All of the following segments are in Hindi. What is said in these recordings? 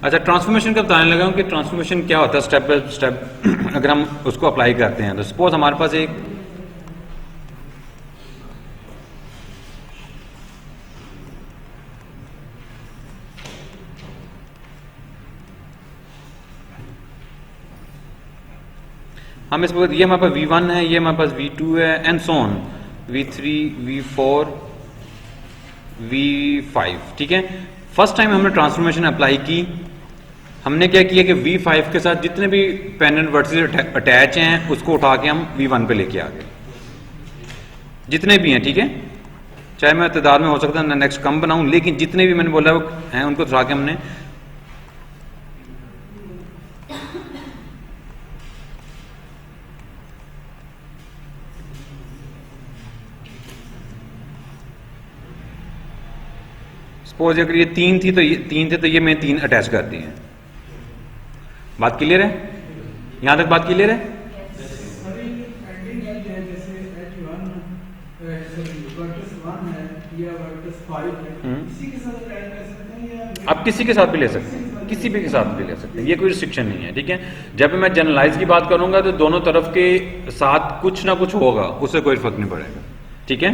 अच्छा, ट्रांसफॉर्मेशन का बताने लगा हूं कि ट्रांसफॉर्मेशन क्या होता है स्टेप बाय स्टेप अगर हम उसको अप्लाई करते हैं। तो सपोज हमारे पास एक हम इस ये हमारे पास V1 है, ये हमारे पास V2 है and so on, V3, V4, V5। ठीक है, फर्स्ट टाइम हमने ट्रांसफॉर्मेशन अप्लाई की, हमने क्या किया कि V5 के साथ जितने भी पेंडेंट वर्टिसेस अटैच हैं उसको उठा के हम V1 पे लेके आ गए, जितने भी हैं। ठीक है, चाहे मैं तादाद में हो सकता है नेक्स्ट कम बनाऊं, लेकिन जितने भी मैंने बोला वो हैं उनको उठा के हमने सपोज अगर ये 3 थी तो ये 3 थे तो ये मैं 3 अटैच कर दिए हैं। बात क्लियर है? यहां तक बात क्लियर है? आप किसी के साथ भी ले सकते हैं, किसी भी के साथ भी ले सकते हैं, ये कोई रिस्ट्रिक्शन नहीं है। ठीक है, जब मैं जनरलाइज की बात करूंगा तो दोनों तरफ के साथ कुछ ना कुछ होगा, उससे कोई फर्क नहीं पड़ेगा। ठीक है,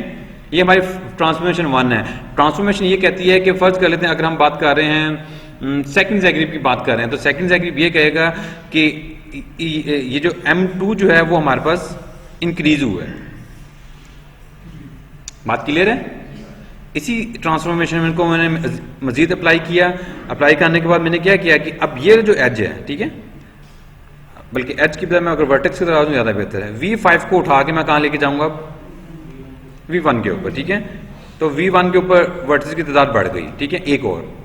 ये हमारी ट्रांसफॉर्मेशन 1 है। ट्रांसफॉर्मेशन ये कहती है कि फर्ज कर लेते हैं अगर हम बात कर रहे हैं सेकंड एग्रीव की बात कर रहे हैं, तो सेकंड एग्रीव ये कहेगा कि ये जो M2 जो है वो हमारे पास इंक्रीज हुआ है। बात क्लियर है? इसी ट्रांसफॉर्मेशन को मैंने मजीद अप्लाई किया। अप्लाई करने के बाद मैंने क्या किया कि अब ये जो एज है, ठीक है, बल्कि एज की बजाय मैं अगर वर्टेक्स की तरह आऊं ज्यादा बेहतर है। V5 को उठा के मैं कहां लेके जाऊंगा? V1 के ऊपर। ठीक है, तो V1 के ऊपर वर्टिसेस की तादाद बढ़ गई। ठीक है, एक और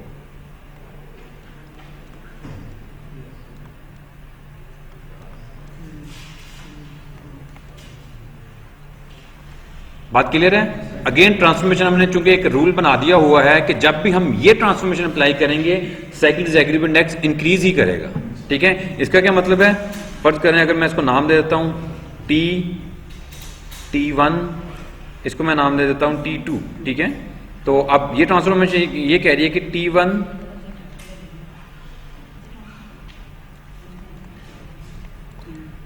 बात क्लियर है? अगेन ट्रांसफॉर्मेशन हमने चूंकि एक रूल बना दिया हुआ है कि जब भी हम ये ट्रांसफॉर्मेशन अप्लाई करेंगे सेकंड एग्रीव इंडेक्स इंक्रीज ही करेगा। ठीक है, इसका क्या मतलब है? फर्ज करें अगर मैं इसको नाम दे देता हूं T1, इसको मैं नाम दे देता हूं T2। ठीक है, तो अब ये ट्रांसफॉर्मेशन ये कह रही है कि T1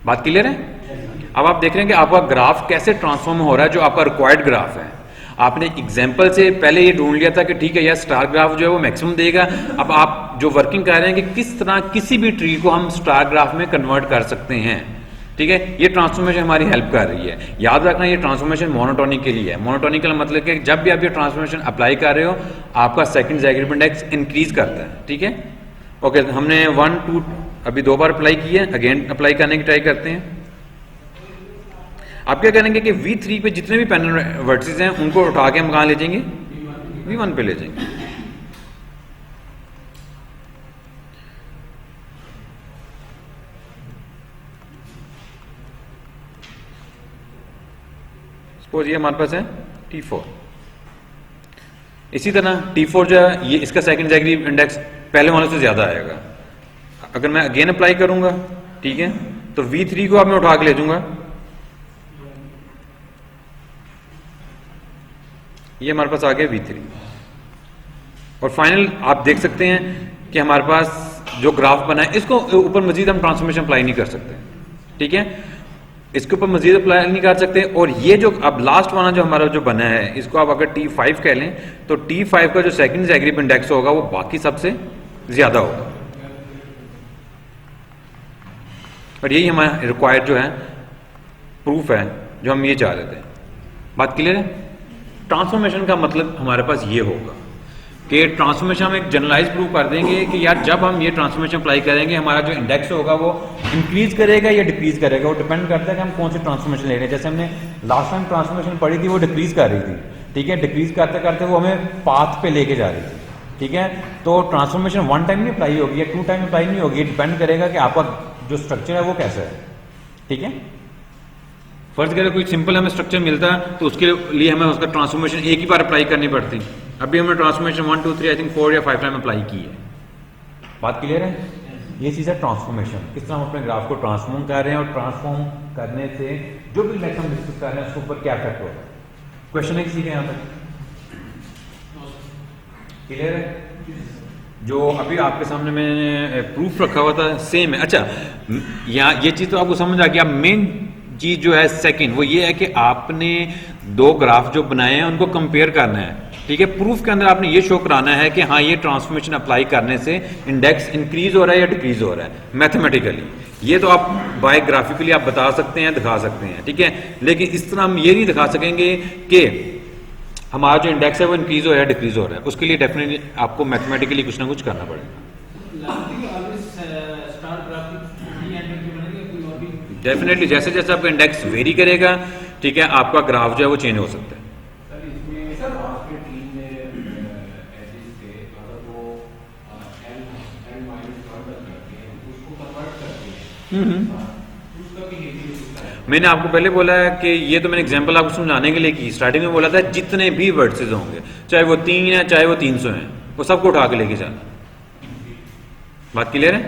बात क्लियर है? अब आप देख रहे हैं कि आपका ग्राफ कैसे ट्रांसफॉर्म हो रहा है, जो आपका रिक्वायर्ड ग्राफ है। आपने एग्जांपल से पहले ये ढूंढ लिया था कि ठीक है यार स्टार ग्राफ जो है वो मैक्सिमम देगा। अब आप जो वर्किंग कर रहे हैं कि किस तरह किसी भी ट्री को हम स्टार ग्राफ में कन्वर्ट कर सकते हैं। ठीक है, ये ट्रांसफॉर्मेशन हमारी हेल्प कर रही है। याद रखना ये ट्रांसफॉर्मेशन मोनोटोनिक के लिए है। मोनोटोनिक का मतलब कि जब भी आप ये ट्रांसफॉर्मेशन अप्लाई कर रहे हो आपका सेकंड एग्रीव इंडेक्स इंक्रीज करता है। ठीक है, ओके, हमने 1, 2 अभी 2 बार अप्लाई किया, अगेन अप्लाई करने की ट्राई करते हैं। आप क्या करेंगे कि V3 पे जितने भी पेंडेंट वर्टिसेस हैं उनको उठा के हम कहां ले जाएंगे? V1 पे ले जाएंगे। सपोज ये हमारे पास है T4। इसी तरह T4 जो है ये इसका सेकंड एग्रीव इंडेक्स पहले वाले से ज्यादा आएगा। अगर मैं अगेन अप्लाई करूंगा, ठीक है, तो V3 को अब मैं उठा के ले जाऊंगा, ये हमारे पास आ गया V3। और फाइनल आप देख सकते हैं कि हमारे पास जो ग्राफ बना है इसको ऊपर मजीद हम ट्रांसफॉर्मेशन अप्लाई नहीं कर सकते। ठीक है, इसके ऊपर मजीद अप्लाई नहीं कर सकते। और ये जो अब लास्ट वाला जो हमारा जो बना है इसको आप अगर T5 कह लें तो T5 का जो सेकंड एग्रीव इंडेक्स होगा वो बाकी सबसे ज्यादा होगा। और यही हमारा रिक्वायर्ड जो है प्रूफ है जो हम ये चाह रहे थे। बात क्लियर है? ट्रांसफॉर्मेशन का मतलब हमारे पास ये होगा कि ट्रांसफॉर्मेशन हम एक जनरलाइज प्रूव कर देंगे कि यार जब हम ये ट्रांसफॉर्मेशन अप्लाई करेंगे हमारा जो इंडेक्स होगा वो इंक्रीज करेगा या डिक्रीज करेगा। वो डिपेंड करता है कि हम कौन सी ट्रांसफॉर्मेशन ले रहे हैं। जैसे हमने लास्ट टाइम ट्रांसफॉर्मेशन पढ़ी थी वो डिक्रीज कर रही थी। ठीक है, डिक्रीज करते करते वो हमें पाथ पे लेके जा रही थी। ठीक है, तो ट्रांसफॉर्मेशन 1 टाइम नहीं अप्लाई होगी या 2 टाइम अप्लाई नहीं होगी, डिपेंड करेगा कि आपका जो स्ट्रक्चर है वो कैसा है। ठीक है, फर्ज करें कोई सिंपल हमें स्ट्रक्चर मिलता है तो उसके लिए हमें उसका ट्रांसफॉर्मेशन एक ही बार अप्लाई करनी पड़ती। अभी हमने ट्रांसफॉर्मेशन 1, 2, 3 आई थिंक 4 या 5 टाइम अप्लाई की है। बात क्लियर है? ये चीज़ है ट्रांसफॉर्मेशन, किस तरह हम अपने ग्राफ को ट्रांसफॉर्म कर रहे हैं और ट्रांसफॉर्म करने से जो भी इंडेक्स हम डिस्कस कर रहे हैं उसके ऊपर क्या इफेक्ट होगा। क्वेश्चन है किसी के यहाँ पर क्लियर है? जो अभी आपके सामने मैंने प्रूफ रखा हुआ था सेम है। अच्छा, यहाँ ये चीज़ तो आपको समझ आ गया। मेन चीज़ जो है सेकंड वो ये है कि आपने दो ग्राफ जो बनाए हैं उनको कंपेयर करना है, ठीक है। प्रूफ के अंदर आपने ये शो कराना है कि हाँ ये ट्रांसफॉर्मेशन अप्लाई करने से इंडेक्स इंक्रीज हो रहा है या डिक्रीज हो रहा है मैथमेटिकली। ये तो आप बाय ग्राफिकली आप बता सकते हैं, दिखा सकते हैं, ठीक है। लेकिन इस तरह हम ये नहीं दिखा सकेंगे कि हमारा जो इंडेक्स है वो इंक्रीज हो रहा है डिक्रीज हो रहा है। उसके लिए डेफिनेटली आपको मैथमेटिकली कुछ ना कुछ करना पड़ेगा। डेफिनेटली जैसे जैसे आपका इंडेक्स वेरी करेगा, ठीक है, आपका ग्राफ जो है वो चेंज हो सकता है। मैंने आपको पहले बोला है कि ये तो मैंने एग्जांपल आपको समझाने के लिए की। स्टार्टिंग में बोला था जितने भी वर्ड्सेस होंगे, चाहे वो 3 है चाहे वो 300 हैं, वो सबको उठा के लेके जाना। बात क्लियर है?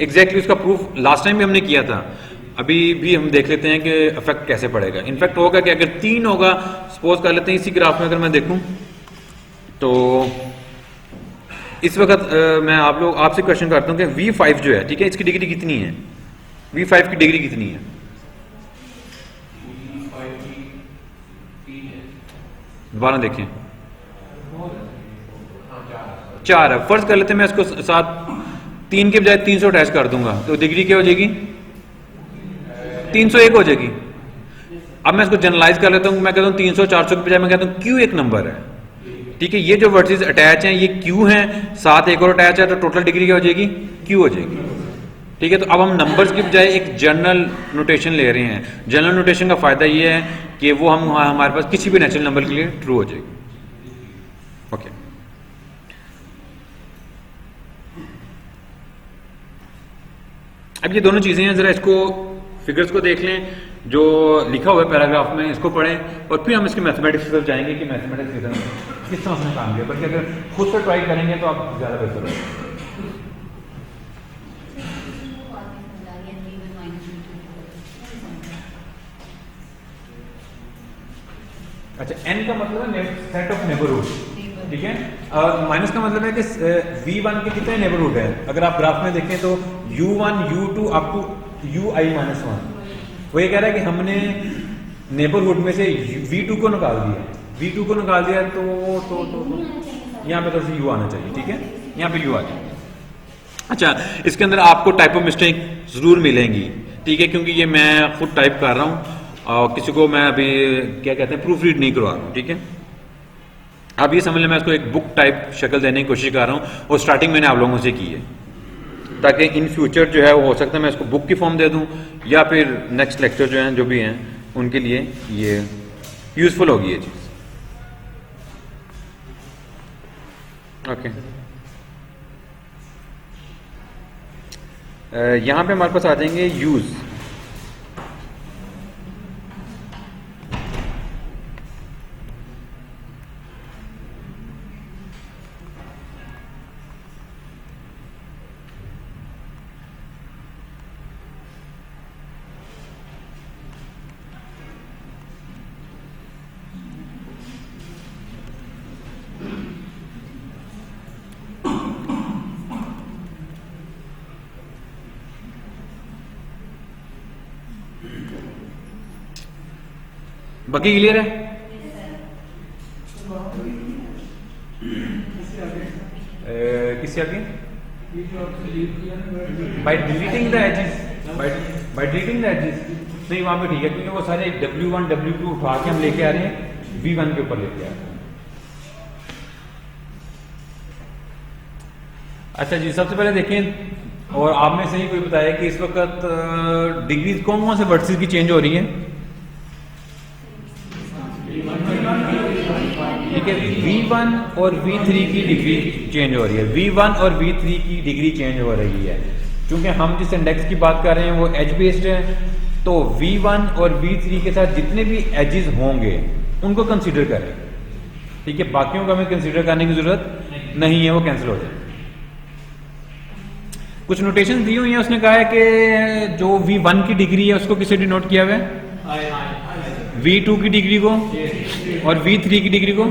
एग्जैक्टली उसका प्रूफ लास्ट टाइम भी हमने किया था। अभी भी हम देख लेते हैं कि इफेक्ट कैसे पड़ेगा। इनफैक्ट होगा कि अगर 3 होगा, सपोज कर लेते हैं इसी ग्राफ में अगर मैं देखूं तो इस वक्त मैं आपसे क्वेश्चन करता हूं कि V5 जो है, ठीक है, इसकी डिग्री कितनी है? V5 की डिग्री कितनी है? दोबारा देखें, 4 है। फर्ज कर लेते हैं मैं इसको साथ 3 के बजाय 300 अटैच कर दूंगा तो डिग्री क्या हो जाएगी? 301 हो जाएगी। अब मैं इसको जनरलाइज कर लेता हूं, मैं कहता हूं 300 400 के बजाय मैं कहता हूं Q एक नंबर है, ठीक है। ये जो वर्सेस अटैच हैं ये Q हैं, साथ एक और अटैच है तो टोटल डिग्री क्या हो जाएगी? Q हो जाएगी, ठीक है। तो अब हम नंबर्स के बजाय एक जनरल नोटेशन ले रहे हैं। जनरल नोटेशन का फायदा ये है कि वो हमारे पास किसी भी नेचुरल नंबर के लिए ट्रू हो जाएगी। ओके, अब ये दोनों चीजें हैं, जरा इसको फिगर्स को देख लें जो लिखा हुआ है पैराग्राफ में, इसको पढ़ें और फिर हम इसके मैथमेटिक्स की तरफ जाएंगे कि मैथमेटिक्स किस तरह से काम किया। बल्कि अगर खुद से ट्राई करेंगे तो आप ज्यादा बेहतर होगा। अच्छा, n का मतलब है सेट ऑफ नेबरहुड, ठीक है। माइनस का मतलब है कि V1 के कितने नेबरहुड है। अगर आप ग्राफ में देखें तो U1 U2 up to UI-1, वो ये कह रहा है कि हमने नेबरहुड में से V2 को निकाल दिया। V2 को निकाल दिया तो यहाँ पे थोड़ी सी U आना चाहिए, ठीक है, यहाँ पे U आ जाए। अच्छा, इसके अंदर आपको टाइप ऑफ मिस्टेक जरूर मिलेंगी, ठीक है, क्योंकि ये मैं खुद टाइप कर रहा हूँ और किसी को मैं अभी क्या कहते हैं प्रूफ रीड नहीं करवा रहा हूँ, ठीक है। अब ये समझ लें मैं इसको एक बुक टाइप शक्ल देने की कोशिश कर रहा हूँ और स्टार्टिंग मैंने आप लोगों से की है, ताकि इन फ्यूचर जो है वो हो सकता है मैं इसको बुक की फॉर्म दे दूं या फिर नेक्स्ट लेक्चर जो हैं जो भी हैं उनके लिए ये यूजफुल होगी ये चीज़। ओके, यहाँ पे हमारे पास आ जाएंगे यूज। बाकी क्लियर है? किससे आगे? By deleting the edges, by deleting the edges नहीं, वहां पे ठीक है, क्योंकि वो सारे W1 W2 उठा के हम लेके आ रहे हैं V1 के ऊपर लेके आ रहे हैं। अच्छा जी, सबसे पहले देखें और आप में से ही कोई बताया कि इस वक्त डिग्री कौन कौन से वर्सेस की चेंज हो रही है? ठीक है, V1 और V3 की डिग्री चेंज हो रही है। V1 और V3 की डिग्री चेंज हो रही है क्योंकि हम जिस इंडेक्स की बात कर रहे हैं वो एज बेस्ड है, तो V1 और V3 के साथ जितने भी एजेस होंगे उनको कंसीडर करें, ठीक है। बाकियों का हमें कंसीडर करने की जरूरत नहीं है, वो कैंसिल हो जाए। कुछ नोटेशन दी हुई है, उसने कहा है कि जो V1 की डिग्री है उसको किसे डिनोट किया हुआ है, V2 की डिग्री को, और V3 की डिग्री को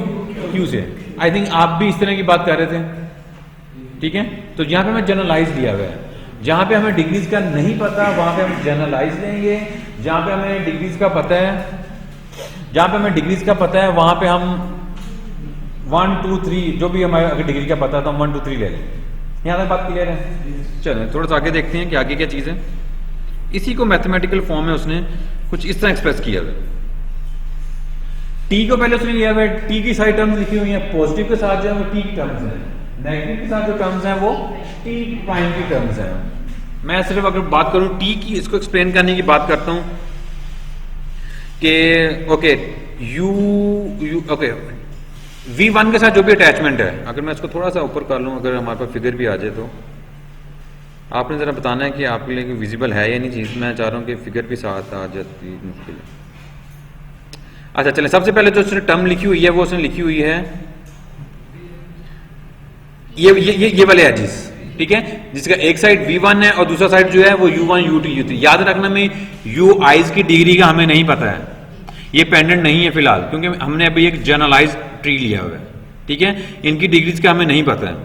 Q से। आई थिंक आप भी इस तरह की बात कर रहे थे, ठीक है। तो यहाँ पे हमें जनरलाइज दिया हुआ है, जहाँ पे हमें डिग्रीज का नहीं पता वहाँ पे हम जनरलाइज लेंगे, जहाँ पे हमें डिग्रीज का पता है, जहाँ पे हमें डिग्रीज का पता है वहाँ पे हम 1 2 3 जो भी हमारे अगर डिग्री का पता है तो हम 1 2 3 ले लें। यहाँ तक बात क्लियर है। चलो थोड़ा सा आगे देखते हैं कि आगे क्या चीज़ है। इसी को मैथमेटिकल फॉर्म में उसने कुछ इस तरह एक्सप्रेस किया हुआ है। टी को पहले उसने लिया हुआ है, टी की सारी टर्म्स लिखी हुई है, पॉजिटिव के साथ जो है वो टी की टर्म्स है, नेगेटिव के साथ जो टर्म्स हैं वो टी प्राइम की टर्म्स हैं। मैं सिर्फ अगर बात करूं टी की, इसको एक्सप्लेन करने की बात करता हूं कि ओके ओके V1 के साथ जो भी अटैचमेंट है, अगर मैं इसको थोड़ा सा ऊपर कर लूं, अगर हमारे पास फिगर भी आ जाए तो आपने ज़रा बताना है कि आपके लिए विजिबल है या नहीं चीज़। मैं चाह रहा हूं कि फिगर भी साथ आ जाती मुश्किल है। अच्छा चलें, सबसे पहले जो उसने टर्म लिखी हुई है वो उसने लिखी हुई है ये वाले एजेस, ठीक है, जिसका एक साइड V1 है और दूसरा साइड जो है वो U1 U2 U3। याद रखना में U आइज की डिग्री का हमें नहीं पता है, ये पेंडेंट नहीं है फिलहाल, क्योंकि हमने अभी एक जनरलाइज ट्री लिया हुआ है, ठीक है। इनकी डिग्रीज का हमें नहीं पता है।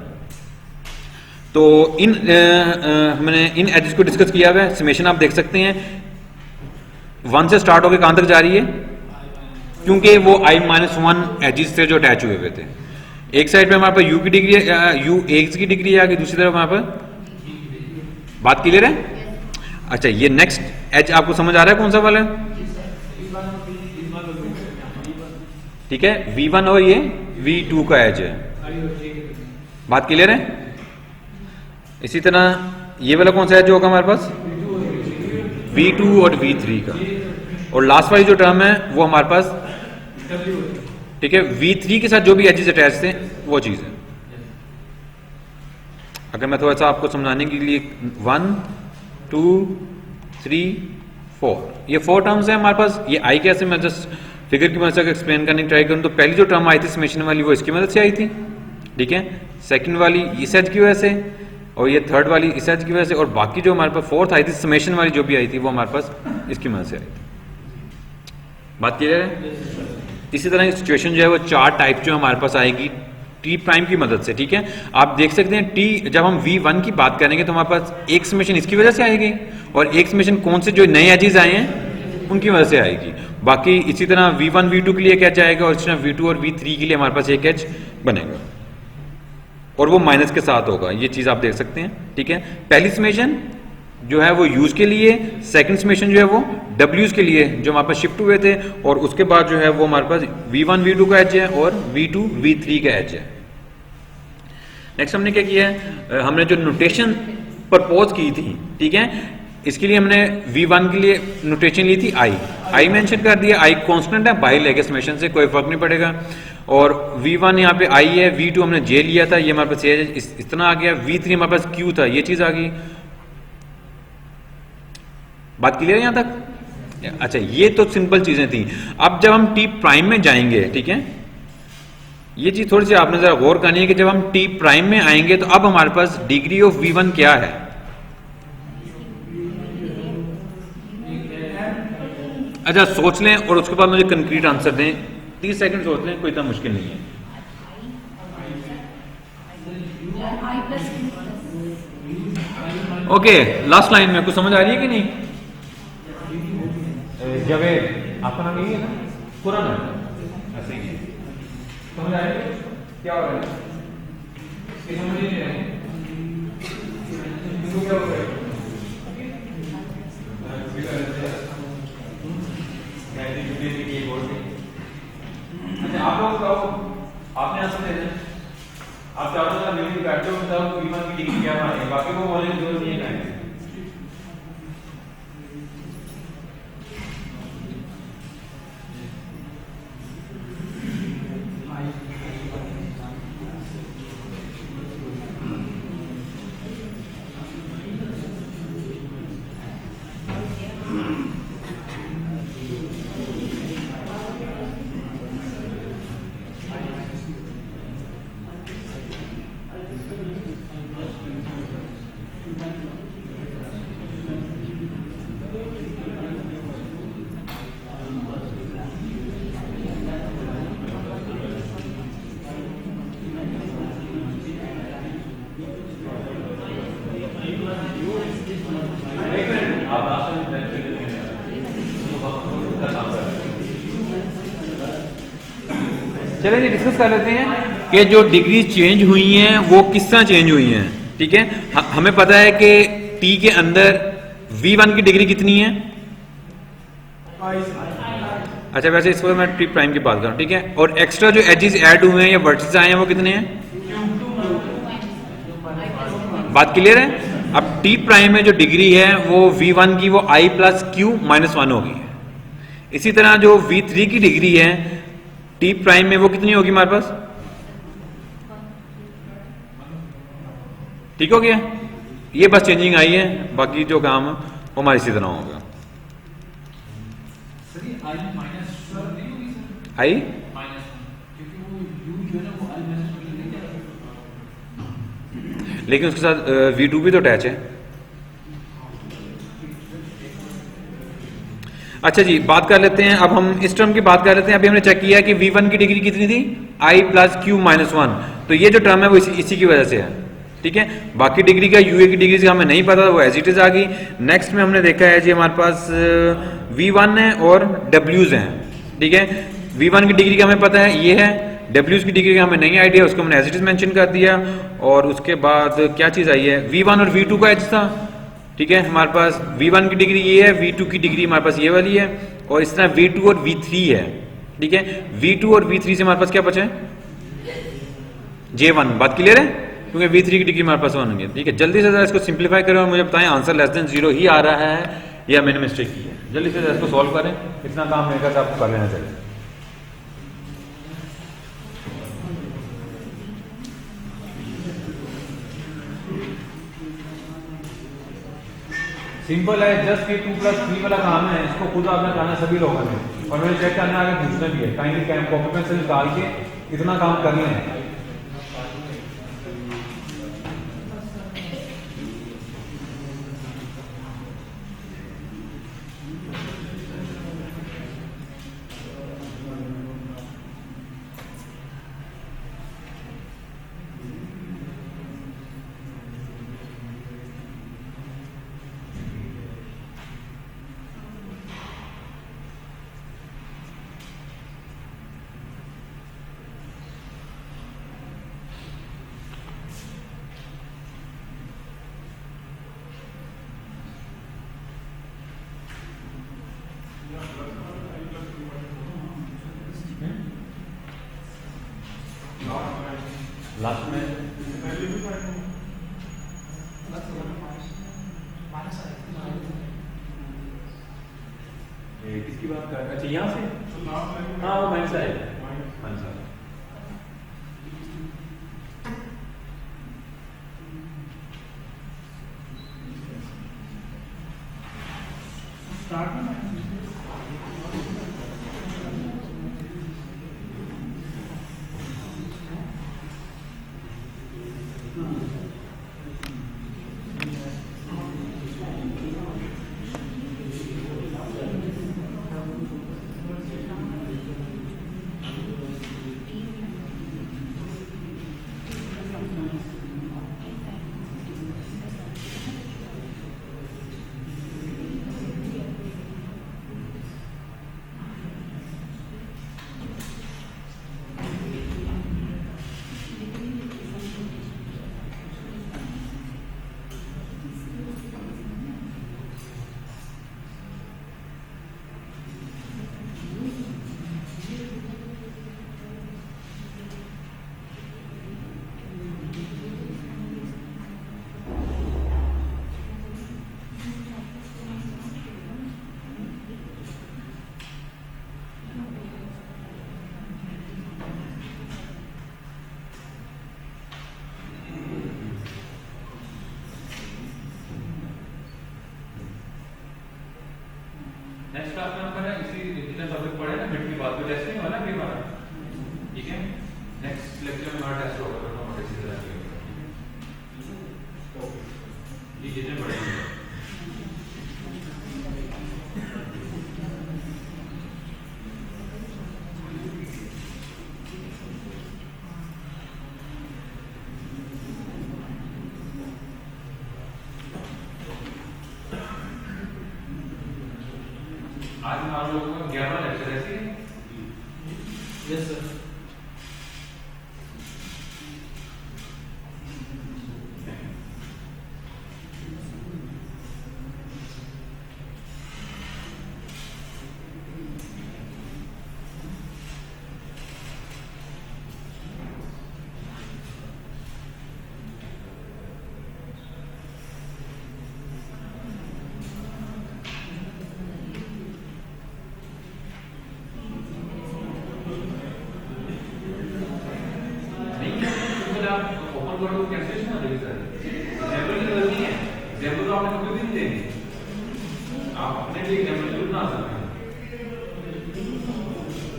तो हमने इन एजेस को डिस्कस किया हुआ है। समेशन आप देख सकते हैं 1 से स्टार्ट होकर कहां तक जा रही है, क्योंकि वो i-1 एजेस थे जो अटैच हुए हुए थे। एक साइड पे हमारे पास U की डिग्री U एक्स की डिग्री है, आगे दूसरी तरफ हमारे पास। बात क्लियर है? अच्छा, ये नेक्स्ट एज आपको समझ आ रहा है कौन सा वाला है? ठीक है, V1 और ये V2 का एज है। बात क्लियर है? इसी तरह ये वाला कौन सा एज होगा हमारे पास? V2 और V3 का। और लास्ट वाली जो टर्म है वो हमारे पास, ठीक है, V3 के साथ जो भी एजेस अटैच थे वो चीज है। अगर मैं थोड़ा सा आपको समझाने के लिए 1 2 3 4 ये 4 टर्म्स है हमारे पास। ये आई कैसे, मैं जस्ट फिगर की मदद से एक्सप्लेन करने की ट्राई करूं तो पहली जो टर्म आई थी समेशन वाली वो इसकी मदद से आई थी, ठीक है। सेकंड वाली इस एज की वजह से, और ये थर्ड वाली इस एज की वजह से, और बाकी जो हमारे पास फोर्थ आई थी समेशन वाली जो भी आई थी वो हमारे पास इसकी मदद से आई थी। बात क्लियर है? इसी तरह की सिचुएशन जो है वो 4 टाइप जो हमारे पास आएगी टी प्राइम की मदद से, ठीक है। आप देख सकते हैं टी जब हम V1 की बात करेंगे तो हमारे पास एक समेशन इसकी वजह से आएगी और एक समेशन कौन से जो नए एजेस आए हैं उनकी वजह से आएगी। बाकी इसी तरह V1 V2 के लिए एक एज आएगा और इसी तरह V2 और V3 के लिए हमारे पास एक एज बनेगा और वो माइनस के साथ होगा। ये चीज आप देख सकते हैं, ठीक है। पहली समेशन जो है वो यूज के लिए, सेकंड समेशन जो है वो डब्ल्यूज के लिए जो हमारे पास शिफ्ट हुए थे, और उसके बाद जो है वो हमारे पास V1 V2 का एज है और V2 V3 का एज है। नेक्स्ट हमने क्या किया है, हमने जो नोटेशन प्रपोज की थी, ठीक है, इसके लिए हमने V1 के लिए नोटेशन ली थी आई मेंशन कर दिया। आई कांस्टेंट है, बाई लेके समेशन से कोई फर्क नहीं पड़ेगा। और V1 यहाँ पे आई है, V2 हमने J लिया था, ये हमारे पास इस तरह आ गया। V3 हमारे पास Q था, ये चीज आ गई। बात क्लियर है यहां तक? अच्छा, ये तो सिंपल चीजें थी। अब जब हम टी प्राइम में जाएंगे, ठीक है, ये चीज थोड़ी सी आपने जरा गौर करनी है कि जब हम टी प्राइम में आएंगे तो अब हमारे पास डिग्री ऑफ V1 क्या है? अच्छा, सोच लें और उसके बाद मुझे कंक्रीट आंसर दें। 30 सेकंड सोच लें, कोई इतना मुश्किल नहीं है। ओके, लास्ट लाइन में कुछ समझ आ रही है कि नहीं? जावेद, आपका नाम यही है ना? पूरा नाम ऐसे ही है। समझ आ रही है क्या हो रहा है? समझ नहीं रहे इसको क्या हो रहा है? अच्छा, आप लोग बताओ, आपने आंसर दे देना। आप चारों का मिलकर बैठो, बताओ V1 की डिग्री क्या है, बाकी को बोलने की जरूरत नहीं है। चलिए जी डिस्कस कर लेते हैं कि जो डिग्री चेंज हुई हैं वो किस तरह चेंज हुई हैं। ठीक है, हमें पता है कि टी के अंदर V1 की डिग्री कितनी है। अच्छा वैसे इस वक्त मैं टी प्राइम की बात कर रहा हूँ। ठीक है, और एक्स्ट्रा जो एजेस ऐड हुए हैं या वर्टिसेस आए हैं वो कितने हैं। बात क्लियर है। अब टी प्राइम में जो डिग्री है वो V1 की वो I प्लस Q माइनस 1 होगी। इसी तरह जो V3 की डिग्री है टी प्राइम में वो कितनी होगी हमारे पास। ठीक हो गया, ये बस चेंजिंग आई है, बाकी जो काम है वो हमारे इसी तरह होगा। आई लेकिन उसके साथ V2 भी तो अटैच है। अच्छा जी बात कर लेते हैं, अब हम इस टर्म की बात कर लेते हैं। अभी हमने चेक किया कि V1 की डिग्री कितनी थी I प्लस Q माइनस 1, तो ये जो टर्म है वो इसी की वजह से है। ठीक है, बाकी डिग्री का UA की डिग्री से हमें नहीं पता, वो एज इट इज आ गई। नेक्स्ट में हमने देखा है जी हमारे पास V1 है और W's हैं। ठीक है, V1 की डिग्री का हमें पता है ये है, W's की डिग्री का हमें नहीं आइडिया, उसको हमने एज इट इज मेंशन कर दिया। और उसके बाद क्या चीज आई है, V1 और V2 का एज था। ठीक है, हमारे पास V1 की डिग्री ये है, V2 की डिग्री हमारे पास ये वाली है, और इस तरह V2 और V3 है। ठीक है, V2 और V3 से हमारे पास क्या बचा है J1। बात क्लियर है, क्योंकि V3 की डिग्री हमारे पास 1 है। ठीक है, जल्दी से जरा इसको सिंप्लीफाई करें और मुझे बताएं आंसर लेस देन 0 ही आ रहा है या मैंने मिस्टेक की है। जल्दी से इसको सॉल्व करें, इतना काम मेरे का आपको कर लेना चाहिए। सिंपल है, जस्ट ये 2 प्लस 3 वाला काम है, इसको खुद आपने करना सभी लोगों ने, और मैंने चेक करना आगे पूछना भी है। काइंडली कॉपी पेन से निकाल के इतना काम कर लें। लास्ट में किसकी बात कर रहे हैं? अच्छा यहाँ से, हाँ वो माइनस आएगा, माइनस आएगा। नेक्स्ट क्लास में हम करें इसी जितने टॉपिक पढ़े ना, मिड की बात पे टेस्ट नहीं होना फिर हमारा। ठीक है, नेक्स्ट लेक्चर में हमारा टेस्ट होगा, तो हम इसी तरह ये जितने पढ़ेंगे। आज हम लोगों का 11वां लेक्चर है। Yes sir. एग्जाम्पल की गलती है, एग्जाम्पल तो आपने कभी भी नहीं देंगे, आप अपने लिए एग्जाम्पल जरूर बना सकते हैं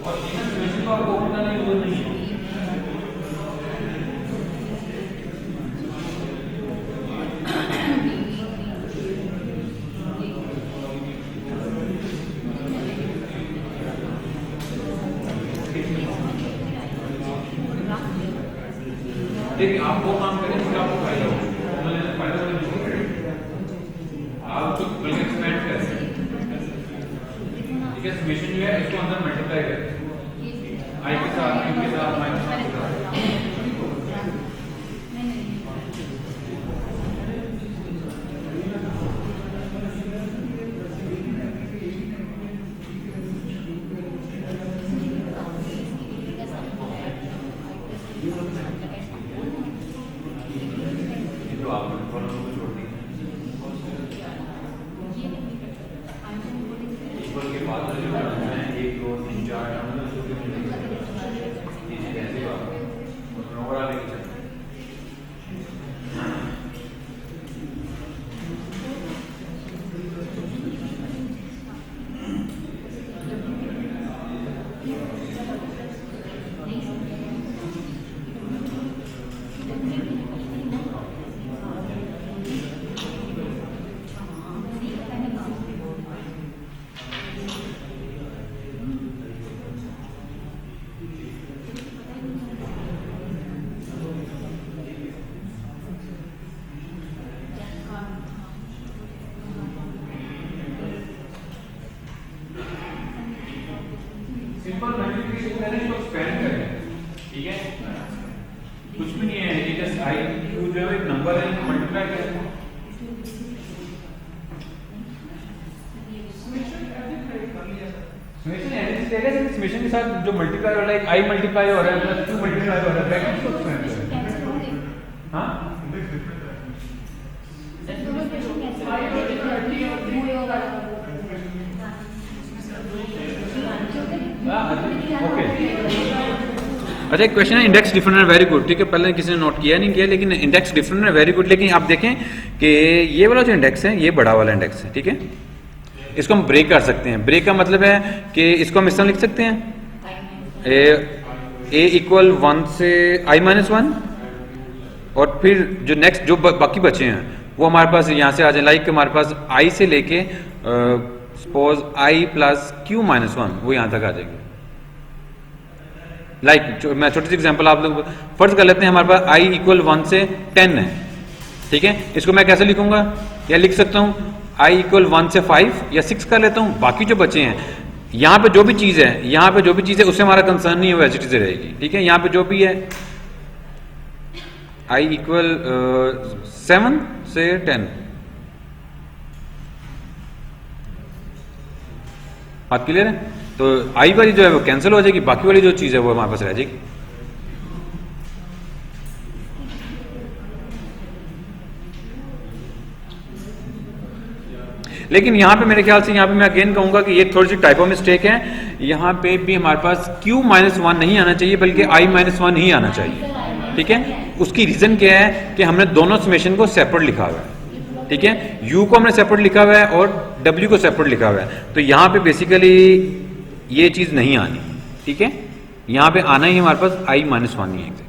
और इवन समेशन को आपको ओपन करने की जरूरत नहीं है। देखिए आप वो काम करें जिससे आपको फायदा हो, फायदा आप तो बल्कि एक्सपेंड करें, ठीक है। समेशन जो है इसको अंदर मल्टीप्लाई करें आई के साथ, क्यू के साथ, माइनस के साथ। सिंपल मल्टीप्लिकेशन करें इसको एक्सपेंड करें, ठीक है, कुछ भी नहीं है, ये जस्ट आई क्यू जो है एक नंबर है, इनको मल्टीप्लाई करें। समेशन एडिशन करें, समेशन के साथ जो मल्टीप्लाई हो रहा है, आई मल्टीप्लाई हो रहा है प्लस 2 मल्टीप्लाई हो रहा है, ब्रैकेट को एक्सपेंड करें। हां ओके, अच्छा एक क्वेश्चन है, इंडेक्स डिफरेंट है, वेरी गुड, ठीक है, पहले किसी ने नोट किया नहीं किया, लेकिन इंडेक्स डिफरेंट है, वेरी गुड। लेकिन आप देखें कि ये वाला जो इंडेक्स है ये बड़ा वाला इंडेक्स है, ठीक है, इसको हम ब्रेक कर सकते हैं। ब्रेक का मतलब है कि इसको हम इस तरह लिख सकते हैं, ए इक्वल 1 से i-1, और फिर जो नेक्स्ट जो बाकी बचे हैं वो हमारे पास यहाँ से आ जाए, लाइक हमारे पास i से लेके सपोज i प्लस q-1 वो यहाँ तक आ जाएंगे। लाइक मैं छोटी सी एग्जांपल आप लोग फर्ज कर लेते हैं, हमारे पास i इक्वल 1 से 10 है, ठीक है, इसको मैं कैसे लिखूंगा, या लिख सकता हूँ i इक्वल 1 से 5 या 6 कर लेता हूँ। बाकी जो बचे हैं यहाँ पे जो भी चीज है, यहाँ पे जो भी चीज है उससे हमारा कंसर्न नहीं है, वो ऐसी चीजें रहेगी, ठीक है। यहाँ पे जो भी है i इक्वल 7 से 10, बात क्लियर है, तो आई वाली जो है वो कैंसिल हो जाएगी, बाकी वाली जो चीज है वो हमारे पास रह जाएगी। लेकिन यहाँ पे मेरे ख्याल से यहाँ पे मैं अगेन कहूंगा कि ये थोड़ी सी टाइपो मिस्टेक है, यहाँ पे भी हमारे पास q-1 नहीं आना चाहिए बल्कि i-1 ही आना चाहिए, ठीक है। उसकी रीजन क्या है कि हमने दोनों समेशन को सेपरेट लिखा हुआ है, ठीक है, u को हमने सेपरेट लिखा हुआ है और w को सेपरेट लिखा हुआ है, तो यहाँ पे बेसिकली ये चीज नहीं आनी, ठीक है, यहाँ पे आना ही हमारे पास i-1 ही है एग्जैक्टली।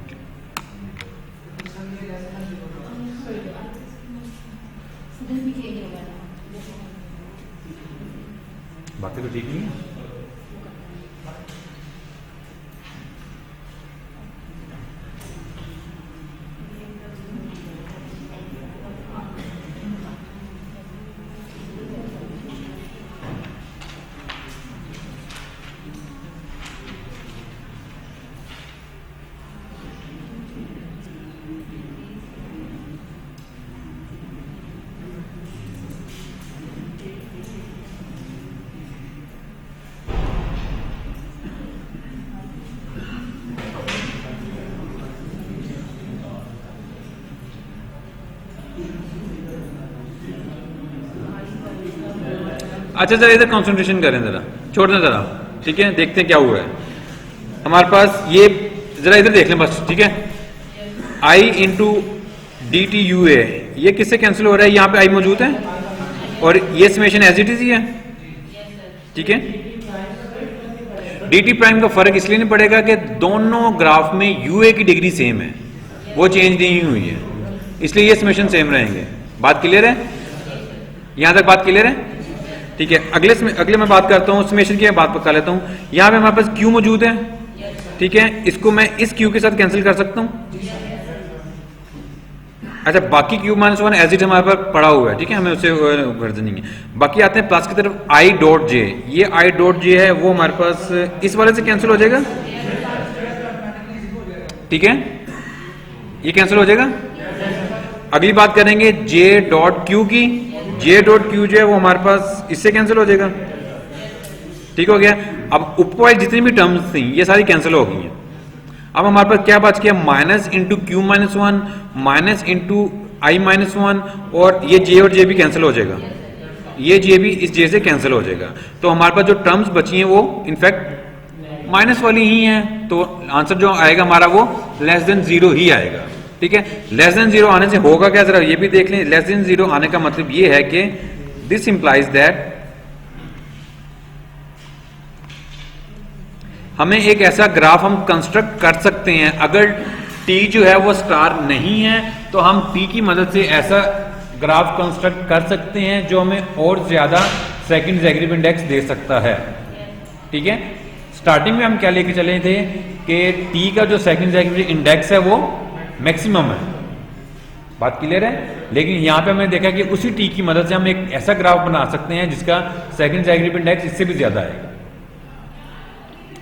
बाकी तो ठीक नहीं है। अच्छा जरा इधर कंसंट्रेशन करें, जरा छोड़ दें जरा, ठीक है, देखते हैं क्या हुआ है हमारे पास। ये जरा इधर देख लें बस, ठीक है, i into D T U A, ये किससे कैंसिल हो रहा है? यहाँ पे आई मौजूद है और ये समेशन एज इट इज ही है, ठीक है। डी टी प्राइम का फर्क इसलिए नहीं पड़ेगा कि दोनों ग्राफ में यू ए की डिग्री सेम है, वो चेंज नहीं हुई है, इसलिए ये समेशन सेम रहेंगे। बात क्लियर है? यहां तक बात क्लियर है? ठीक है। अगले मैं बात करता हूं समेशन की, बात कर लेता हूं। यहां पे हमारे पास क्यू मौजूद है, ठीक है, इसको मैं इस क्यू के साथ कैंसिल कर सकता हूं। अच्छा, बाकी q minus one as it हमारे पास पड़ा हुआ है, ठीक है, हमें उससे गर्ज नहीं है। बाकी आते हैं प्लस की तरफ, आई डॉट जे, ये आई डॉट जे है वो हमारे पास इस वाले से कैंसिल हो जाएगा, ठीक है, ये कैंसिल हो जाएगा। अगली बात करेंगे जे डॉट क्यू की, जे डॉट क्यू जो है वो हमारे पास इससे कैंसिल हो जाएगा, ठीक हो गया। अब ऊपर वाली जितनी भी टर्म्स थी ये सारी कैंसिल हो गई हैं। अब हमारे पास क्या बच गया? Minus into Q minus one, minus into I minus one, और ये जे और जे भी कैंसिल हो जाएगा, ये जे भी इस जे से कैंसिल हो जाएगा। तो हमारे पास जो टर्म्स बची हैं वो इनफैक्ट माइनस वाली ही हैं, तो आंसर जो आएगा हमारा वो लेस देन जीरो ही आएगा, ठीक है। लेस देन जीरो आने से होगा क्या, जरा ये भी देख लें। लेस देन जीरो आने का मतलब ये है कि दिस इंप्लाइज दैट हमें एक ऐसा ग्राफ हम कंस्ट्रक्ट कर सकते हैं, अगर टी जो है वो स्टार नहीं है तो हम टी की मदद से ऐसा ग्राफ कंस्ट्रक्ट कर सकते हैं जो हमें और ज्यादा सेकंड जैगरीब इंडेक्स दे सकता है, ठीक है। स्टार्टिंग में हम क्या लेके चले थे कि टी का जो सेकंड जैगरीब इंडेक्स है वो मैक्सिमम है, बात क्लियर है। लेकिन यहां पे हमने देखा कि उसी टी की मदद से हम एक ऐसा ग्राफ बना सकते हैं जिसका सेकंड जैगरीब इंडेक्स इससे भी ज्यादा है,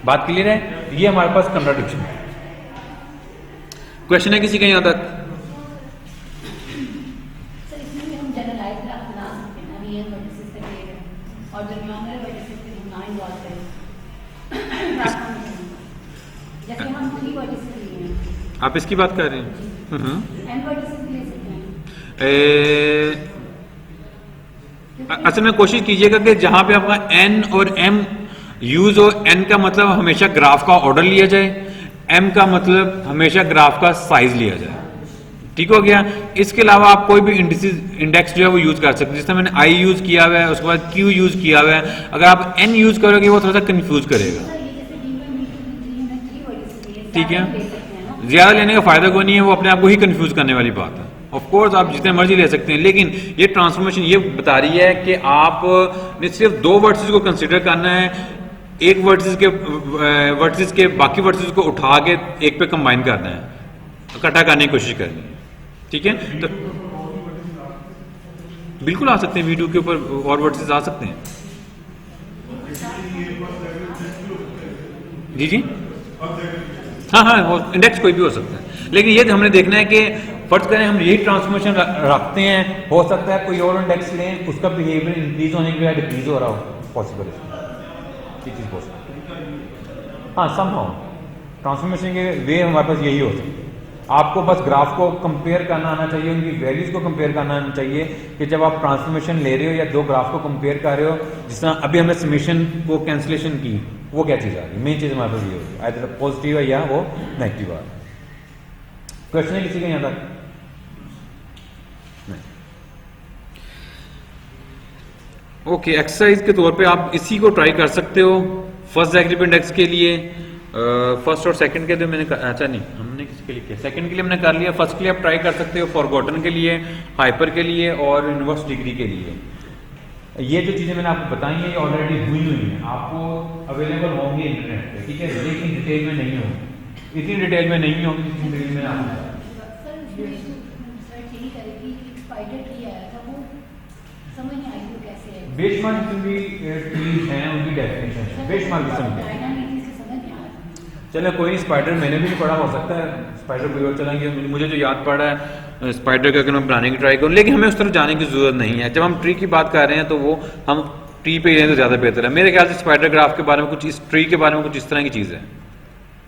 बात क्लियर है। ये हमारे पास कंट्राडिक्शन है। क्वेश्चन है किसी का यहां तक? सर इसमें भी हम जनरलाइज बना सकते हैं ना, रियल वर्टिसेस से लेकर और दरमियान वाले वर्टिसेस से हम ना इन्वॉल्व करें, जैसे हम 3 वर्टिसेस लिए हैं। आप इसकी बात कर रहे हैं? n वर्टिसेस ले सकते हैं। असल में कोशिश कीजिएगा कि जहां पे आपका n और m यूज हो, n का मतलब हमेशा ग्राफ का ऑर्डर लिया जाए, m का मतलब हमेशा ग्राफ का साइज लिया जाए, ठीक हो गया। इसके अलावा आप कोई भी इंडेक्स जो है वो यूज कर सकते हैं, जिसमें मैंने i यूज किया हुआ है, उसके बाद q यूज किया हुआ है। अगर आप n यूज करोगे वो थोड़ा सा कंफ्यूज करेगा, ठीक है। ज्यादा लेने का फायदा कोई नहीं है, वो अपने आप को ही कंफ्यूज करने वाली बात है। ऑफ कोर्स आप जितने मर्जी ले सकते हैं, लेकिन ये ट्रांसफॉर्मेशन ये बता रही है कि आप ने सिर्फ 2 वर्सेस को कंसीडर करना है, एक वर्सेस के बाकी वर्सेस को उठा के एक पे कंबाइन करना है, इकट्ठा करने की कोशिश करनी है, ठीक है। तो बिल्कुल आ सकते हैं, V2 के ऊपर और वर्सेस आ सकते हैं। जी जी, हाँ, इंडेक्स कोई भी हो सकता है, लेकिन ये हमने देखना है कि फर्ज करें हम यही ट्रांसफॉर्मेशन रखते हैं, हो सकता है कोई और इंडेक्स लें, उसका बिहेवियर इंक्रीज होने के बजाय डिक्रीज हो रहा हो, पॉसिबल है, ये चीज पॉसिबल। हाँ, समहाउ ट्रांसफॉर्मेशन के वे हमारे पास यही हो सकता है। आपको बस ग्राफ को कंपेयर करना आना चाहिए, उनकी वैल्यूज को कंपेयर करना आना चाहिए कि जब आप ट्रांसफॉर्मेशन ले रहे हो या 2 ग्राफ को कंपेयर कर रहे हो, जिस तरह अभी हमने समेशन को कैंसिलेशन की, वो क्या चीज़ आ रही है, मेन चीज़ हमारे पास ये होगी, आइदर पॉजिटिव है या वो नेगेटिव आ रहा है। क्वेश्चन है किसी का यहाँ तक? ओके, एक्सरसाइज के तौर पे आप इसी को ट्राई कर सकते हो फर्स्ट जैगरीब इंडेक्स के लिए। फर्स्ट और सेकंड के लिए मैंने अच्छा नहीं, हमने किसके लिए किया? सेकंड के लिए हमने कर लिया। फर्स्ट के लिए आप ट्राई कर सकते हो, फॉरगॉटन के लिए, हाइपर के लिए और इनवर्स डिग्री के लिए। ये जो चीज़ें मैंने आपको बताई हैं ये ऑलरेडी हुई हैं, आपको अवेलेबल होंगी इंटरनेट पे, ठीक है, लेकिन डिटेल में नहीं होंगी, इतनी डिटेल में नहीं होंगी जितनी डिटेल में आपको। बेंचमार्क जितनी ट्रीज हैं उनकी डेफिनेशन है, बेंचमार्क की समझ। चलो कोई नहीं, स्पाइडर मैंने भी नहीं पढ़ा, हो सकता है स्पाइडर कोई और चलेंगे, मुझे जो याद पड़ा है स्पाइडर का, अगर मैं बनाने की ट्राई करूँ, लेकिन हमें उस तरफ जाने की जरूरत नहीं है। जब हम ट्री की बात कर रहे हैं तो वो हम ट्री पे जाएं तो ज़्यादा बेहतर है। मेरे ख्याल से स्पाइडर ग्राफ के बारे में कुछ, इस ट्री के बारे में कुछ इस तरह की चीज़ है।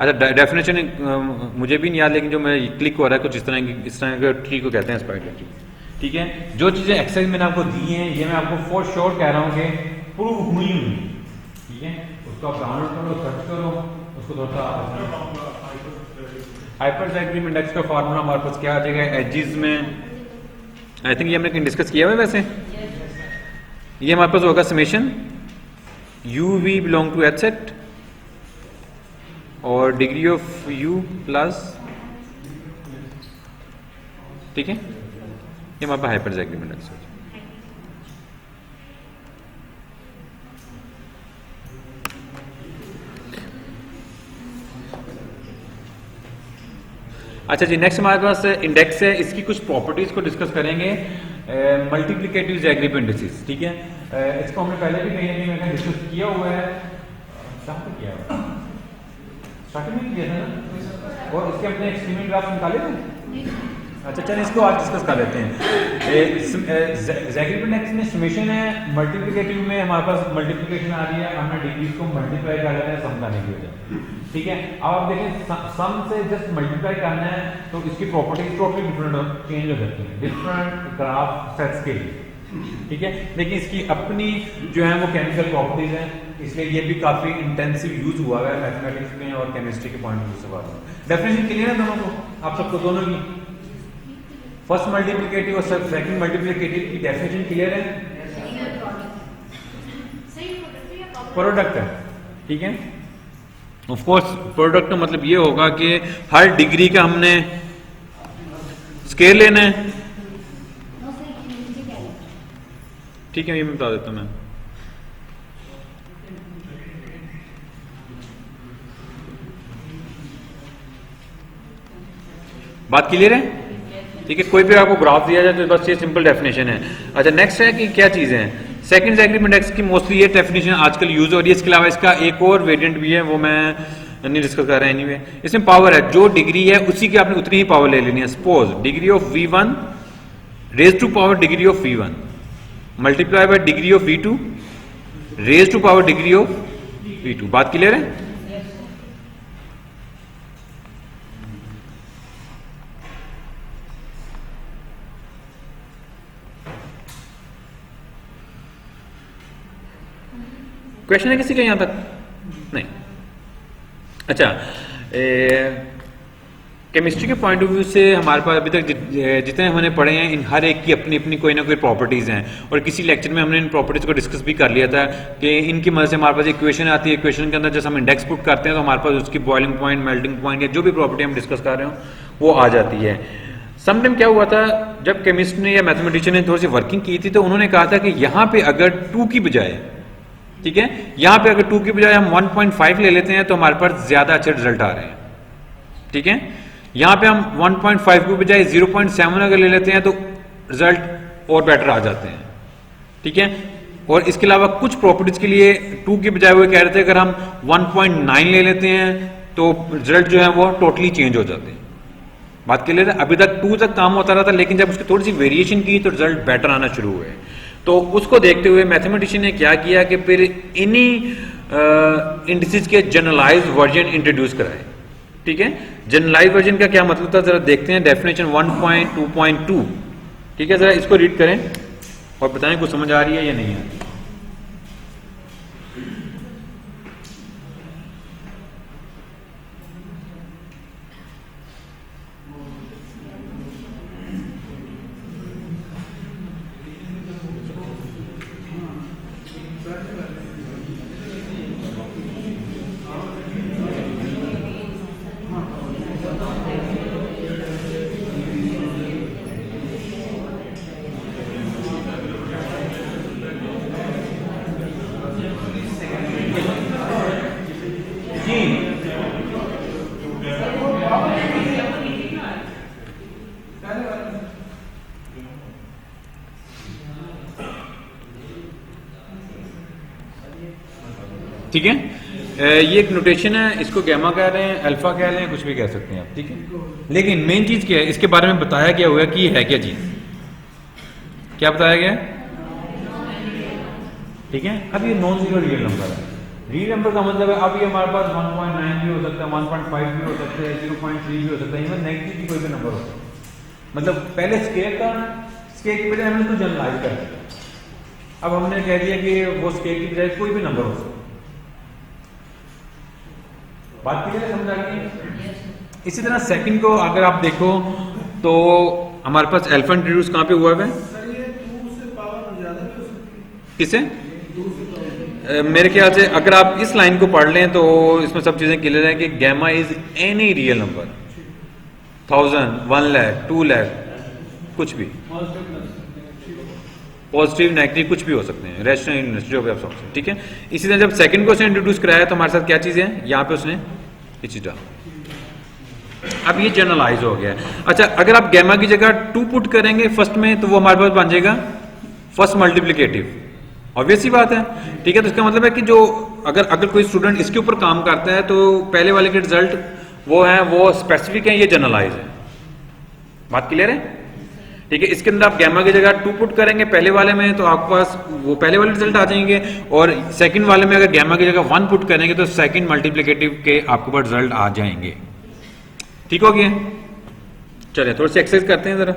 अच्छा, डेफिनेशन मुझे भी नहीं याद, लेकिन जो मेरा क्लिक हो रहा है कुछ इस तरह की, इस तरह के ट्री को कहते हैं स्पाइडर ट्री, ठीक है। जो चीज़ें एक्सरसाइज मैंने आपको दी हैं ये मैं आपको फॉर श्योर कह रहा हूँ कि प्रूव हुई, ठीक है। उसको आप डाउनलोड करो, सर्च करो, उसको थोड़ा सा हाइपरजैग्रीम इंडेक्स का फार्मूला हमारे पास क्या आ जाएगा एजेस में, आई थिंक ये हमने कहीं डिस्कस किया हुआ है वैसे। ये हमारे पास होगा summation u v belong to H set और डिग्री ऑफ यू प्लस, ठीक है, ये हमारे पास हाइपरजैग्रीम इंडेक्स हो जाएगा। अच्छा जी, नेक्स्ट हमारे पास इंडेक्स है, इसकी कुछ प्रॉपर्टीज को डिस्कस करेंगे। मल्टीप्लिकेटिव जैग्रीब इंडेक्सेस, ठीक है, इसको हमने पहले भी कहीं ना कहीं डिस्कस किया हुआ है, किया हुआ स्टार्टिंग में किया था ना, और इसके अपने एक्सपेरिमेंट ग्राफ निकाले थे। अच्छा चलिए इसको आज डिस्कस कर लेते हैं। जैग्रीब इंडेक्स में समेशन है, मल्टीप्लिकेटिव में हमारे पास मल्टीप्लिकेशन आ रही है, हमने डिग्रीज को मल्टीप्लाई कर लेते हैं सम करने की वजह, ठीक है। अब आप देखें सम से जस्ट मल्टीप्लाई करना है तो इसकी प्रॉपर्टीज टोटली डिफरेंट चेंज हो जाती है डिफरेंट ग्राफ सेट्स के लिए, ठीक है। लेकिन इसकी अपनी जो है वो केमिकल प्रॉपर्टीज हैं, इसलिए ये भी काफी इंटेंसिव यूज हुआ है मैथमेटिक्स में और केमिस्ट्री के पॉइंट ऑफ व्यू से बात। डेफिनेशन क्लियर है दोनों को, आप सबको दोनों की, फर्स्ट मल्टीप्लिकेटिव और सेकंड मल्टीप्लिकेटिव की डेफिनेशन क्लियर है, प्रोडक्ट है, ठीक है। ऑफ कोर्स प्रोडक्ट का मतलब ये होगा कि हर डिग्री का हमने स्केल लेना है, ठीक है, ये मैं बता देता हूं मैं। बात क्लियर है, ठीक है। कोई भी आपको ग्राफ दिया जाए तो बस ये सिंपल डेफिनेशन है। अच्छा नेक्स्ट है कि क्या चीजें हैं, सेकंड जैग्रीब इंडेक्स की मोस्टली ये डेफिनेशन आजकल यूज हो रही है, इसके अलावा इसका एक और वेरिएंट भी है, वो मैं नहीं डिस्कस कर रहा है एनीवे। इसमें पावर है, जो डिग्री है उसी की आपने उतनी ही पावर ले लेनी है। Suppose degree of V1 raise to power degree of V1 multiply by degree of V2 raise to power degree of V2। बात क्लियर है, क्वेश्चन है किसी का यहां तक नहीं? अच्छा, केमिस्ट्री के पॉइंट ऑफ व्यू से हमारे पास अभी तक जितने हमने पढ़े हैं इन हर एक की अपनी अपनी कोई ना कोई प्रॉपर्टीज हैं, और किसी लेक्चर में हमने इन प्रॉपर्टीज को डिस्कस भी कर लिया था कि इनकी मदद से हमारे पास इक्वेशन आती है, इक्वेशन के अंदर जैसे हम इंडेक्स पुट करते हैं तो हमारे पास उसकी बॉइलिंग पॉइंट, मेल्टिंग पॉइंट या जो भी प्रॉपर्टी हम डिस्कस कर रहे हो वो आ जाती है। समटाइम क्या हुआ था, जब केमिस्ट ने या मैथमेटिशियन ने थोड़ी सी वर्किंग की थी तो उन्होंने कहा था कि यहाँ पे अगर 2 की बजाय, ठीक है, यहां पे अगर 2 की बजाय हम 1.5 ले लेते हैं तो हमारे पास ज्यादा अच्छे रिजल्ट आ रहे हैं, ठीक है। यहां पे हम 1.5 की बजाय 0.7 अगर ले लेते हैं तो रिजल्ट और बेटर आ जाते हैं, ठीक है। और इसके अलावा कुछ प्रॉपर्टीज के लिए 2 की बजाय वो कह रहे थे अगर हम 1.9 ले लेते हैं तो रिजल्ट जो है वो टोटली चेंज हो जाते हैं। बात क्लियर है, अभी तक 2 तक काम होता रहा था, लेकिन जब उसकी थोड़ी सी वेरिएशन की तो रिजल्ट बेटर आना शुरू हुए। तो उसको देखते हुए मैथमेटिशियन ने क्या किया कि फिर इन्हीं इंडिसेस के जनरलाइज वर्जन इंट्रोड्यूस कराए, ठीक है। जनरलाइज वर्जन का क्या मतलब था, जरा देखते हैं डेफिनेशन 1.2.2, ठीक है। जरा इसको रीड करें और बताएं कुछ समझ आ रही है या नहीं आ रही। ठीक है, ये एक नोटेशन है, इसको गैमा कह रहे हैं, अल्फा कह रहे हैं, कुछ भी कह सकते हैं आप, ठीक है। लेकिन मेन चीज क्या है, इसके बारे में बताया क्या हुआ कि है क्या चीज, क्या बताया गया, ठीक है। अब ये नॉन जीरो रियल नंबर है, रियल नंबर का मतलब है अब ये हमारे पास 1.9 भी हो सकता है, 1.5 भी हो सकता है, 0.3 भी हो सकता है, इवन नेगेटिव भी कोई भी नंबर हो सकता है। मतलब पहले स्केल का, स्केल की बजाय हमने उसको जनरलाइज कर दिया, अब हमने कह दिया कि वो स्केल की बजाय कोई भी नंबर हो सकता है। बात क्लियर है, समझ आ गई? इसी तरह सेकंड को अगर आप देखो तो हमारे पास अल्फा इंट्रोड्यूस कहाँ पे हुआ है? सर ये 2 से पावर ज्यादा भी हो सकती है। किसे? 2 से पावर मेरे ख्याल से अगर आप इस लाइन को पढ़ लें तो इसमें सब चीजें क्लियर है कि gamma is any real number, 1000, 1 lakh, 2 lakh, कुछ भी, पॉजिटिव नेगेटिव कुछ भी हो सकते हैं, रैशनल जो भी आप समझ सकते हैं, ठीक है। इसी तरह जब सेकंड क्वेश्चन इंट्रोड्यूस कराया तो हमारे साथ क्या चीज़ है, यहाँ पे उसने ये चीज डाला। अब ये जनरलाइज हो गया है। अच्छा, अगर आप गैमा की जगह 2 पुट करेंगे फर्स्ट में तो वो हमारे पास बन जाएगा फर्स्ट मल्टीप्लिकेटिव, ऑब्वियस ही बात है, ठीक है। तो इसका मतलब है कि जो अगर कोई स्टूडेंट इसके ऊपर काम करता है तो पहले वाले के रिजल्ट वो है, वो स्पेसिफिक है, ये जनरलाइज है। बात क्लियर है, ठीक है। इसके अंदर आप गैमा की जगह 2 पुट करेंगे पहले वाले में तो आपके पास वो पहले वाले रिजल्ट आ जाएंगे, और सेकंड वाले में अगर गैमा की जगह 1 पुट करेंगे तो सेकंड मल्टीप्लिकेटिव के आपके पास रिजल्ट आ जाएंगे। ठीक हो गया? चलिए थोड़ी सी एक्सरसाइज करते हैं जरा।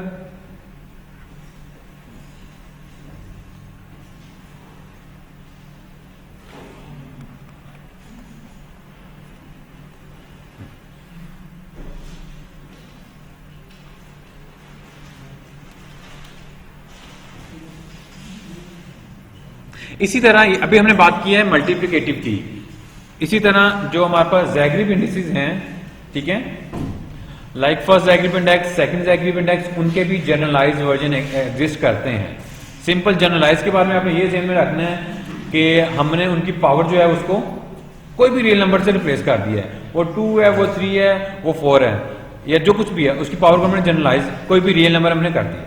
इसी तरह अभी हमने बात की है मल्टीप्लिकेटिव की, इसी तरह जो हमारे पास जैगरीब इंडिसेस हैं, ठीक है, लाइक फर्स्ट जैगरीब इंडेक्स, सेकंड जैगरीब इंडेक्स, उनके भी जनरलाइज वर्जन एग्जिस्ट करते हैं। सिंपल जनरलाइज के बारे में आपने ये ध्यान में रखना है कि हमने उनकी पावर जो है उसको कोई भी रियल नंबर से रिप्लेस कर दिया है, वो 2 है, वो 3 है, वो 4 है, या जो कुछ भी है उसकी पावर को हमने जनरलाइज कोई भी रियल नंबर हमने कर दिया।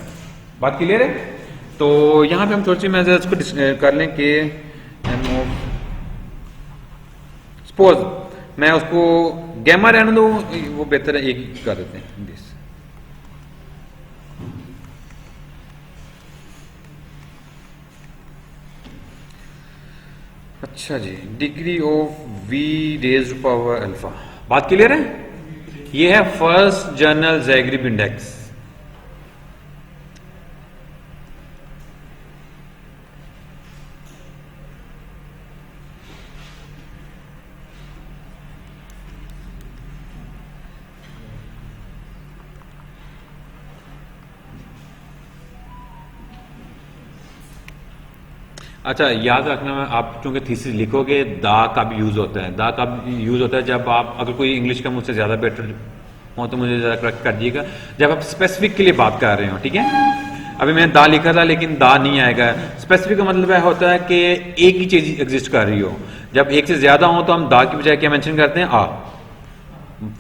बात क्लियर है? तो यहां पे हम थोड़ी सी मैं इसको कर लें कि सपोज मैं उसको गैमा रहने दो, वो बेहतर है, एक ही कर देते हैं दिस। अच्छा जी, degree of v raised power alpha. बात क्लियर है? ये है फर्स्ट जनरल जैगरीब इंडेक्स। अच्छा, याद रखना, आप चूंकि थीसिस लिखोगे दा का भी यूज होता है। दा का भी यूज होता है जब आप, अगर कोई इंग्लिश का मुझसे ज्यादा बेटर हो तो मुझे जरा करेक्ट कर दिएगा, जब आप स्पेसिफिक के लिए बात कर रहे हो, ठीक है। अभी मैंने दा लिखा था लेकिन दा नहीं आएगा। स्पेसिफिक का मतलब यह होता है कि एक ही चीज एग्जिस्ट कर रही हो। जब एक से ज्यादा हो तो हम दा की बजाय क्या मेंशन करते हैं, आ।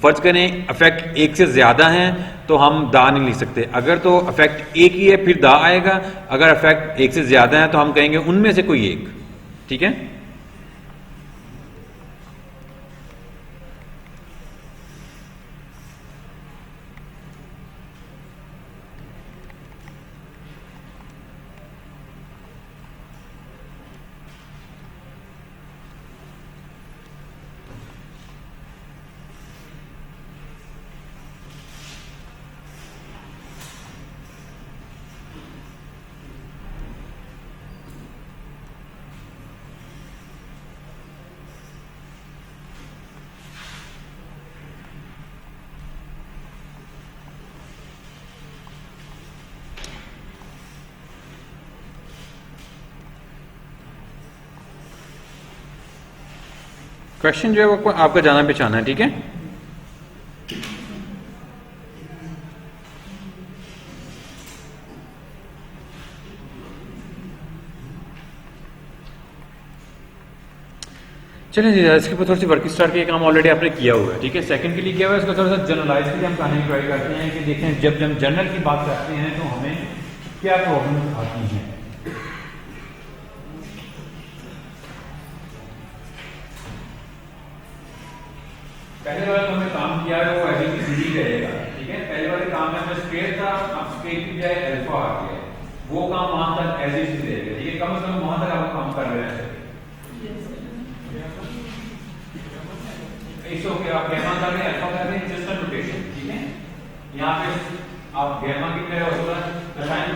फर्ज करें अफेक्ट एक से ज्यादा है तो हम दा नहीं लिख सकते, अगर तो अफेक्ट एक ही है फिर दा आएगा, अगर अफेक्ट एक से ज्यादा है तो हम कहेंगे उनमें से कोई एक, ठीक है। क्वेश्चन जो है वो आपका जाना पहचाना है, ठीक है। चलिए जी, इसके ऊपर थोड़ी सी वर्क स्टार्ट के काम ऑलरेडी आपने किया हुआ है, ठीक है। सेकंड के लिए किया हुआ है, इसको थोड़ा सा जनरलाइज के लिए हम कहने की ट्राई करते हैं कि देखें जब जब जनरल की बात करते हैं तो हमें क्या प्रॉब्लम आती हैं। पहले वाले हमने काम किया है वो एबीसीडी रहेगा, ठीक है। पहले वाले काम में हमें स्क्वायर था, अब स्क्वायर की बजाय अल्फा आ गया, वो काम वहां तक एज इट इज रहेगा, ठीक है। कम से कम वहां तक आप काम कर रहे हैं। इट्स ओके, आप गैमा कर रहे हैं, अल्फा कर रहे हैं, जस्ट अ नोटेशन, ठीक है। यहां पे आप गैमा की बजाय होगा रसायन,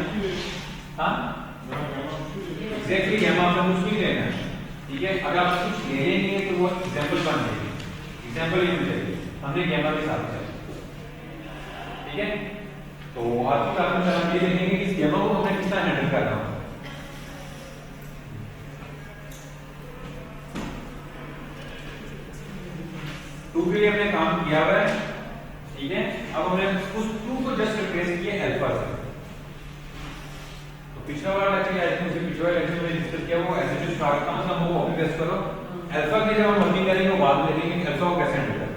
हां एग्जैक्टली गैमा आपने कुछ नहीं लेना, ठीक है। अगर आप कुछ ले लेंगे तो वो एग्जांपल बन जाएगी, एग्जांपल ये मिल जाएगी, हमने गैमा के साथ किया। ठीक है। तो आज की क्लास में हम ये देखेंगे कि स्कीमा को हमें किस तरह हैंडल करना है। टू के लिए हमने काम किया हुआ है, ठीक है। अब हमने उस टू को जस्ट रिप्लेस किया अल्फा से। तो पिछला वाला लेक्चर या इसमें पिछला लेक्चर में डिस्कस किया वो ऐसे जो स्टार्ट का मतलब वो कॉपी पेस्ट करो। अल्फा की जब हम वर्किंग करेंगे वो बाद में देखेंगे कि अल्फा को कैसे हैंडल करना है।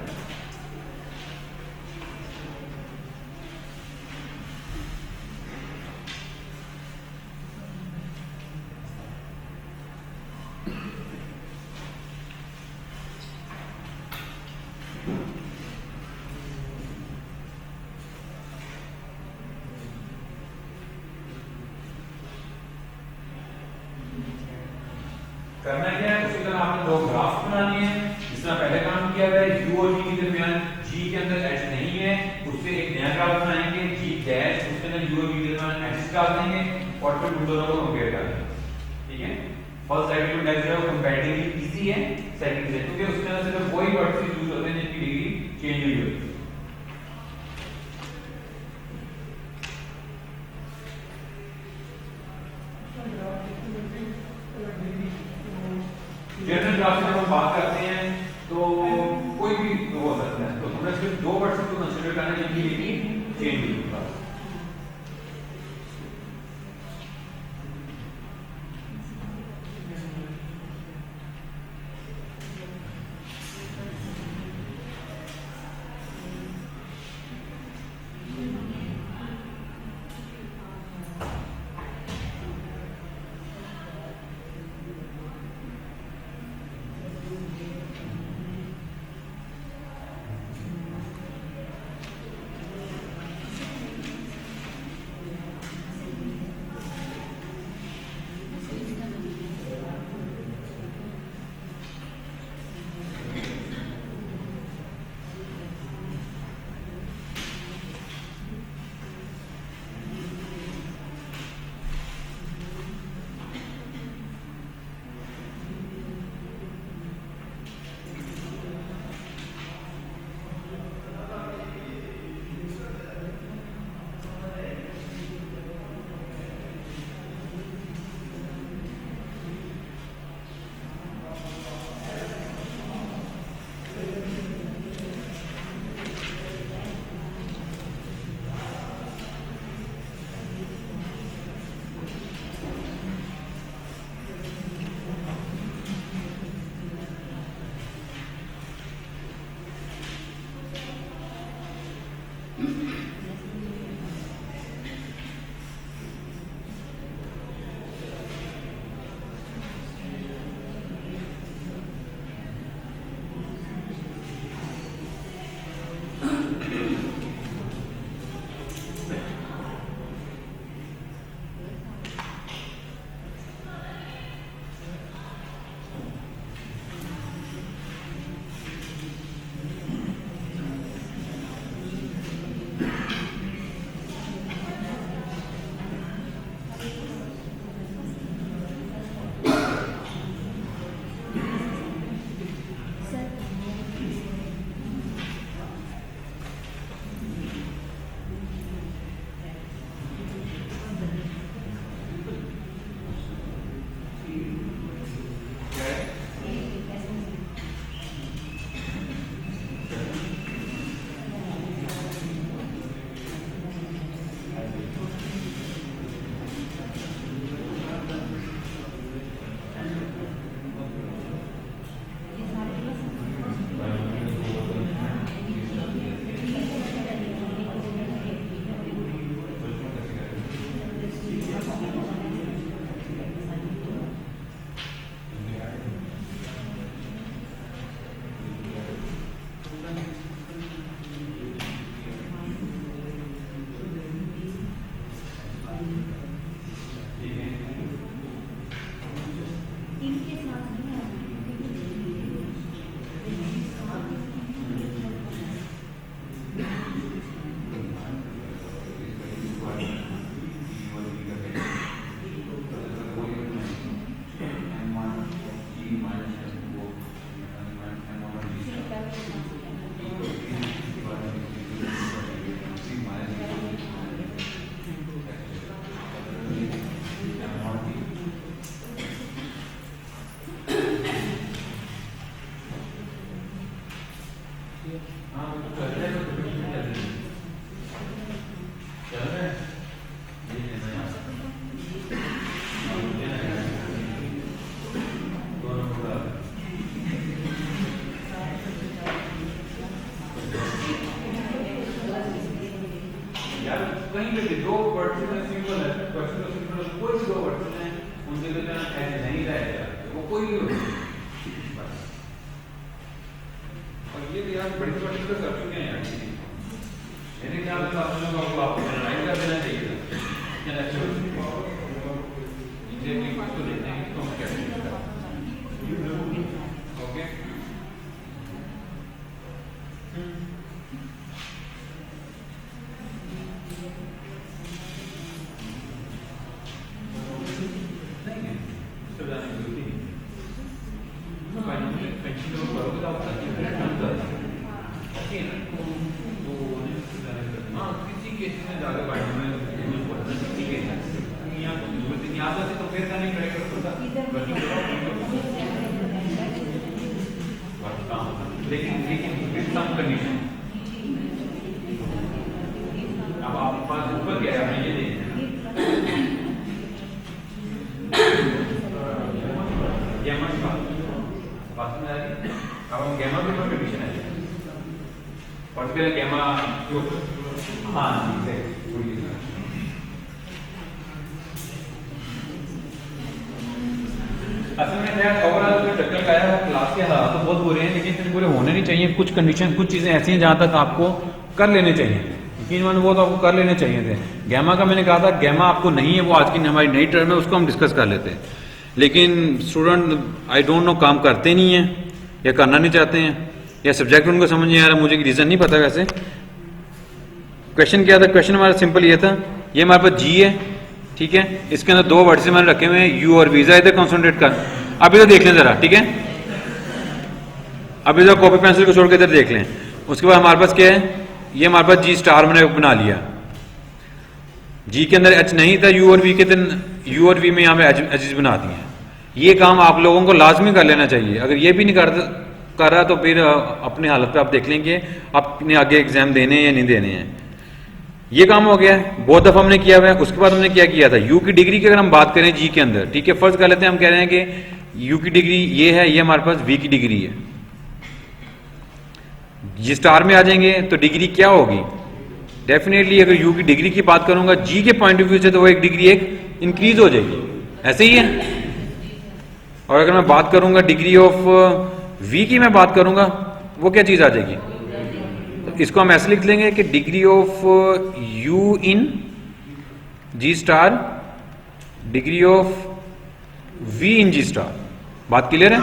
करना क्या है, उसी तरह आपने दो ग्राफ बनानी है जिसमें पहले काम किया हुआ है। u और g के दरमियान g के अंदर h नहीं है, उससे एक नया ग्राफ बनाएंगे g डैश, उसके अंदर u और v के दरमियान h डाल देंगे और फिर उन दोनों को कंपेयर कर देंगे। ठीक है, फर्स्ट साइड में जो है वो कंपैरेटिवली इजी है, सेकंड से क्योंकि उसके अंदर सिर्फ वही वर्ड्स यूज होते हैं जिनकी डिग्री चेंज हुई होती है। जनरल ग्राफ से हम बात करते हैं तो कोई भी हो सकता है, तो हमें सिर्फ दो वर्ड्स को कंसीडर करना है जिनकी डिग्री चेंज हुई है। वर्सेस हैं उनके लिए जो है एच नहीं रहेगा, वो कोई भी हो। और ये भी यार बड़ी बड़ी तो कर चुके हैं यार, मेरे ख्याल से आप लोगों को आपको जनरलाइज कर देना चाहिए था। तो लेते हैं इसको हम कैसे ओके अब आपके पास ऊपर क्या है ये देखना गैमा की बात में आ रही है। अब हम गैमा के ऊपर कंडीशन है पर्टिकुलर गैमा जो हाँ असल में यार ओवरऑल जो टक्कर का है क्लास के हालात तो बहुत बुरे हैं, लेकिन इतने बुरे होने नहीं चाहिए। कुछ कंडीशन कुछ चीज़ें ऐसी हैं जहाँ तक आपको कर लेने चाहिए, यकीन मानो वो तो आपको कर लेने चाहिए थे। गैमा का मैंने कहा था गैमा आपको नहीं है, वो आज की हमारी नई टर्म है, उसको हम डिस्कस कर लेते हैं। लेकिन स्टूडेंट आई डोंट नो काम करते नहीं हैं या करना नहीं चाहते हैं या सब्जेक्ट उनको समझ नहीं आ रहा, मुझे रीज़न नहीं पता। वैसे क्वेश्चन क्या था? क्वेश्चन हमारा सिंपल ये था, ये हमारे पास जी है, ठीक है, इसके अंदर दो वर्ड से मैंने रखे हुए हैं यू और वीजा, इधर कॉन्सेंट्रेट कर। अभी तो देख लें जरा, ठीक है, अभी तो कॉपी पेंसिल को छोड़ के इधर देख लें। उसके बाद हमारे पास क्या है, ये हमारे पास जी स्टार मैंने बना लिया। जी के अंदर एच नहीं था, यू और वी के यू और वी में यहाँ पे एच बना दिए। ये काम आप लोगों को लाजमी कर लेना चाहिए। अगर ये भी नहीं कर रहा तो फिर अपने हालत पे आप देख लेंगे आपने आगे एग्जाम देने हैं या नहीं देने हैं। ये काम हो गया है, बहुत दफा हमने किया हुआ है। उसके बाद हमने क्या किया था, यू की डिग्री की अगर हम बात करें जी के अंदर, ठीक है, फर्ज कर लेते हैं हम कह रहे हैं कि यू की डिग्री ये है, ये हमारे पास वी की डिग्री है। जी स्टार में आ जाएंगे तो डिग्री क्या होगी, डेफिनेटली अगर यू की डिग्री की बात करूंगा जी के पॉइंट ऑफ व्यू से तो वो एक डिग्री एक इंक्रीज हो जाएगी, ऐसे ही है। और अगर मैं बात करूंगा डिग्री ऑफ वी की मैं बात करूंगा, वो क्या चीज आ जाएगी, तो इसको हम ऐसे लिख लेंगे कि degree of u in G star degree of v in G star. बात क्लियर है?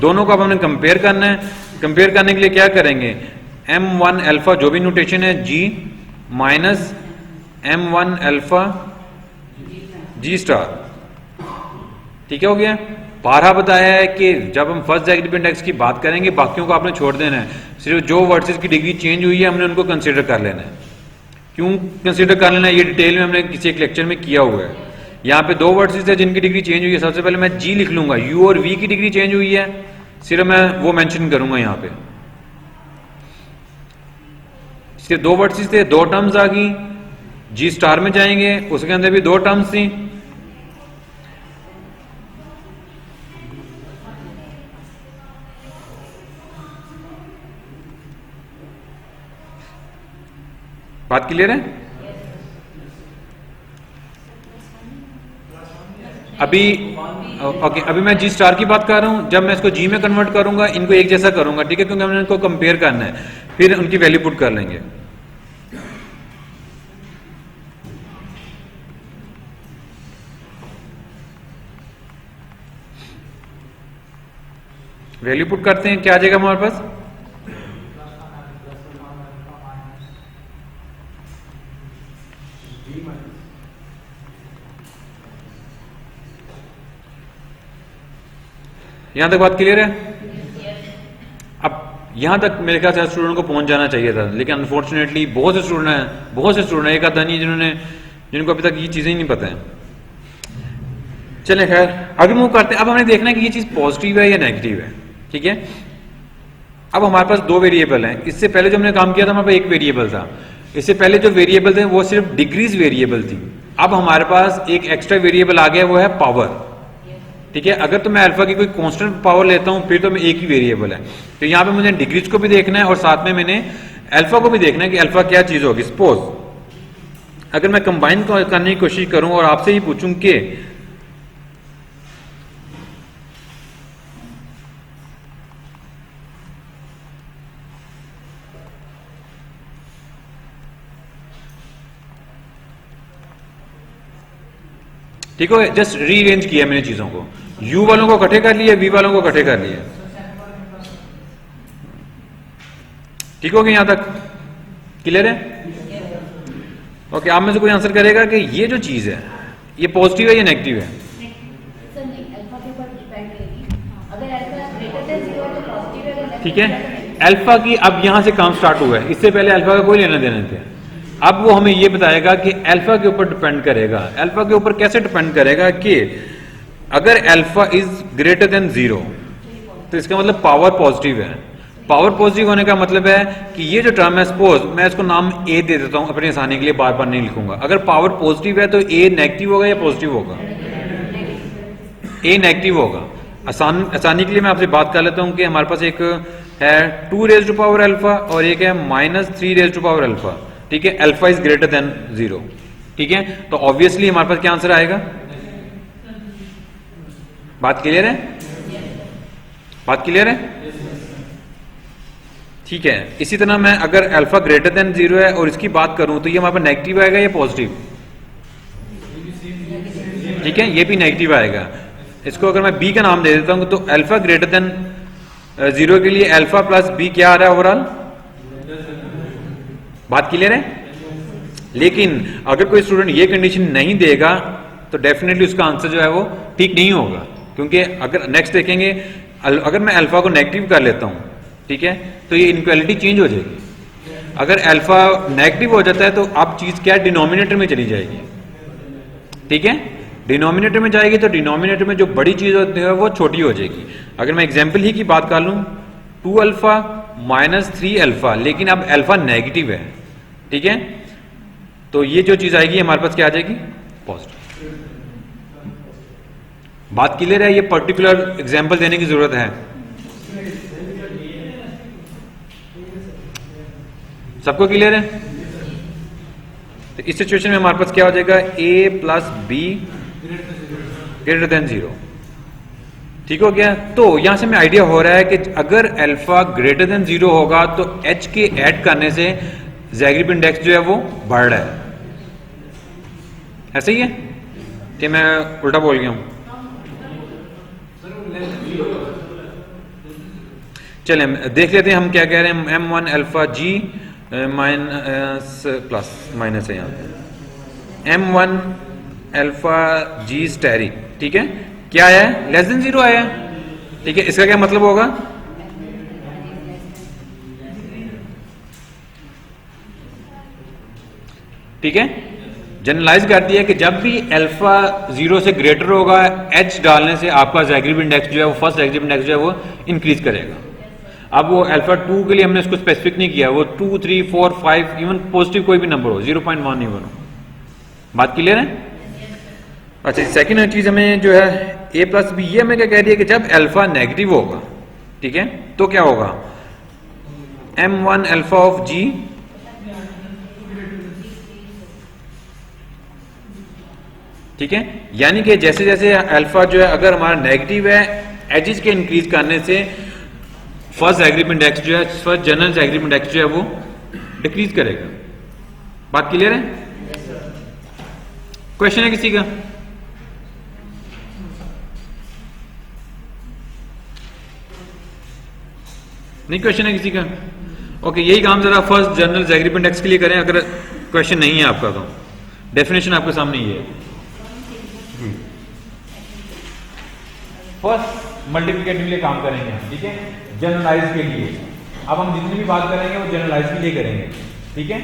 दोनों को अब हमने कंपेयर करना है। कंपेयर करने के लिए क्या करेंगे, m1 अल्फा जो भी नोटेशन है जी माइनस m1 अल्फा जी स्टार, ठीक है, हो गया। बारह बताया है कि जब हम फर्स्ट डिग्री इंडेक्स की बात करेंगे बाकियों को आपने छोड़ देना है, सिर्फ जो वर्सेस की डिग्री चेंज हुई है हमने उनको कंसीडर कर लेना है। क्यों कंसीडर कर लेना है, ये डिटेल में हमने किसी एक लेक्चर में किया हुआ है। यहाँ पे दो वर्सेस है जिनकी डिग्री चेंज हुई है, सबसे पहले मैं जी लिख लूंगा, यू और वी की डिग्री चेंज हुई है, सिर्फ मैं वो मेंशन करूंगा यहाँ पे। सिर्फ दो वर्सेस थे, दो टर्म्स आ गई, जी स्टार में जाएंगे उसके अंदर भी दो टर्म्स थी। बात क्लियर है? अभी ओके, अभी मैं जी स्टार की बात कर रहा हूं। जब मैं इसको जी में कन्वर्ट करूंगा इनको एक जैसा करूंगा, ठीक है, क्योंकि हमने इनको कंपेयर करना है, फिर उनकी वैल्यू पुट कर लेंगे। वैल्यू पुट करते हैं, क्या आ जाएगा हमारे पास, यहां तक बात क्लियर है? अब यहां तक मेरे ख्याल से स्टूडेंट को पहुंच जाना चाहिए था, लेकिन अनफॉर्चुनेटली बहुत से स्टूडेंट हैं, एक आधा नहीं जिनको अभी तक ये चीजें ही नहीं पता है। चले खैर आगे मूव करते हैं। अब हमने देखना है कि ये चीज पॉजिटिव है या नेगेटिव है, ठीक है। अब हमारे पास दो वेरिएबल हैं। इससे पहले जो हमने काम किया था हमारे पास एक वेरिएबल था। इससे पहले जो वेरिएबल थे वो सिर्फ डिग्रीज वेरिएबल थी। अब हमारे पास एक एक्स्ट्रा वेरिएबल आ गया, वो है पावर, ठीक है। अगर तो मैं अल्फा की कोई कांस्टेंट पावर लेता हूं फिर तो मैं एक ही वेरिएबल है, तो यहां पे मुझे डिग्रीज को भी देखना है और साथ में मैंने अल्फा को भी देखना है कि अल्फा क्या चीज होगी। सपोज अगर मैं कंबाइन करने की कोशिश करूं और आपसे ही पूछूं कि ठीक है, जस्ट रीअरेंज किया मैंने चीजों को, u वालों को इकट्ठे कर लिए, v वालों को इकट्ठे कर लिए। ठीक हो गया यहां तक? क्लियर है? ओके, आप में से कोई आंसर करेगा कि ये जो चीज है ये पॉजिटिव है या नेगेटिव है? सर नहीं, अल्फा के ऊपर डिपेंड करेगी। अगर अल्फा ग्रेटर देन 0 है तो पॉजिटिव है, अगर ठीक है, अल्फा की अब यहां से काम स्टार्ट हुआ है, इससे पहले अल्फा का कोई लेना देना थे। अब वो हमें ये बताएगा कि अल्फा के ऊपर डिपेंड करेगा। अल्फा के ऊपर कैसे डिपेंड करेगा कि अगर अल्फा इज ग्रेटर देन 0 तो इसका मतलब पावर पॉजिटिव है। पावर पॉजिटिव होने का मतलब है कि ये जो टर्म है, सपोज मैं इसको नाम ए दे देता हूं अपनी आसानी के लिए, बार बार नहीं लिखूंगा। अगर पावर पॉजिटिव है तो ए नेगेटिव होगा या पॉजिटिव होगा? ए नेगेटिव होगा। आसानी के लिए मैं आपसे बात कर लेता हूं कि हमारे पास एक है 2 रेज टू पावर अल्फा और एक है -3 रेज टू पावर अल्फा। ठीक है, अल्फा इज ग्रेटर देन 0। ठीक है, तो ऑब्वियसली हमारे पास क्या आंसर आएगा? बात क्लियर है? बात क्लियर है? ठीक है, इसी तरह मैं अगर अल्फा ग्रेटर देन 0 है और इसकी बात करूं तो ये हमारे पास नेगेटिव आएगा या पॉजिटिव? ठीक है, ये भी नेगेटिव आएगा। इसको अगर मैं बी का नाम दे देता हूं तो अल्फा ग्रेटर देन 0 के लिए अल्फा प्लस बी क्या आ रहा है ओवरऑल? बात क्लियर है? लेकिन अगर कोई स्टूडेंट ये कंडीशन नहीं देगा तो डेफिनेटली उसका आंसर जो है वो ठीक नहीं होगा, क्योंकि अगर नेक्स्ट देखेंगे अगर मैं अल्फा को नेगेटिव कर लेता हूं, ठीक है, तो ये इनक्वालिटी चेंज हो जाएगी। अगर अल्फा नेगेटिव हो जाता है तो अब चीज क्या डिनोमिनेटर में चली जाएगी। ठीक है, डिनोमिनेटर में जाएगी तो डिनोमिनेटर में जो बड़ी चीज होती है वो छोटी हो जाएगी। अगर मैं एग्जांपल ही की बात कर लूं 2 अल्फा -3 अल्फा, लेकिन अब अल्फा नेगेटिव है। ठीक है, तो ये जो चीज आएगी हमारे पास क्या आ जाएगी? पॉजिटिव। बात क्लियर है? ये पर्टिकुलर एग्जांपल देने की जरूरत है? सबको क्लियर है? तो इस सिचुएशन में हमारे पास क्या हो जाएगा? a plus be greater than 0। ठीक हो गया? तो यहां से हमें आइडिया हो रहा है कि अगर अल्फा ग्रेटर देन 0 होगा तो h के ऐड करने से ज़ैग्रिब इंडेक्स जो है वो बढ़ रहा है। ऐसे ही है कि मैं उल्टा बोल गया हूं? चलें देख लेते हैं हम क्या कह रहे हैं। m1 alpha g minus plus minus है यहाँ पे m1 अल्फा g स्टेरिक। ठीक है, क्या आया है? लेस देन 0 आया है। ठीक है, इसका क्या मतलब होगा? ठीक है, जनरलाइज कर दिया कि जब भी अल्फा 0 से ग्रेटर होगा h डालने से आपका ज़ैग्रिब इंडेक्स जो है वो फर्स्ट ज़ैग्रिब इंडेक्स जो है वो इंक्रीज करेगा। अब वो अल्फा 2 के लिए हमने उसको स्पेसिफिक नहीं किया, वो 2, 3, 4, 5 इवन पॉजिटिव कोई भी नंबर हो, 0.1 इवन हो। बात क्लियर है? अच्छा, सेकंड चीज हमें जो है a प्लस बी, ये हमें क्या कह रही है कि जब अल्फा नेगेटिव होगा, ठीक है, तो क्या होगा? m1 अल्फा ऑफ g ठीक है, यानी कि जैसे जैसे अल्फा जो है अगर हमारा नेगेटिव है, एजेस के इंक्रीज करने से फर्स्ट ज़ैग्रिब इंडेक्स जो है, फर्स्ट जनरल ज़ैग्रिब इंडेक्स जो है वो डिक्रीज करेगा। बात क्लियर है? क्वेश्चन है किसी का? नहीं क्वेश्चन है किसी का? ओके, यही काम जरा फर्स्ट जनरल ज़ैग्रिब इंडेक्स के लिए करें। अगर क्वेश्चन नहीं है आपका तो डेफिनेशन आपके सामने ही है। फर्स्ट मल्टीप्लिकेटिव के लिए काम करेंगे हम, ठीक है, जनरलाइज के लिए। अब हम जितनी भी बात करेंगे वो जनरलाइज के लिए करेंगे। ठीक है,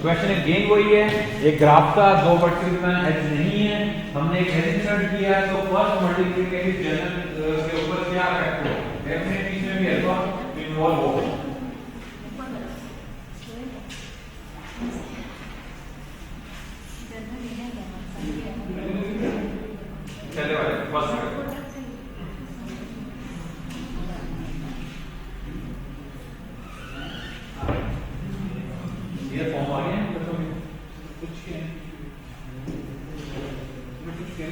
क्वेश्चन अगेन वही है, एक ग्राफ का 2 वर्टिकल एज नहीं है, हमने एक एडिशन किया तो फर्स्ट मल्टीप्लिकेटिव जनरल के ऊपर क्या रखो, डेफिनेटली इसमें भी अल्फा इन्वॉल्व होगा। चले वाले फर्स्ट ये फॉर्म आ गया कुछ के।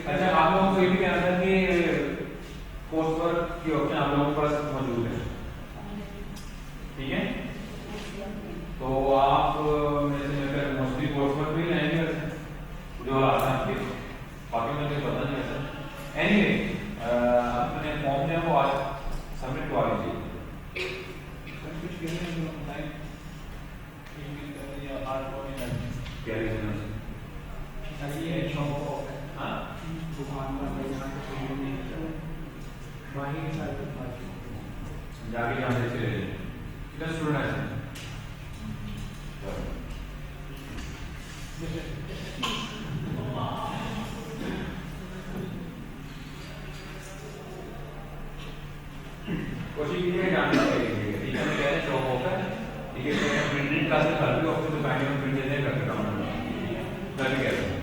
अच्छा, आप लोगों को ये भी कहना था कि कोर्स वर्क की ऑप्शन आप लोगों के पास मौजूद है। ठीक है, तो आप मोस्टली कोर्स वर्क भी लेंगे क्या रीजन है? ये शॉप हाँ दुकान पर यहाँ पे वहीं साइड जाके यहाँ से चले जाइए। कितना स्टूडेंट है? कोशिश कीजिए जानने के लिए। ठीक है, मैं कह रहे हैं शॉप होगा। ठीक है, प्रिंटिंग क्लास में कर भी ऑफिस दुकान में प्रिंट देने का काम मैं भी कह रहा हूँ।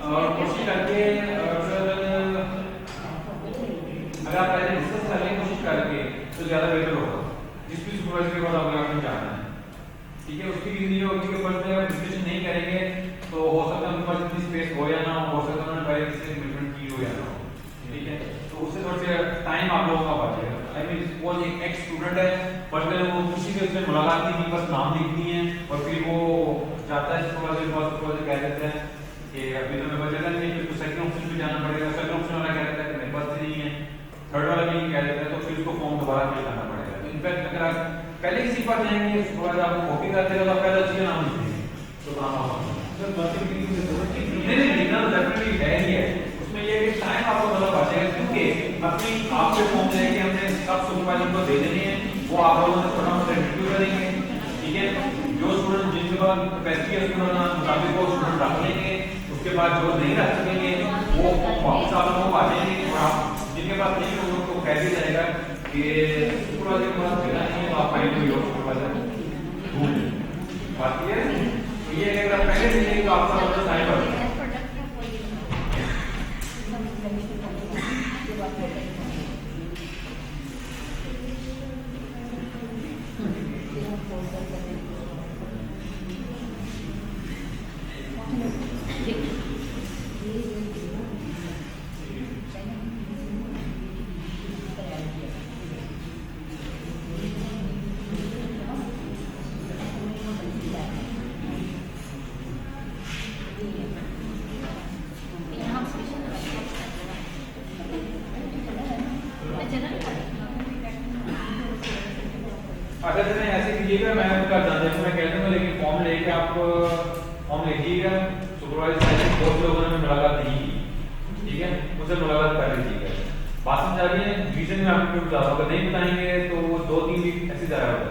और कोशिश करके अगर आप पहले डिस्कस करने की कोशिश करके तो ज़्यादा बेहतर होगा। जिस भी सुपरवाइजर के बाद आपने जाना है, ठीक है, उसकी रीजन ये होगी कि फर्स्ट में डिस्कशन नहीं करेंगे तो हो सकता है उनके पास इतनी स्पेस हो या ना हो सकता है उन्होंने पहले किसी कमिटमेंट की हो या ना हो। ठीक है, तो उससे थोड़ा सा टाइम आप लोगों का बचेगा। आई मीन वो एक एक्स स्टूडेंट है, फर्स्ट में वो किसी से उससे मुलाकात नहीं की, बस नाम लिख दिए और फिर वो जाता है सुपरवाइजर के पास, सुपरवाइजर कह देते हैं कि अभी तो मेरे पास जगह नहीं है, फिर सेकंड ऑप्शन पे जाना पड़ेगा। सेकंड ऑप्शन वाला कह देता है कि मेरे पास नहीं है, थर्ड वाला भी कह देता है, तो फिर उसको फॉर्म दोबारा फिल करना पड़ेगा। तो इनफैक्ट अगर आप पहले किसी पर जाएंगे सुपरवाइजर आपको कॉपी करते हो तो पहले अच्छी नाम लिख देंगे तो काम होगा। सर बाकी की जरूरत नहीं लिखना तो डेफिनेटली है ही है, उसमें ये कि टाइम आपको मतलब बचेगा क्योंकि अपनी आपके फॉर्म लेके हमने सब सुपरवाइजर को दे देने हैं, वो आप लोगों ने थोड़ा सा इंटरव्यू करेंगे। ठीक है, जो स्टूडेंट जिनके पास कैपेसिटी है स्टूडेंट मुताबिक वो स्टूडेंट रख लेंगे, उसके बाद जो नहीं रख सकेंगे वो वापस आप लोगों को आ जाएंगे और आप जिनके पास नहीं है उनको कह दिया जाएगा कि सुपरवाइजर के पास मिला नहीं है तो आप फाइल कोई और सुपरवाइजर ढूंढ लें। बात क्लियर है? तो ये अगर आप पहले से नहीं तो आपका मतलब टाइम बढ़ जाएगा। अगर मैं ऐसे कीजिएगा मैं कर जानता हूँ, मैं कह दूँगा लेकिन फॉर्म लेके आप फॉर्म लिखिएगा। सुपरवाइजर से बहुत लोगों ने मुलाकात नहीं की, ठीक है, मुझसे मुलाकात कर लीजिएगा। बात समझ आ रही है? रीजन में आपको बता रहा हूँ, अगर नहीं बताएंगे तो वो 2-3 वीक ऐसे जा रहा होगा।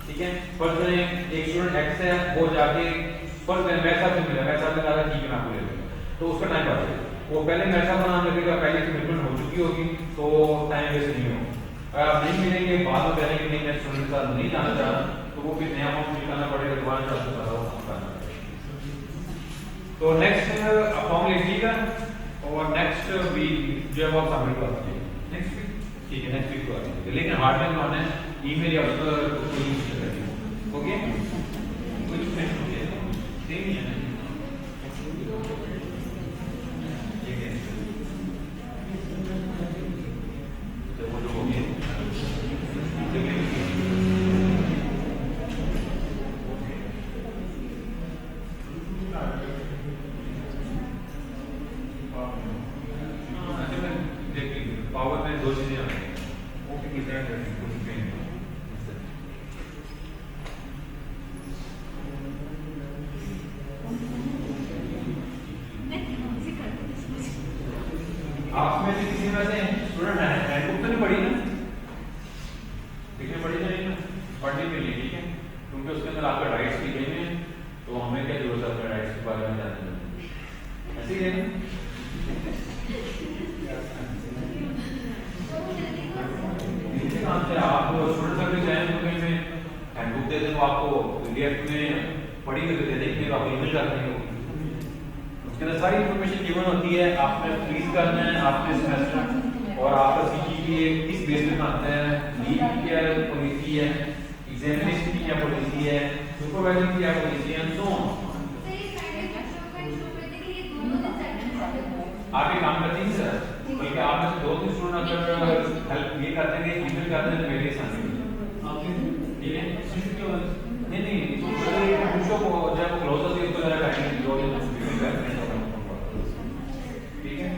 ठीक है, फर्स्ट में एक स्टूडेंट एक्स है, वो जाके फर्स्ट में मेरे साथ मिला, मेरे साथ में कहा ठीक है मैं आपको ले लूँगा, तो उसका टाइम बचेगा। वो पहले मेरे साथ नाम लगेगा, पहले कमिटमेंट हो चुकी होगी तो टाइम वेस्ट नहीं होगा। अगर आप नहीं मिलेंगे बाद में कहेंगे कि नहीं मैं स्टूडेंट के साथ नहीं जाना चाह रहा, तो वो फिर नया फॉर्म फिल करना पड़ेगा, दोबारा चालू करना पड़ेगा। तो नेक्स्ट फॉर्म लिखिएगा और नेक्स्ट वीक जो है वो सबमिट कर दीजिए। नेक्स्ट वीक ठीक है, नेक्स्ट वीक को आ जाएंगे, लेकिन हार्ड में जो है ईमेल या उस पर कोई यूज करिए। ओके, कुछ मिनट हो गया सेम ही है ना, ठीक है, तो वो जो हो गया पावर में दो चीजें आती हैं, वो भी डिजाइन करनी है, कुछ भी नहीं। आप में से किसी में से स्टूडेंट है हैंडबुक तो नहीं पढ़ी ना, लिखने पढ़ी तो नहीं ना, पढ़ने के लिए ठीक है, क्योंकि उसके अंदर आपका राइट्स लिखे हुए हैं, तो हमें क्या जरूरत है अपने राइट्स के बारे में जानने की, ऐसे ही है ना। आप स्टूडेंट सर्विस जाएंगे में हैंडबुक दे दें, आपको पीडीएफ में पढ़ी हुई दे देंगे, आप ईमेल कर देंगे, उसके अंदर सारी इन्फॉर्मेशन गिवन होती है। आपने फ्रीज करना है, आपने सेमेस्टर और आपका सीजीपीए किस बेस पे करते हैं, लीव की क्या पॉलिसी है, एग्जामिनेशन की क्या पॉलिसी है, सुपरवाइजर की क्या पॉलिसी है, सो आप ये काम करते हैं सर, बल्कि आप में से 2-3 स्टूडेंट अगर हेल्प ये करते हैं, ईमेल करते हैं तो मेरे सामने ठीक है, नहीं पूछो को जब क्लोज होती है तो जरा टाइम दो दिन करते हैं, ठीक है।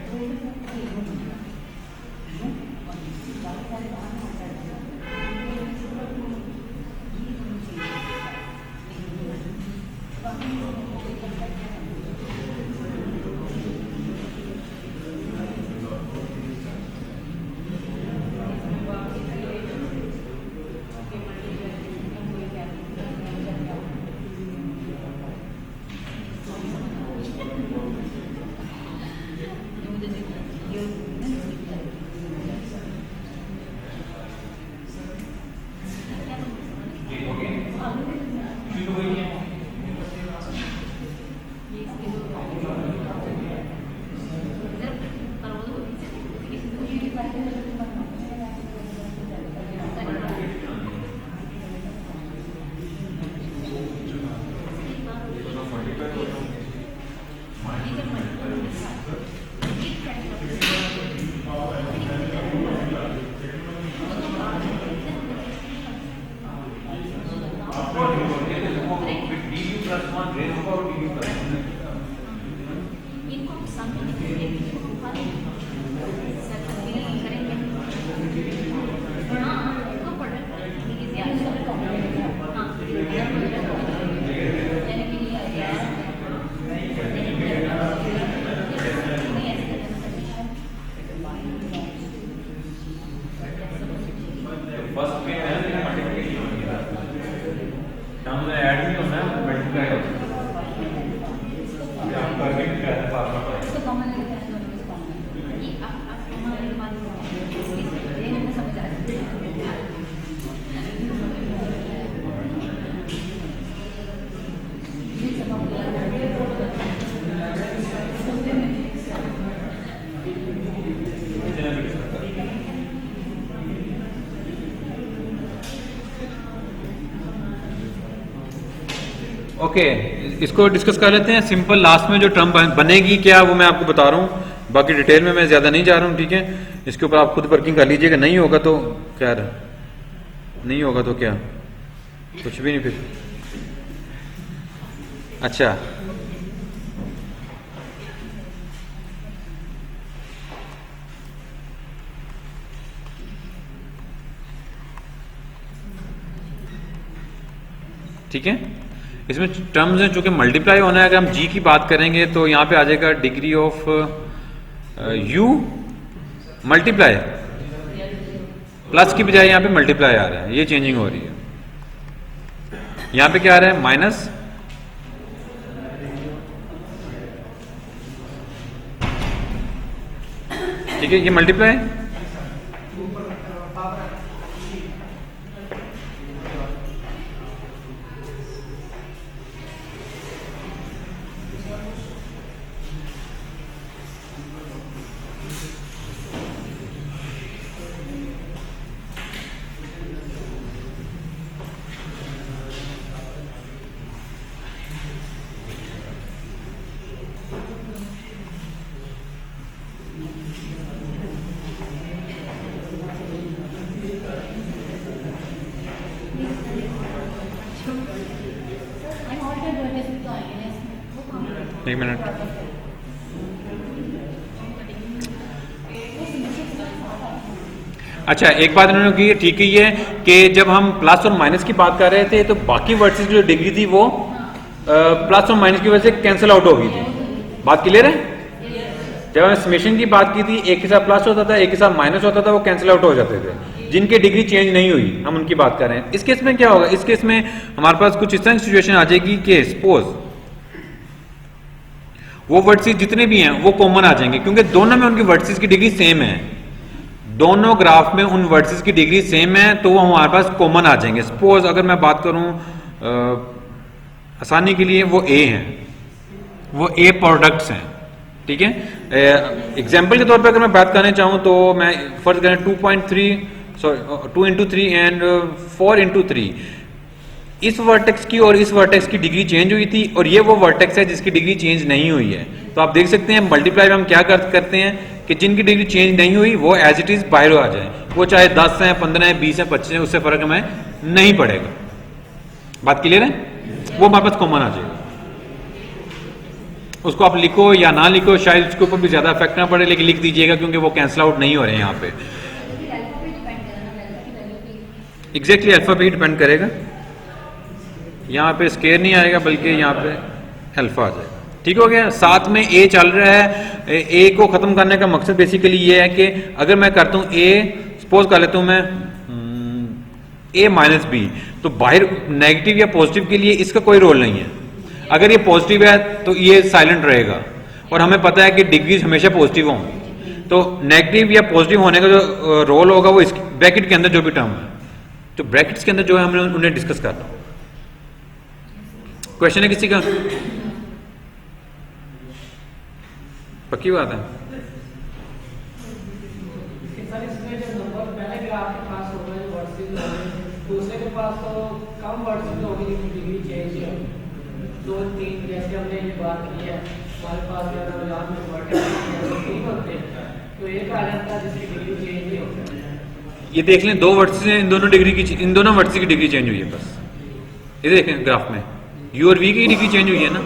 ओके, इसको डिस्कस कर लेते हैं। सिंपल लास्ट में जो टर्म बनेगी क्या वो मैं आपको बता रहा हूँ, बाकी डिटेल में मैं ज़्यादा नहीं जा रहा हूँ, ठीक है। इसके ऊपर आप खुद वर्किंग कर लीजिएगा, नहीं होगा तो खैर, नहीं होगा तो क्या, कुछ भी नहीं फिर। अच्छा, ठीक है। इसमें टर्म्स हैं चूंकि मल्टीप्लाई होना है। अगर हम जी की बात करेंगे तो यहाँ पे आ जाएगा degree of you multiply, plus की बजाय यहाँ पे मल्टीप्लाई आ रहा है, ये चेंजिंग हो रही है। यहाँ पे क्या आ रहा है, माइनस, ठीक है, ये मल्टीप्लाई, एक मिनट। अच्छा, एक बात इन्होंने की ठीक ही है कि जब हम प्लस और माइनस की बात कर रहे थे तो बाकी वर्ड्स की जो डिग्री थी वो प्लस और माइनस की वजह से कैंसिल आउट हो गई थी। बात क्लियर है? जब हमने समेशन की बात की थी, एक के साथ प्लस होता था, एक के साथ माइनस होता था, वो कैंसिल आउट हो जाते थे। जिनकी डिग्री चेंज नहीं हुई, हम उनकी बात कर रहे हैं। इस केस में क्या होगा, इस केस में हमारे पास कुछ इस तरह की सिचुएशन आ जाएगी कि सपोज वो वर्डसीज जितने भी हैं वो कॉमन आ जाएंगे, क्योंकि दोनों में उनकी वर्डसीज की डिग्री सेम है। दोनों ग्राफ में उन वर्डसीज की डिग्री सेम है, तो वो हमारे पास कॉमन आ जाएंगे। सपोज अगर मैं बात करूं आसानी के लिए, वो ए हैं, वो ए प्रोडक्ट्स हैं, ठीक है। एग्जाम्पल के तौर पर अगर मैं बात करना चाहूं तो मैं फर्ज करें 2 into 3 एंड 4 into 3, इस वर्टेक्स की और इस वर्टेक्स की डिग्री चेंज हुई थी, और ये वो वर्टेक्स है जिसकी डिग्री चेंज नहीं हुई है। तो आप देख सकते हैं मल्टीप्लाई में हम क्या करते हैं कि जिनकी डिग्री चेंज नहीं हुई वो एज इट इज बाहर आ जाए, वो चाहे 10 है, 15 है, 20 है, 25 है, उससे फर्क हमें नहीं पड़ेगा। बात क्लियर है? वो हमारे पास कॉमन आ जाएगा। उसको आप लिखो या ना लिखो, शायद उसके ऊपर भी ज्यादा इफेक्ट ना पड़े, लेकिन लिख दीजिएगा क्योंकि वो कैंसिल आउट नहीं हो रहे हैं यहाँ पे। एग्जैक्टली अल्फा पे डिपेंड करेगा, यहाँ पे स्केयर नहीं आएगा बल्कि यहाँ पे अल्फा आ जाएगा। ठीक हो गया। साथ में ए चल रहा है। ए को खत्म करने का मकसद बेसिकली ये है कि अगर मैं करता हूँ ए, सपोज कर लेता हूँ मैं ए माइनस बी, तो बाहर नेगेटिव या पॉजिटिव के लिए इसका कोई रोल नहीं है। अगर ये पॉजिटिव है तो ये साइलेंट रहेगा, और हमें पता है कि डिग्रीज हमेशा पॉजिटिव होंगी। तो नेगेटिव या पॉजिटिव होने का जो रोल होगा वो इस ब्रैकेट के अंदर जो भी टर्म है, तो ब्रैकेट्स के अंदर जो है हमने उन्हें डिस्कस करना। क्वेश्चन है किसी का? पक्की बात है? सर इसमें जो नंबर पहले ग्राफ के पास होगा जो वर्सेस होंगे, दूसरे के पास तो कम वर्सेस होगी जिसकी डिग्री चेंज है। 2 3 जैसे हमने ये बात की है, हमारे पास अगर याद में वर्सेस 3 होते हैं तो एक आ जाता है जिसकी डिग्री चेंज नहीं होती। ये देख लें, 2 वर्सेस हैं, इन दोनों वर्सेस की डिग्री चेंज हुई है बस। ये देखें ग्राफ में यू और वी की डिग्री चेंज हुई है ना,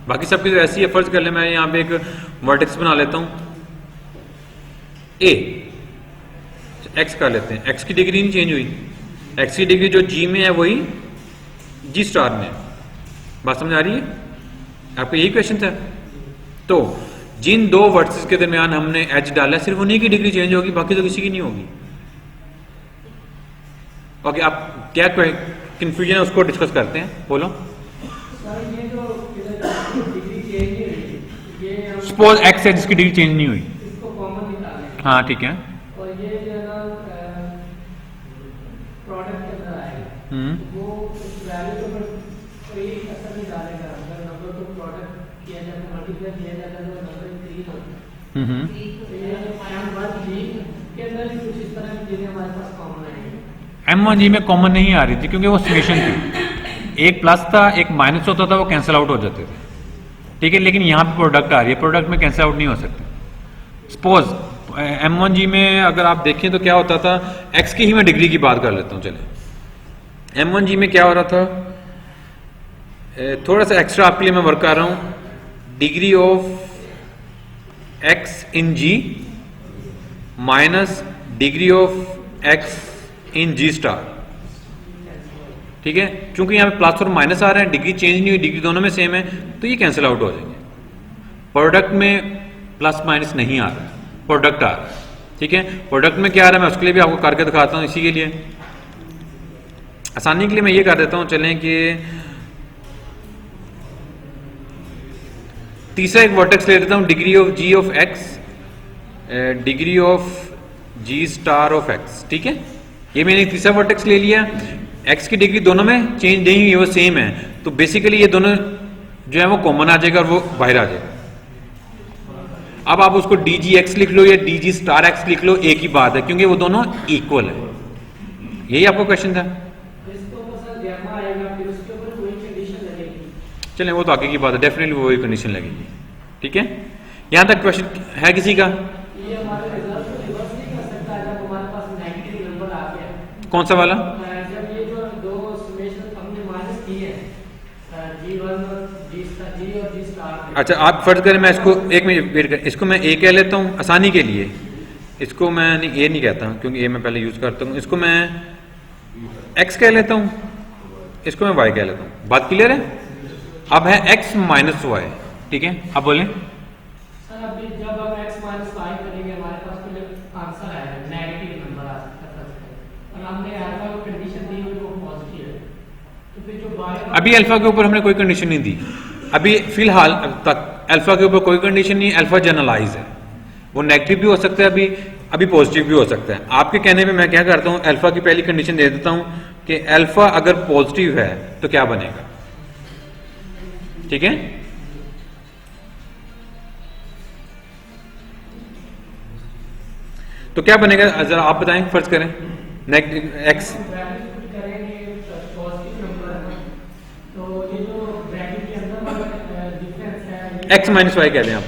बाकी सबकी तो ऐसी है। फर्ज कर ले मैं यहाँ पे एक वर्टेक्स बना लेता हूँ ए, एक्स कर लेते हैं, एक्स की डिग्री नहीं चेंज हुई, एक्स की डिग्री जो जी में है वही जी स्टार में। बात समझ आ रही है आपको? यही क्वेश्चन था। तो जिन 2 वर्सेस के दरमियान हमने एच डाला, सिर्फ उन्हीं की डिग्री चेंज होगी, बाकी तो किसी की नहीं होगी। ओके, आप क्या कंफ्यूजन है उसको डिस्कस करते हैं, बोलो। सर ये जो डिग्री चेंज नहीं हुई, ये सपोज एक्स है जिसकी डिग्री चेंज नहीं हुई, इसको कॉमन निकालें। हाँ ठीक है। और ये जो है ना प्रोडक्ट के अंदर आएगा, वो उस वैल्यू के ऊपर कोई असर नहीं डालेगा। अगर नंबर को प्रोडक्ट किया जाता है, मल्टीप्लाई किया जाता है तो नंबर 3 होता है। तो ये M1G के अंदर भी कुछ इस तरह की चीजें हमारे पास कॉमन आएंगी। M1G में कॉमन नहीं आ रही थी क्योंकि वो समेशन थी। एक प्लस था एक माइनस होता था, वो कैंसिल आउट हो जाते थे, ठीक है। लेकिन यहाँ पे प्रोडक्ट आ रही है, प्रोडक्ट में कैंसिल आउट नहीं हो सकते। सपोज M1G में अगर आप देखें तो क्या होता था, x की ही मैं डिग्री की बात कर लेता हूँ। चले M1G में क्या हो रहा था, थोड़ा सा एक्स्ट्रा आपके लिए मैं वर्क कर रहा हूँ, degree of x in G minus degree of x in G star, ठीक है। क्योंकि यहाँ पे प्लस और माइनस आ रहे हैं, डिग्री चेंज नहीं हुई, डिग्री दोनों में सेम है, तो ये कैंसिल आउट हो जाएंगे। प्रोडक्ट में प्लस माइनस नहीं आ रहा है, प्रोडक्ट आ रहा है, ठीक है। प्रोडक्ट में क्या आ रहा है मैं उसके लिए भी आपको करके दिखाता हूँ। इसी के लिए आसानी के लिए मैं ये कर देता हूँ, चलें कि तीसरा एक वर्टेक्स ले लेता हूँ, degree of G of x, degree of G star of x, ठीक है। ये मैंने तीसरा वर्टेक्स ले लिया, x की डिग्री दोनों में चेंज नहीं हुई, वो सेम है, तो बेसिकली ये दोनों जो है वो कॉमन आ जाएगा और वो बाहर आ जाएगा। अब आप उसको DGX लिख लो या DG स्टार x लिख लो, एक ही बात है, क्योंकि वो दोनों इक्वल है। यही आपको क्वेश्चन था। चलें वो तो आगे की बात है, डेफिनेटली वो कंडीशन लगेगी, ठीक है। यहां तक क्वेश्चन है किसी का? कौन सा वाला? अच्छा आप फर्ज करें, मैं इसको एक मिनट वेट कर, इसको मैं ए कह लेता हूँ आसानी के लिए, इसको मैं ए नहीं कहता क्योंकि ए मैं पहले यूज करता हूँ, इसको मैं एक्स कह लेता हूँ, इसको मैं वाई कह लेता हूँ। बात क्लियर है? अब है एक्स माइनस वाई, ठीक है। अब बोलें सर, अभी जब हम x माइनस वाई करेंगे हमारे पास तो आंसर आएगा नेगेटिव नंबर आ सकता है, और हमने अल्फा को कंडीशन दी हुई वो पॉजिटिव है, तो फिर जो बाय अभी अल्फा के ऊपर हमने कोई कंडीशन नहीं दी, अभी फिलहाल तक अल्फा के ऊपर कोई कंडीशन नहीं, अल्फा जनरलाइज है, वो नेगेटिव भी हो सकता है, अभी पॉजिटिव भी हो सकता है। आपके कहने पे मैं क्या करता हूँ, अल्फा की पहली कंडीशन दे देता हूँ कि अल्फा अगर पॉजिटिव है तो क्या बनेगा, ठीक है। तो क्या बनेगा जरा आप बताएं, फर्ज करें negative x, x minus y कह दें आप,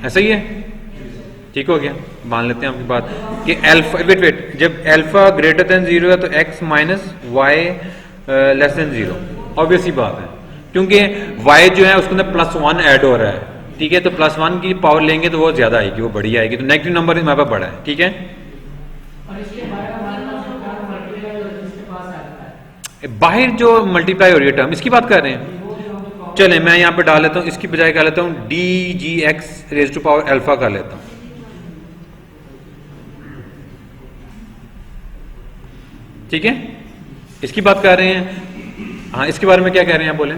ऐसा ही है, ठीक हो गया। मान लेते हैं आपकी बात कि अल्फा वेट जब अल्फा ग्रेटर देन 0 है तो x माइनस वाई लेस देन 0, ऑब्वियस ही बात है, क्योंकि y जो है उसके अंदर +1 ऐड हो रहा है, ठीक है। तो +1 की पावर लेंगे तो वो ज्यादा आएगी, वो बड़ी आएगी, तो नेगेटिव नंबर हमारे पास बड़ा है, ठीक है। बाहर जो मल्टीप्लाई हो रही है टर्म, इसकी बात कर रहे हैं। चले मैं यहाँ पे डाल लेता हूँ, इसकी बजाय कर लेता हूँ DGX raise to power alpha कर लेता हूँ, ठीक है। इसकी बात कर रहे हैं, हाँ इसके बारे में क्या कह रहे हैं आप बोले?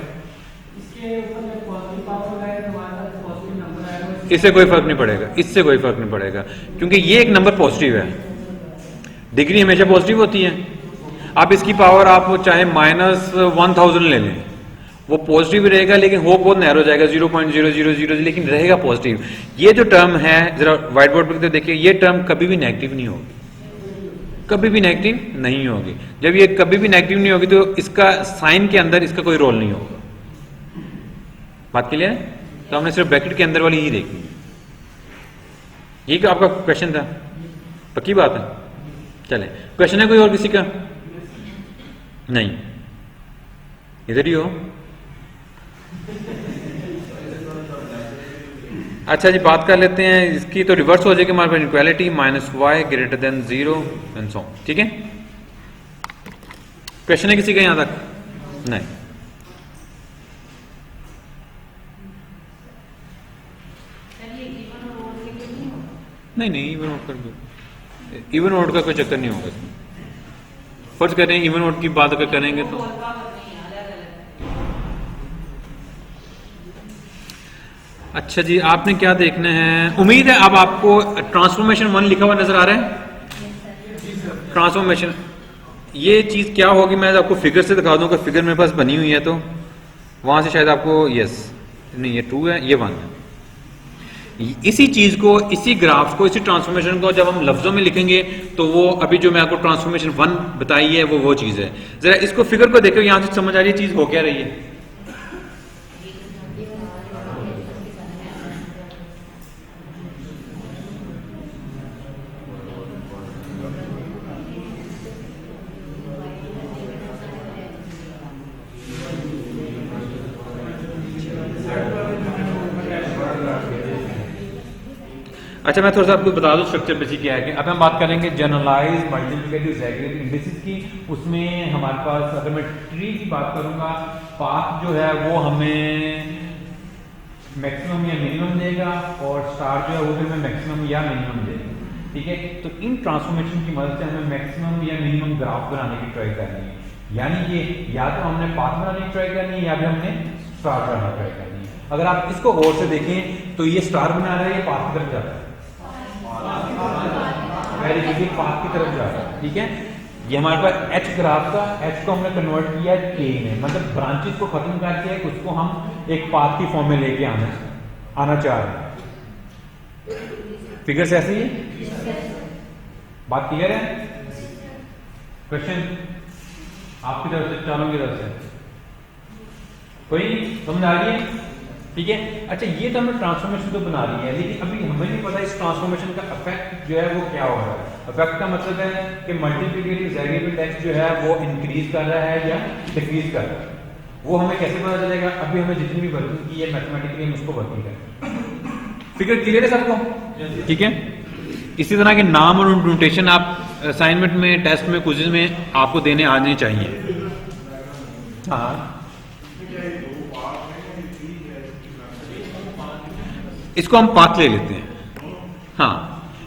इससे कोई फर्क नहीं पड़ेगा, इससे कोई फर्क नहीं पड़ेगा, क्योंकि ये एक नंबर पॉजिटिव है, डिग्री हमेशा पॉजिटिव होती है। अब इसकी पावर आप चाहे -1000 ले लें, वो पॉजिटिव रहेगा, लेकिन होप बहुत नैरो जाएगा 0.000, लेकिन रहेगा पॉजिटिव। ये जो टर्म है जरा व्हाइट बोर्ड पर देखिए, ये टर्म कभी भी नेगेटिव नहीं होगी, कभी भी नेगेटिव नहीं होगी। जब ये कभी भी नेगेटिव नहीं होगी तो इसका साइन के अंदर इसका कोई रोल नहीं होगा। बात क्लियर है? तो हमने सिर्फ ब्रैकेट के अंदर वाली ही देखी। ये आपका क्वेश्चन था, पक्की बात है? चले क्वेश्चन है कोई और किसी का? नहीं, इधर ही हो। अच्छा जी बात कर लेते हैं इसकी, तो रिवर्स हो जाएगी हमारे पास equality -y greater than 0 and so, ठीक है। क्वेश्चन है किसी का यहां तक? नहीं। नहीं इवन आउट कर दो, इवन आउट का कोई चक्कर नहीं होगा इसमें। फर्ज करें इवन आउट की बात अगर करेंगे तो अच्छा जी, आपने क्या देखना है? उम्मीद है अब आपको ट्रांसफॉर्मेशन 1 लिखा हुआ नजर आ रहा है। ट्रांसफॉर्मेशन ये चीज क्या होगी मैं आपको फिगर से दिखा दूं, अगर फिगर मेरे पास बनी हुई है तो वहां से शायद आपको यस नहीं, ये 2 है, ये 1 है। इसी चीज को, इसी ग्राफ्स को, इसी ट्रांसफॉर्मेशन को जब हम लफ्जों में लिखेंगे तो वो अभी जो मैं आपको ट्रांसफॉर्मेशन 1 बताई है वो चीज है। जरा इसको फिगर को देखो, यहां से समझ आ रही है चीज हो क्या रही है। अच्छा, मैं थोड़ा सा आपको बता दूं स्ट्रक्चर बेसिक क्या है कि अब हम बात करेंगे जनरलाइज मल्टीप्लिकेटिव ज़ैगरेटिव इंडिसेस की। उसमें हमारे पास, अगर मैं ट्री की बात करूंगा, पाथ जो है वो हमें मैक्सिमम या मिनिमम देगा और स्टार जो है वो हमें मैक्सिमम या मिनिमम देगा। ठीक है, तो इन ट्रांसफॉर्मेशन की मदद से हमें मैक्सिमम या मिनिमम ग्राफ बनाने की ट्राई करनी है। यानी कि या तो हमने पाथ बनाने की ट्राई करनी है या फिर हमने स्टार बनाने की ट्राई करनी है। अगर आप इसको गौर से देखें तो ये स्टार बना रहा है, ये पाथ की तरफ जा रहा है, वेरी गुड, पाथ की तरफ जा रहा है। ठीक है, ये हमारे पास एच ग्राफ था, एच को हमने कन्वर्ट किया के में, मतलब ब्रांचेस को खत्म करके उसको हम एक पाथ की फॉर्म में लेके आना चाह रहे हैं। फिगर से ऐसे ही बात क्लियर है? क्वेश्चन आपकी तरफ से, चारों की तरफ से कोई समझ आ रही है? ठीक है, अच्छा ये तो हमने ट्रांसफॉर्मेशन तो बना ली है, लेकिन अभी हमें नहीं पता इस ट्रांसफॉर्मेशन का इफेक्ट जो है वो क्या हो रहा है। इफेक्ट का मतलब है कि मल्टीप्लिकेटिव ज़ैगरेटिव टेक्स्ट जो है वो इंक्रीज कर रहा है या डिक्रीज कर रहा है। वो हमें कैसे पता चलेगा? अभी हमें जितनी भी वर्किंग की है मैथमेटिकली हम उसको वर्किंग करें। फिगर क्लियर है सबको? ठीक है, इसी तरह के नाम और नोटेशन आप असाइनमेंट में, टेस्ट में, क्विज़ में आपको देने आने चाहिए। हाँ, इसको हम पाथ ले लेते हैं। हाँ,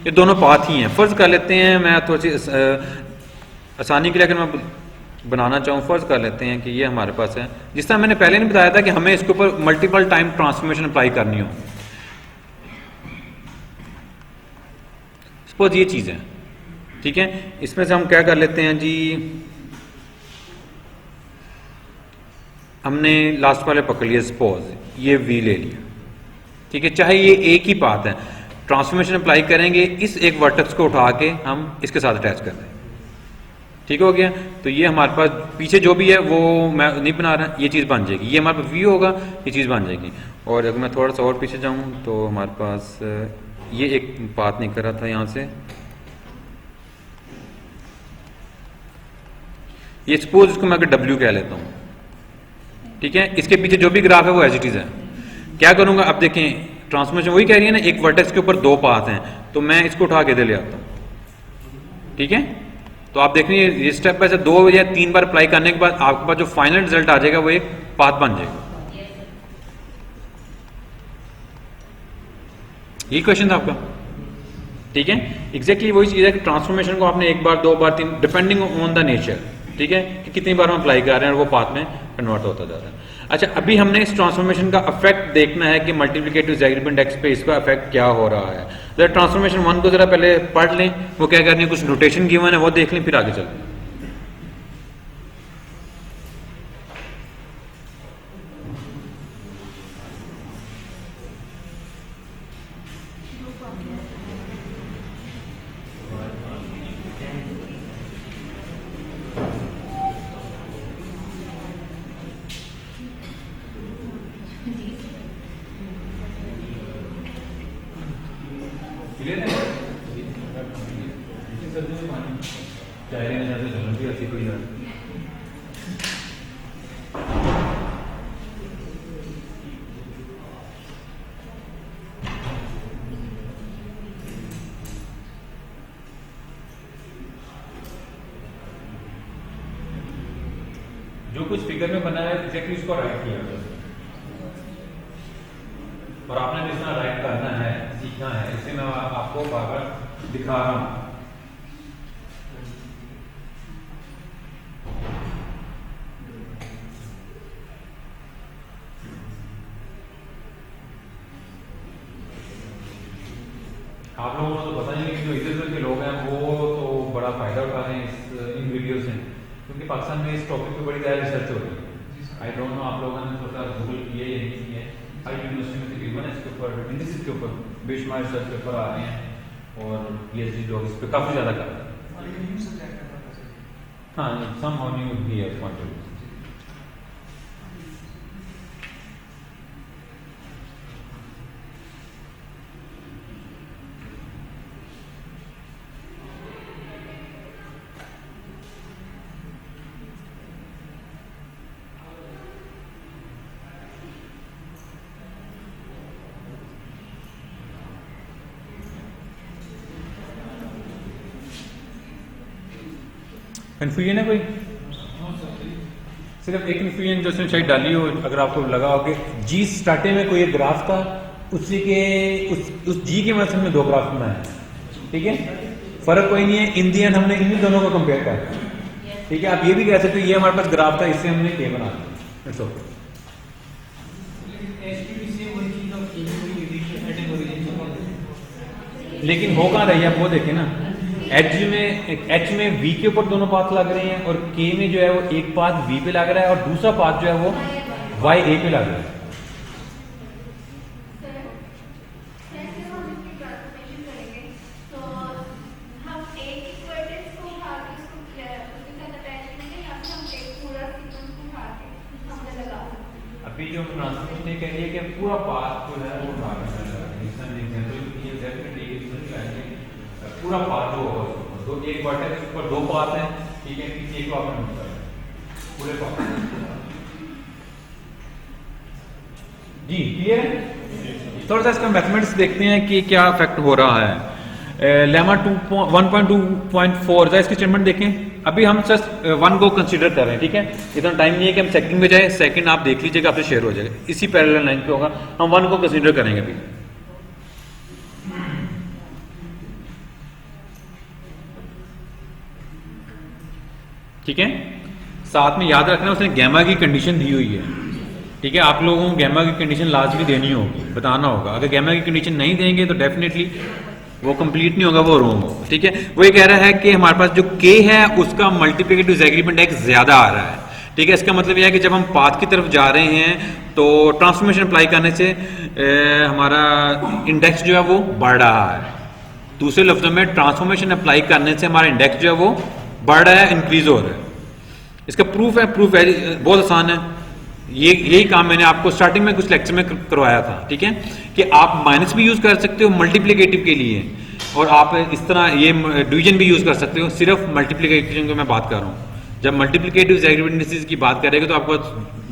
ये दोनों पाथ ही हैं। फर्ज कर लेते हैं, मैं थोड़ी सी आसानी के लिए अगर मैं बनाना चाहूँ, फर्ज कर लेते हैं कि ये हमारे पास है। जिस तरह मैंने पहले नहीं बताया था कि हमें इसके ऊपर मल्टीपल टाइम ट्रांसफॉर्मेशन अप्लाई करनी हो। सपोज ये चीज़ है, ठीक है, इसमें से हम क्या कर लेते हैं जी, हमने लास्ट वाले पकड़ लिया, सपोज ये वी ले लिया। ठीक है, चाहे ये एक ही पाथ है, ट्रांसफॉर्मेशन अप्लाई करेंगे, इस एक वर्टेक्स को उठा के हम इसके साथ अटैच कर दें। ठीक हो गया, तो ये हमारे पास पीछे जो भी है वो मैं नहीं बना रहा, ये चीज़ बन जाएगी, ये हमारे पास वी होगा, ये चीज़ बन जाएगी। और अगर मैं थोड़ा सा और पीछे जाऊँ तो हमारे पास ये एक पाथ नहीं कर रहा था यहाँ से, ये सपोज इसको मैं अगर डब्ल्यू कह लेता हूँ। ठीक है, इसके पीछे जो भी ग्राफ है वो एज इट इज है। क्या करूंगा, अब देखें ट्रांसफॉर्मेशन वही कह रही है ना, एक वर्टेक्स के ऊपर दो पाथ हैं, तो मैं इसको उठा के दे ले आता हूं। ठीक है, तो आप देख रहे हैं ये स्टेप बाय स्टेप 2 या 3 बार अप्लाई करने के बाद आपके पास जो फाइनल रिजल्ट आ जाएगा वो एक पाथ बन जाएगा। ये क्वेश्चन था आपका। ठीक है, एग्जैक्टली वही चीज है कि ट्रांसफॉर्मेशन को आपने एक बार, 2 बार, 3, डिपेंडिंग ऑन द नेचर, ठीक है, कि कितनी बार हम अप्लाई कर रहे हैं और वो पाथ में कन्वर्ट होता जा रहा है। अच्छा, अभी हमने इस ट्रांसफॉर्मेशन का इफेक्ट देखना है कि मल्टीप्लिकेटिव ज़ैगरेटिव इंडेक्स पे इसका इफेक्ट क्या हो रहा है। जरा ट्रांसफॉर्मेशन 1 को जरा पहले पढ़ लें, वो क्या करनी है, कुछ नोटेशन गिवन है वो देख लें, फिर आगे चलते हैं। जो कुछ फिगर में बना है एग्जैक्टली उसको राइट किया और आपने जिस तरह राइट करना है, सीखना है, इससे मैं आपको बार बार दिखा रहा हूं। आप लोगों को तो पता नहीं कि जो इधर उधर के लोग हैं वो तो बड़ा फायदा उठा रहे हैं इन वीडियो से, क्योंकि पाकिस्तान में इस टॉपिक पे बड़ी ज़्यादा रिसर्च हो रही है। आई डोंट नो आप लोगों ने थोड़ा गूगल किया या नहीं किया है। आई यूनिवर्सिटी में तकरीबन इसके ऊपर ऊपर इंडिसेस के ऊपर बेशुमार रिसर्च पेपर आ रहे हैं और PhD लोग इस पर काफ़ी ज़्यादा कर रहे हैं। हाँ, somehow new here contribute. Confusion है कोई? सिर्फ एक कन्फ्यूजन जो उसने शायद डाली हो, अगर आपको लगा हो कि जी स्टार्टिंग में कोई एक ग्राफ था, उसी के उस जी के मदद से हमने 2 ग्राफ बनाए, ठीक है, फर्क कोई नहीं है, इन दी एंड हमने इन दोनों को कंपेयर किया, ठीक है। आप ये भी कह सकते हो ये हमारे पास ग्राफ था, इससे हमने के बना दिया। लेकिन हो कहाँ रही है आप वो देखें ना, एच में वी के ऊपर दोनों पाथ लग रहे हैं और के में जो है वो एक पाथ वी पे लग रहा है और दूसरा पाथ जो है वो वाई ए पे लग रहा है। अभी जो ट्रांसफॉर्मेशन ये कह रही है कि पूरा पाथ जो है वो उठा पूरा पाथ जो होगा तो एक वर्टेक्स के ऊपर 2 पाथ हैं, ठीक है, पीछे एक पाथ में पूरे पाथ। जी क्लियर है? थोड़ा सा इसका मैथमेटिक्स देखते हैं कि क्या इफेक्ट हो रहा है। लेमा 1.2.4 इसकी स्टेटमेंट देखें। अभी हम जस्ट 1 को कंसीडर कर रहे हैं, ठीक है, इतना टाइम नहीं है कि हम सेकंड में जाए, सेकंड आप देख लीजिएगा, आपसे शेयर हो जाएगा, इसी पैरेलल लाइन पे होगा, हम 1 को कंसीडर करेंगे अभी। ठीक है, साथ में याद रखना उसने गैमा की कंडीशन दी हुई है, ठीक है, आप लोगों को गैमा की कंडीशन लाजमी देनी होगी, बताना होगा। अगर गैमा की कंडीशन नहीं देंगे तो डेफिनेटली वो कंप्लीट नहीं होगा, वो रॉन्ग होगा, ठीक है। वो ये कह रहा है कि हमारे पास जो के है उसका मल्टीप्लिकेटिव डिसएग्रीमेंट एक्स ज्यादा आ रहा है, ठीक है। इसका मतलब यह है कि जब हम पाथ की तरफ जा रहे हैं तो ट्रांसफॉर्मेशन अप्लाई करने से हमारा इंडेक्स जो है वो बढ़ रहा है। दूसरे लफ्जों में ट्रांसफॉर्मेशन अप्लाई करने से हमारा इंडेक्स जो है वो बढ़ रहा है, इंक्रीज हो रहा है। इसका प्रूफ है, प्रूफ है बहुत आसान है, यही काम मैंने आपको स्टार्टिंग में कुछ लेक्चर में करवाया था, ठीक है, कि आप माइनस भी यूज कर सकते हो मल्टीप्लिकेटिव के लिए और आप इस तरह ये डिवीजन भी यूज कर सकते हो। सिर्फ मल्टीप्लिकेशन की मैं बात कर रहा हूँ। जब मल्टीप्लिकेटिव डिसएग्रीमेंट इंडिसेस की बात करेंगे तो आपको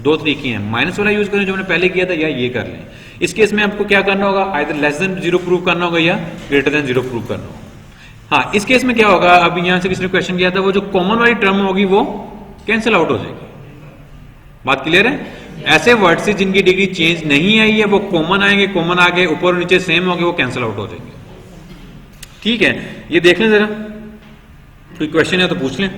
2 तरीके हैं, माइनस वाला यूज करें जो मैंने पहले किया था, या ये कर लें। इस केस में आपको क्या करना होगा, आइदर लेस देन 0 प्रूव करना होगा या ग्रेटर देन 0 प्रूव करना होगा। हाँ, इस केस में क्या होगा, अभी यहां से किसी ने क्वेश्चन किया था, वो जो कॉमन वाली टर्म होगी वो कैंसिल आउट हो जाएगी। बात क्लियर है? ऐसे वर्ड से जिनकी डिग्री चेंज नहीं आई है वो कॉमन आएंगे, कॉमन आगे ऊपर और नीचे सेम होंगे, वो कैंसिल आउट हो जाएंगे, ठीक है। ये देख लें जरा, कोई क्वेश्चन है तो पूछ लें।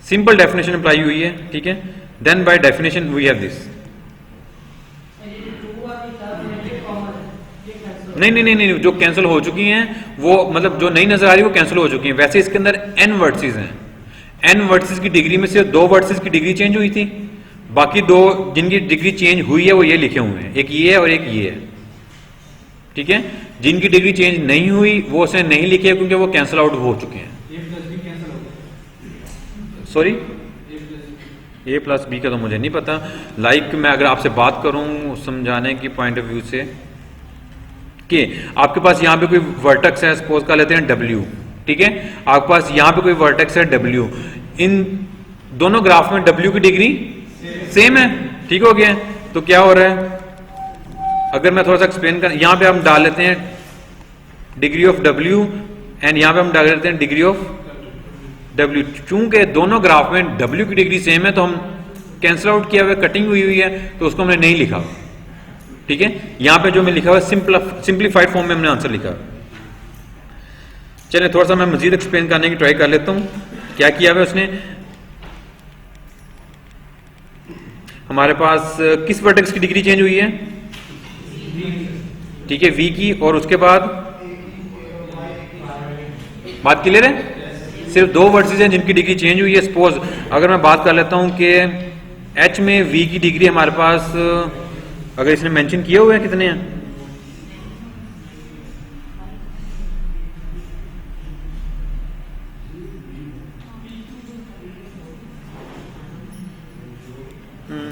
सिंपल डेफिनेशन अप्लाई हुई है, ठीक है। Then by definition we have this. नहीं, जो कैंसिल हो चुकी हैं वो मतलब जो नहीं नजर आ रही वो कैंसिल हो चुकी हैं। वैसे इसके अंदर n वर्ड्सेस हैं, n वर्ड्सेस की डिग्री में से 2 वर्ड्सेस की डिग्री चेंज हुई थी, बाकी 2 जिनकी डिग्री चेंज हुई है वो ये लिखे हुए हैं, एक ये है और एक ये है, ठीक है। जिनकी डिग्री चेंज नहीं हुई वो उसने नहीं लिखे क्योंकि वो कैंसिल आउट हो चुके हैं। सॉरी, a प्लस बी का तो मुझे नहीं पता। लाइक मैं अगर आपसे बात करूं समझाने की पॉइंट ऑफ व्यू से कि आपके पास यहाँ पे कोई वर्टेक्स है, सपोज कर लेते हैं W, ठीक है, आपके पास यहाँ पे कोई वर्टेक्स है W, इन दोनों ग्राफ में W की डिग्री सेम है, ठीक हो गया। तो क्या हो रहा है, अगर मैं थोड़ा सा एक्सप्लेन कर, यहाँ पे हम डाल लेते हैं डिग्री ऑफ W एंड यहाँ पे हम डाल लेते हैं डिग्री ऑफ W। चूंकि दोनों ग्राफ में W की डिग्री सेम है तो हम कैंसिल आउट किया हुआ, कटिंग हुई है, तो उसको हमने नहीं लिखा, ठीक है। यहां पे जो मैं लिखा हुआ सिंप्लीफाइड फॉर्म में हमने आंसर लिखा। चलिए थोड़ा सा मैं मजीद एक्सप्लेन करने की ट्राई कर लेता हूं। क्या किया हुआ उसने, हमारे पास किस वर्टेक्स की डिग्री चेंज हुई है, ठीक है, V की, और उसके बाद बात क्लियर है, सिर्फ 2 वर्सेस हैं जिनकी डिग्री चेंज हुई है। सपोज अगर मैं बात कर लेता हूं कि एच में वी की डिग्री हमारे पास अगर इसने मेंशन किया हुआ है कितने हैं?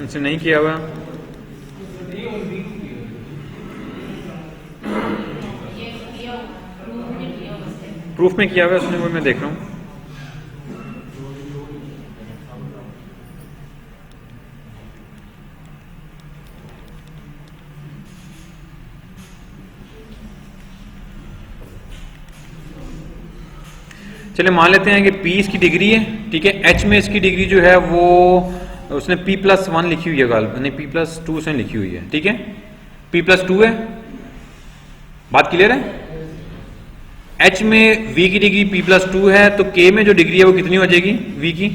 इसने नहीं किया हुआ। प्रूफ में किया हुआ है उसने, वो मैं देख रहा हूँ। चलिए मान लेते हैं कि P इसकी डिग्री है, ठीक है। H में इसकी डिग्री जो है वो उसने P+1 लिखी हुई है, गाल नहीं P+2 उसने लिखी हुई है, ठीक है। P+2 है, बात क्लियर है। H में V की डिग्री P+2 है, तो K में जो डिग्री है वो कितनी हो जाएगी V की?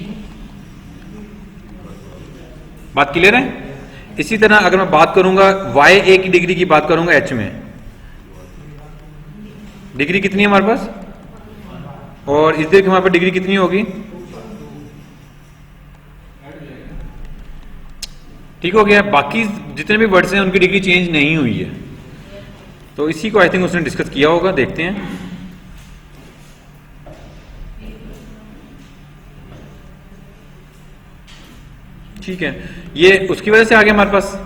बात क्लियर है। इसी तरह अगर मैं बात करूंगा YA की डिग्री की बात करूंगा H में, डिग्री कितनी है हमारे पास, और इस देर की हमारे पास डिग्री कितनी होगी? ठीक हो गया। बाकी जितने भी वर्ड्स हैं उनकी डिग्री चेंज नहीं हुई है, तो इसी को आई थिंक उसने डिस्कस किया होगा, देखते हैं। ठीक है, ये उसकी वजह से आ गया हमारे पास,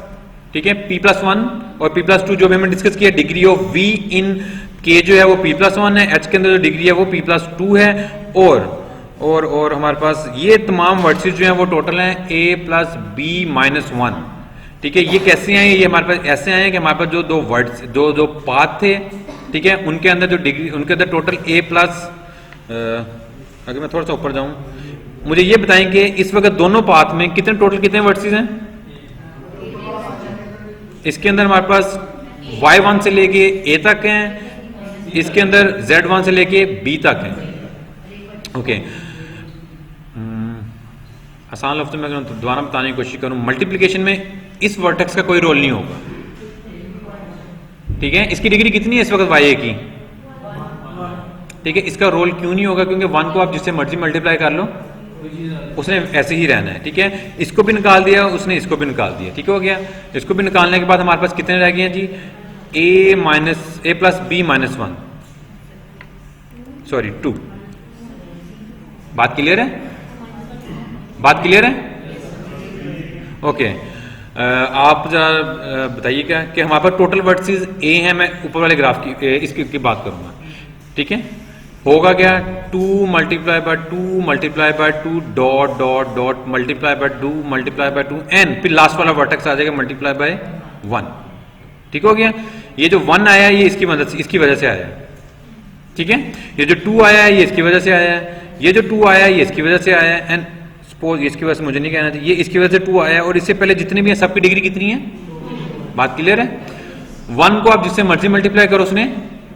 ठीक है। P+1 और P+2 जो भी हमने डिस्कस किया, degree of V in K जो है वो P+1 है, H के अंदर जो डिग्री है वो P+2 है, और हमारे पास ये तमाम वर्ड्स जो हैं वो टोटल हैं A+B-1, ठीक है। ये कैसे आए? ये हमारे पास ऐसे आए हैं कि हमारे पास जो दो वर्ड्स जो पाथ थे, ठीक है, उनके अंदर जो डिग्री, उनके अंदर टोटल अगर मैं थोड़ा सा ऊपर जाऊं, मुझे ये बताएं कि इस वक्त दोनों पाथ में टोटल कितने वर्ड्स हैं? इसके अंदर हमारे पास Y1 से लेके A तक हैं, इसके अंदर Z1 से लेके B तक है, ओके। आसान लफ्ज़ों में अगर दोबारा बताने की कोशिश करूं, मल्टीप्लिकेशन में इस वर्टेक्स का कोई रोल नहीं होगा, ठीक है। इसकी डिग्री कितनी है इस वक्त YA की? ठीक है, इसका रोल क्यों नहीं होगा? क्योंकि 1 को आप जिससे मर्जी मल्टीप्लाई कर लो, उसने ऐसे ही रहना है, ठीक है। इसको भी निकाल दिया उसने, इसको भी निकाल दिया, ठीक हो गया। इसको भी निकालने के बाद हमारे पास कितने रह गए हैं जी? A+B-1, sorry 2। बात क्लियर है? बात क्लियर है? ओके। आप जरा बताइएगा कि हमारे पास टोटल वर्ड्स A है, मैं ऊपर वाले ग्राफ की इसकी बात करूंगा, ठीक है। होगा क्या? 2 × 2 × 2 dot dot dot multiply by 2 × 2 n, फिर लास्ट वाला वर्टेक्स आ जाएगा मल्टीप्लाई बाय 1, ठीक हो गया। ये जो 1 आया है ये इसकी वजह से आया है, ठीक है। ये जो 2 आया है ये इसकी वजह से आया है, ये जो 2 आया है ये इसकी वजह से आया है, एंड सपोज इसकी वजह से मुझे नहीं कहना चाहिए, ये इसकी वजह से 2 आया है, और इससे पहले जितने भी हैं सबकी डिग्री कितनी है? बात क्लियर है। 1 को आप जिससे मर्जी मल्टीप्लाई करो, उसने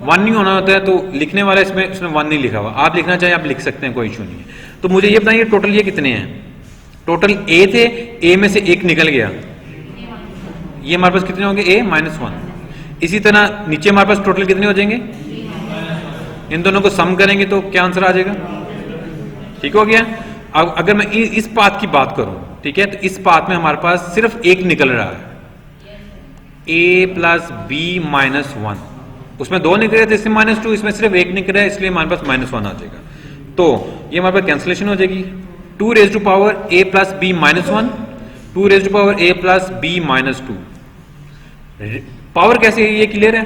1 नहीं होना होता है, तो लिखने वाला इसमें उसने 1 नहीं लिखा हुआ, आप लिखना चाहें आप लिख सकते हैं, कोई इशू नहीं है। तो मुझे ये बताइए टोटल ये कितने हैं? टोटल A थे, A में से एक निकल गया, ये हमारे पास कितने होंगे? A-1। इसी तरह नीचे हमारे पास टोटल कितने हो जाएंगे? इन दोनों को सम करेंगे तो क्या आंसर आ जाएगा? ठीक हो गया। अब अगर मैं इस पाथ की बात करूं, ठीक है, तो इस पाथ में हमारे पास सिर्फ एक निकल रहा है, A+B-1। उसमें 2 निकल रहे थे, इसमें -2, इसमें सिर्फ एक निकल रहा है, इसलिए हमारे पास -1 आ जाएगा। तो ये हमारे पास कैंसिलेशन हो जाएगी। 2 raised to power A+B-1, 2 raised to power A+B-2। Power कैसे है ये क्लियर है?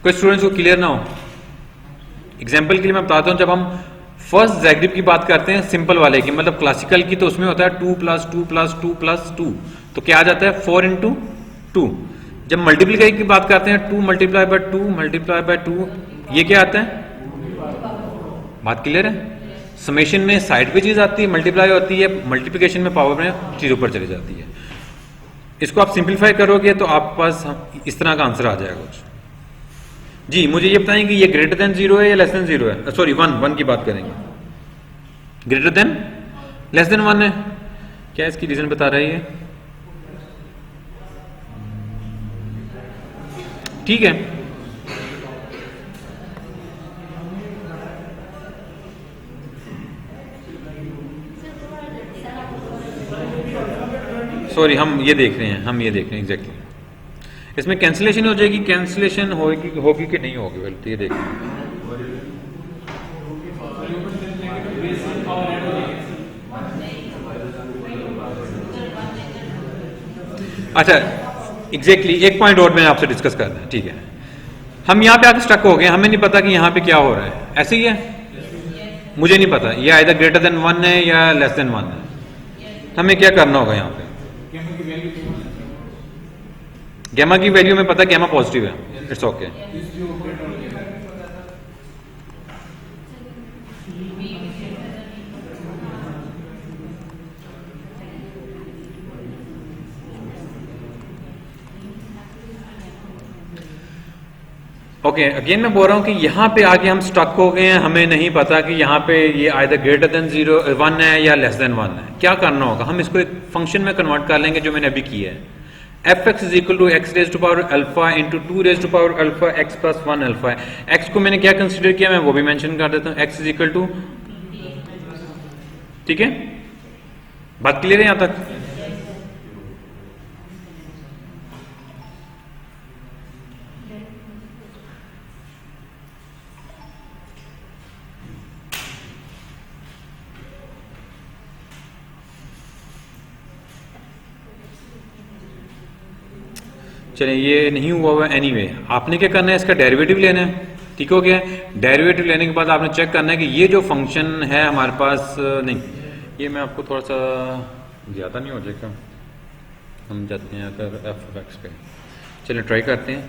कोई स्टूडेंट्स को क्लियर ना हो? एग्जाम्पल के लिए मैं बताता हूं, जब हम फर्स्ट ज़ैग्रिब की बात करते हैं सिंपल वाले की, मतलब क्लासिकल की, तो उसमें होता है 2 + 2 + 2 + 2, तो क्या आ जाता है? 4 × 2। जब मल्टीप्लाई की बात करते हैं 2 × 2 × 2, ये क्या आता है? बात क्लियर है। समेशन में साइड पे चीज आती है, मल्टीप्लाई होती है, मल्टीप्लिकेशन में पावर में चीज ऊपर चली जाती है। इसको आप सिंपलीफाई करोगे तो आपके पास इस तरह का आंसर आ जाएगा कुछ। जी मुझे ये बताएं कि ये ग्रेटर देन 0 है या लेस देन 0 है? सॉरी 1 की बात करेंगे। ग्रेटर देन लेस देन 1 है, क्या इसकी रीजन बता रही है? ठीक है, सॉरी हम ये देख रहे हैं एग्जैक्टली इसमें कैंसिलेशन हो जाएगी, कैंसिलेशन होगी कि नहीं होगी, तो ये देखते हैं। अच्छा एग्जैक्टली एक पॉइंट और मैंने आपसे डिस्कस करना है, ठीक है। हम यहाँ पे आके स्टक हो गए, हमें नहीं पता कि यहाँ पे क्या हो रहा है, ऐसे ही है, मुझे नहीं पता ये आइदर ग्रेटर देन 1 है या लेस देन 1 है। हमें क्या करना होगा यहाँ पे, गैमा की वैल्यू में पता है गैमा पॉजिटिव है, इट्स ओके। ओके अगेन मैं बोल रहा हूँ कि यहाँ पे आके हम स्टक हो गए हैं, हमें नहीं पता कि यहाँ पे ये आइदर ग्रेटर देन 1 है या लेस देन 1 है। क्या करना होगा, हम इसको एक फंक्शन में कन्वर्ट कर लेंगे जो मैंने अभी किया है। fx is equal to x raise to power alpha into 2 raise to power alpha x plus 1 alpha है। एक्स को मैंने क्या कंसिडर किया मैं वो भी मेंशन कर देता हूँ, एक्स इज इक्वल टू, ठीक है, बात क्लियर है यहाँ तक। चलिए ये नहीं हुआ हुआ एनीवे, आपने क्या करना है इसका डेरिवेटिव लेना है, ठीक हो गया। डेरिवेटिव लेने के बाद आपने चेक करना है कि ये जो फंक्शन है हमारे पास, नहीं ये मैं आपको थोड़ा सा ज़्यादा नहीं हो जाएगा, हम जाते हैं अगर एफ ऑफ एक्स पे, चलिए ट्राई करते हैं।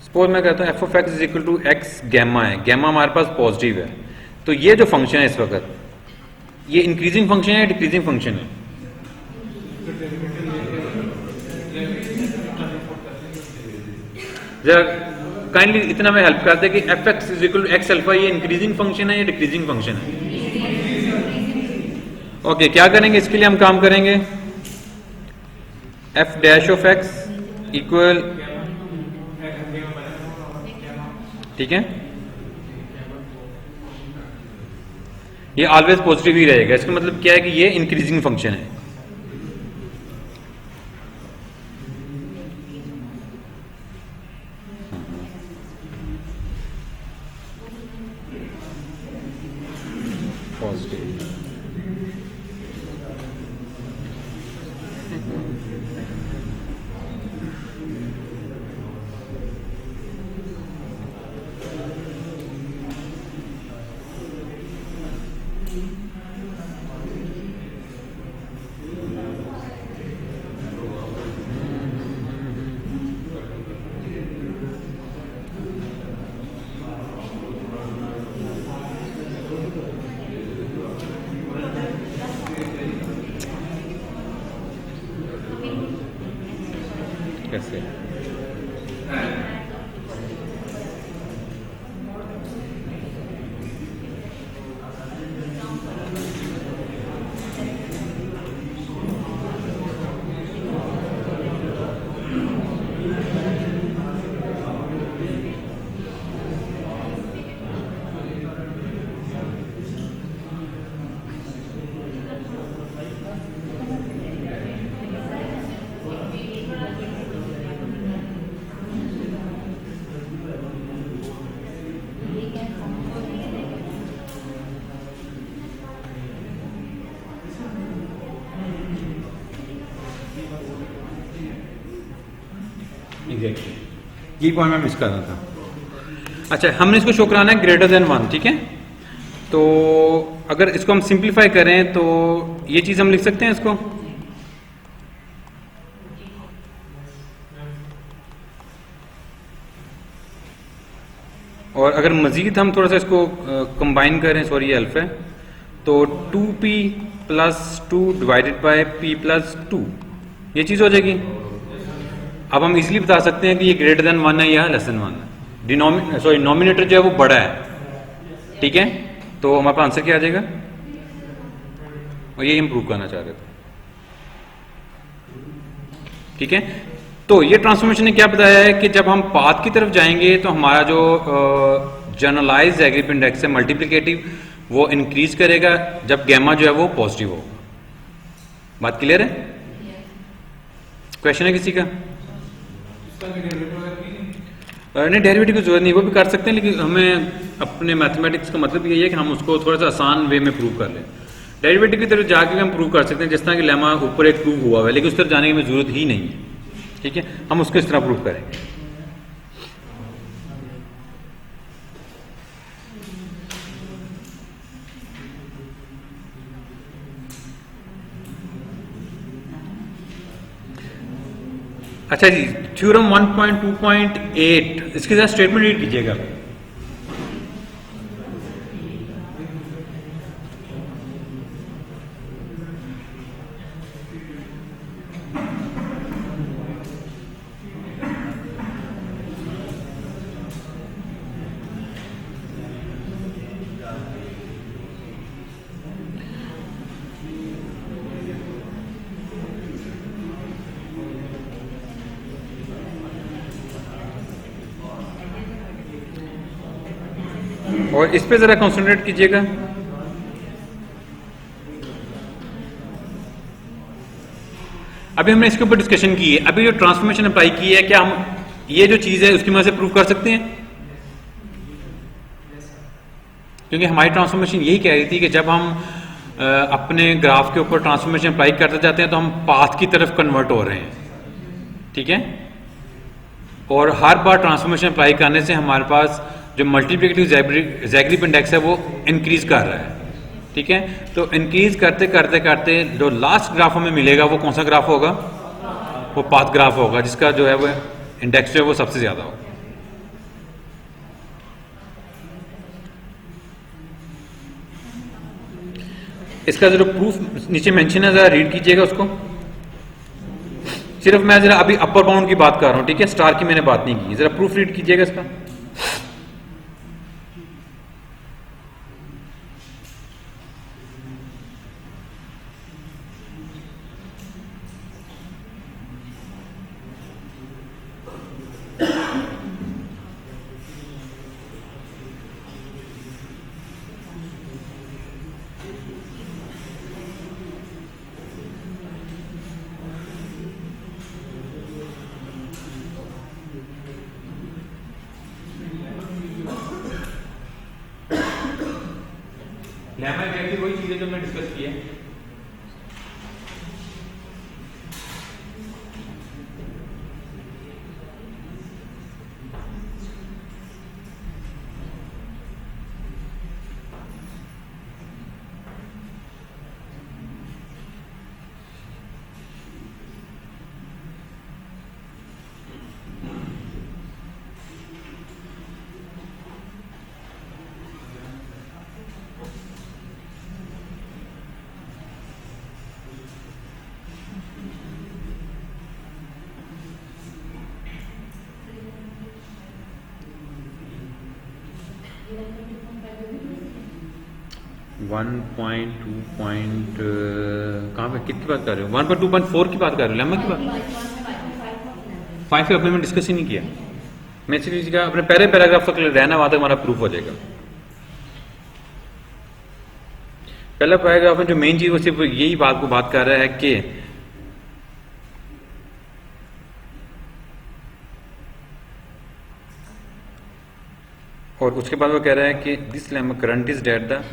सपोज मैं कहता हूँ f of x is equal to x gamma है, गैमा हमारे पास पॉजिटिव है, तो ये जो फंक्शन है इस वक्त ये इंक्रीजिंग फंक्शन है या डिक्रीजिंग फंक्शन है। जरा काइंडली इतना में हेल्प करते कि f x is equal to x alpha ये इंक्रीजिंग फंक्शन है या डिक्रीजिंग फंक्शन है। ओके क्या करेंगे इसके लिए हम काम करेंगे, F dash of x equal, ठीक है, ये ऑलवेज पॉजिटिव ही रहेगा, इसका मतलब क्या है कि ये इंक्रीजिंग फंक्शन है। कैसे एग्जैक्टली ये पॉइंट मैं मिस कर रहा था। अच्छा हमने इसको शो कराना है ग्रेटर देन 1, ठीक है, तो अगर इसको हम सिंप्लीफाई करें तो ये चीज हम लिख सकते हैं इसको, और अगर मजीद हम थोड़ा सा इसको कंबाइन करें, सॉरी ये अल्फा है, तो 2p plus 2 divided by p plus 2 ये चीज हो जाएगी। अब हम इजीली बता सकते हैं कि ये ग्रेटर देन 1 है या लेस देन 1 है। नॉमिनेटर जो है वो बड़ा है, ठीक है, तो हमारे पास आंसर क्या आ जाएगा, और ये इंप्रूव करना चाह रहे थे, ठीक है। तो ये ट्रांसफॉर्मेशन ने क्या बताया है कि जब हम पाथ की तरफ जाएंगे तो हमारा जो जनरलाइज्ड एग्रीप इंडेक्स है मल्टीप्लिकेटिव वो इंक्रीज करेगा जब गैमा जो है वो पॉजिटिव होगा, बात क्लियर है? क्वेश्चन है किसी का? नहीं, डेरिवेटिव की जरूरत नहीं, वो भी कर सकते हैं, लेकिन हमें अपने मैथमेटिक्स का मतलब यही है कि हम उसको थोड़ा सा आसान वे में प्रूव कर लें। डेरिवेटिव की तरफ जाके भी हम प्रूव कर सकते हैं, जिस तरह कि लेमा ऊपर एक प्रूव हुआ है, लेकिन उस तरफ जाने की हमें जरूरत ही नहीं है। ठीक है, हम उसको इस तरह प्रूव करेंगे। अच्छा जी, थ्योरम 1.2.8 इसके साथ स्टेटमेंट रीड कीजिएगा। और इस पे जरा कॉन्सेंट्रेट कीजिएगा। अभी हमने इसके ऊपर डिस्कशन की है, अभी जो ट्रांसफॉर्मेशन अप्लाई की है, क्या हम ये जो चीज है उसकी मदद से प्रूव कर सकते हैं? क्योंकि हमारी ट्रांसफॉर्मेशन यही कह रही थी कि जब हम अपने ग्राफ के ऊपर ट्रांसफॉर्मेशन अप्लाई करते जाते हैं तो हम पाथ की तरफ कन्वर्ट हो रहे हैं। ठीक है, और हर बार ट्रांसफॉर्मेशन अप्लाई करने से हमारे पास जो मल्टीप्लिकेटिव ज़ैगरिब इंडेक्स है वो इंक्रीज कर रहा है। ठीक है, तो इंक्रीज करते करते करते जो लास्ट ग्राफ हमें मिलेगा वो कौन सा ग्राफ होगा? वो पाथ ग्राफ होगा, जिसका जो है वो इंडेक्स जो है वो सबसे ज्यादा होगा। इसका जो प्रूफ नीचे मेंशन है, जरा रीड कीजिएगा उसको। सिर्फ मैं जरा अभी अपर बाउंड की बात कर रहा हूं, ठीक है, स्टार की मैंने बात नहीं की। जरा प्रूफ रीड कीजिएगा इसका। लेमा इफेक्ट वही चीज है जो हमने डिस्कस की है। कहाँ पे कितनी बात कर रहे हो? 1.2.4 की बात कर रहे हो? लेमा की बात 5 अपने में डिस्कस ही नहीं किया। मैं इसी चीज का अपने पहले पैराग्राफ तक रहना, वहां तक हमारा प्रूफ हो जाएगा। पहला पैराग्राफ में जो मेन चीज वो सिर्फ यही बात को बात कर रहा है कि और उसके बाद वो कह रहा है कि this lemma current is date the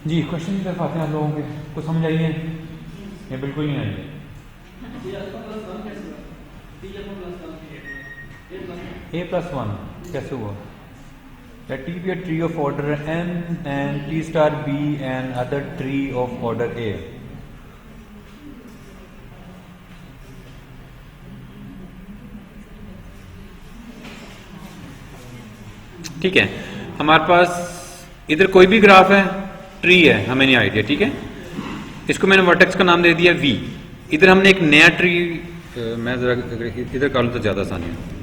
G. Question की तरफ आते हैं आप लोगों के, कुछ समझ आइए या बिल्कुल नहीं आइए? a+1 कैसे हुआ? Let T be a tree of order n and T star be an other tree of order A. ठीक है, हमारे पास इधर कोई भी ग्राफ है, ट्री है, हमें नहीं आइडिया। ठीक है, इसको मैंने वर्टेक्स का नाम दे दिया V। इधर हमने एक नया ट्री, मैं जरा इधर कर लूँ तो ज्यादा आसानी है।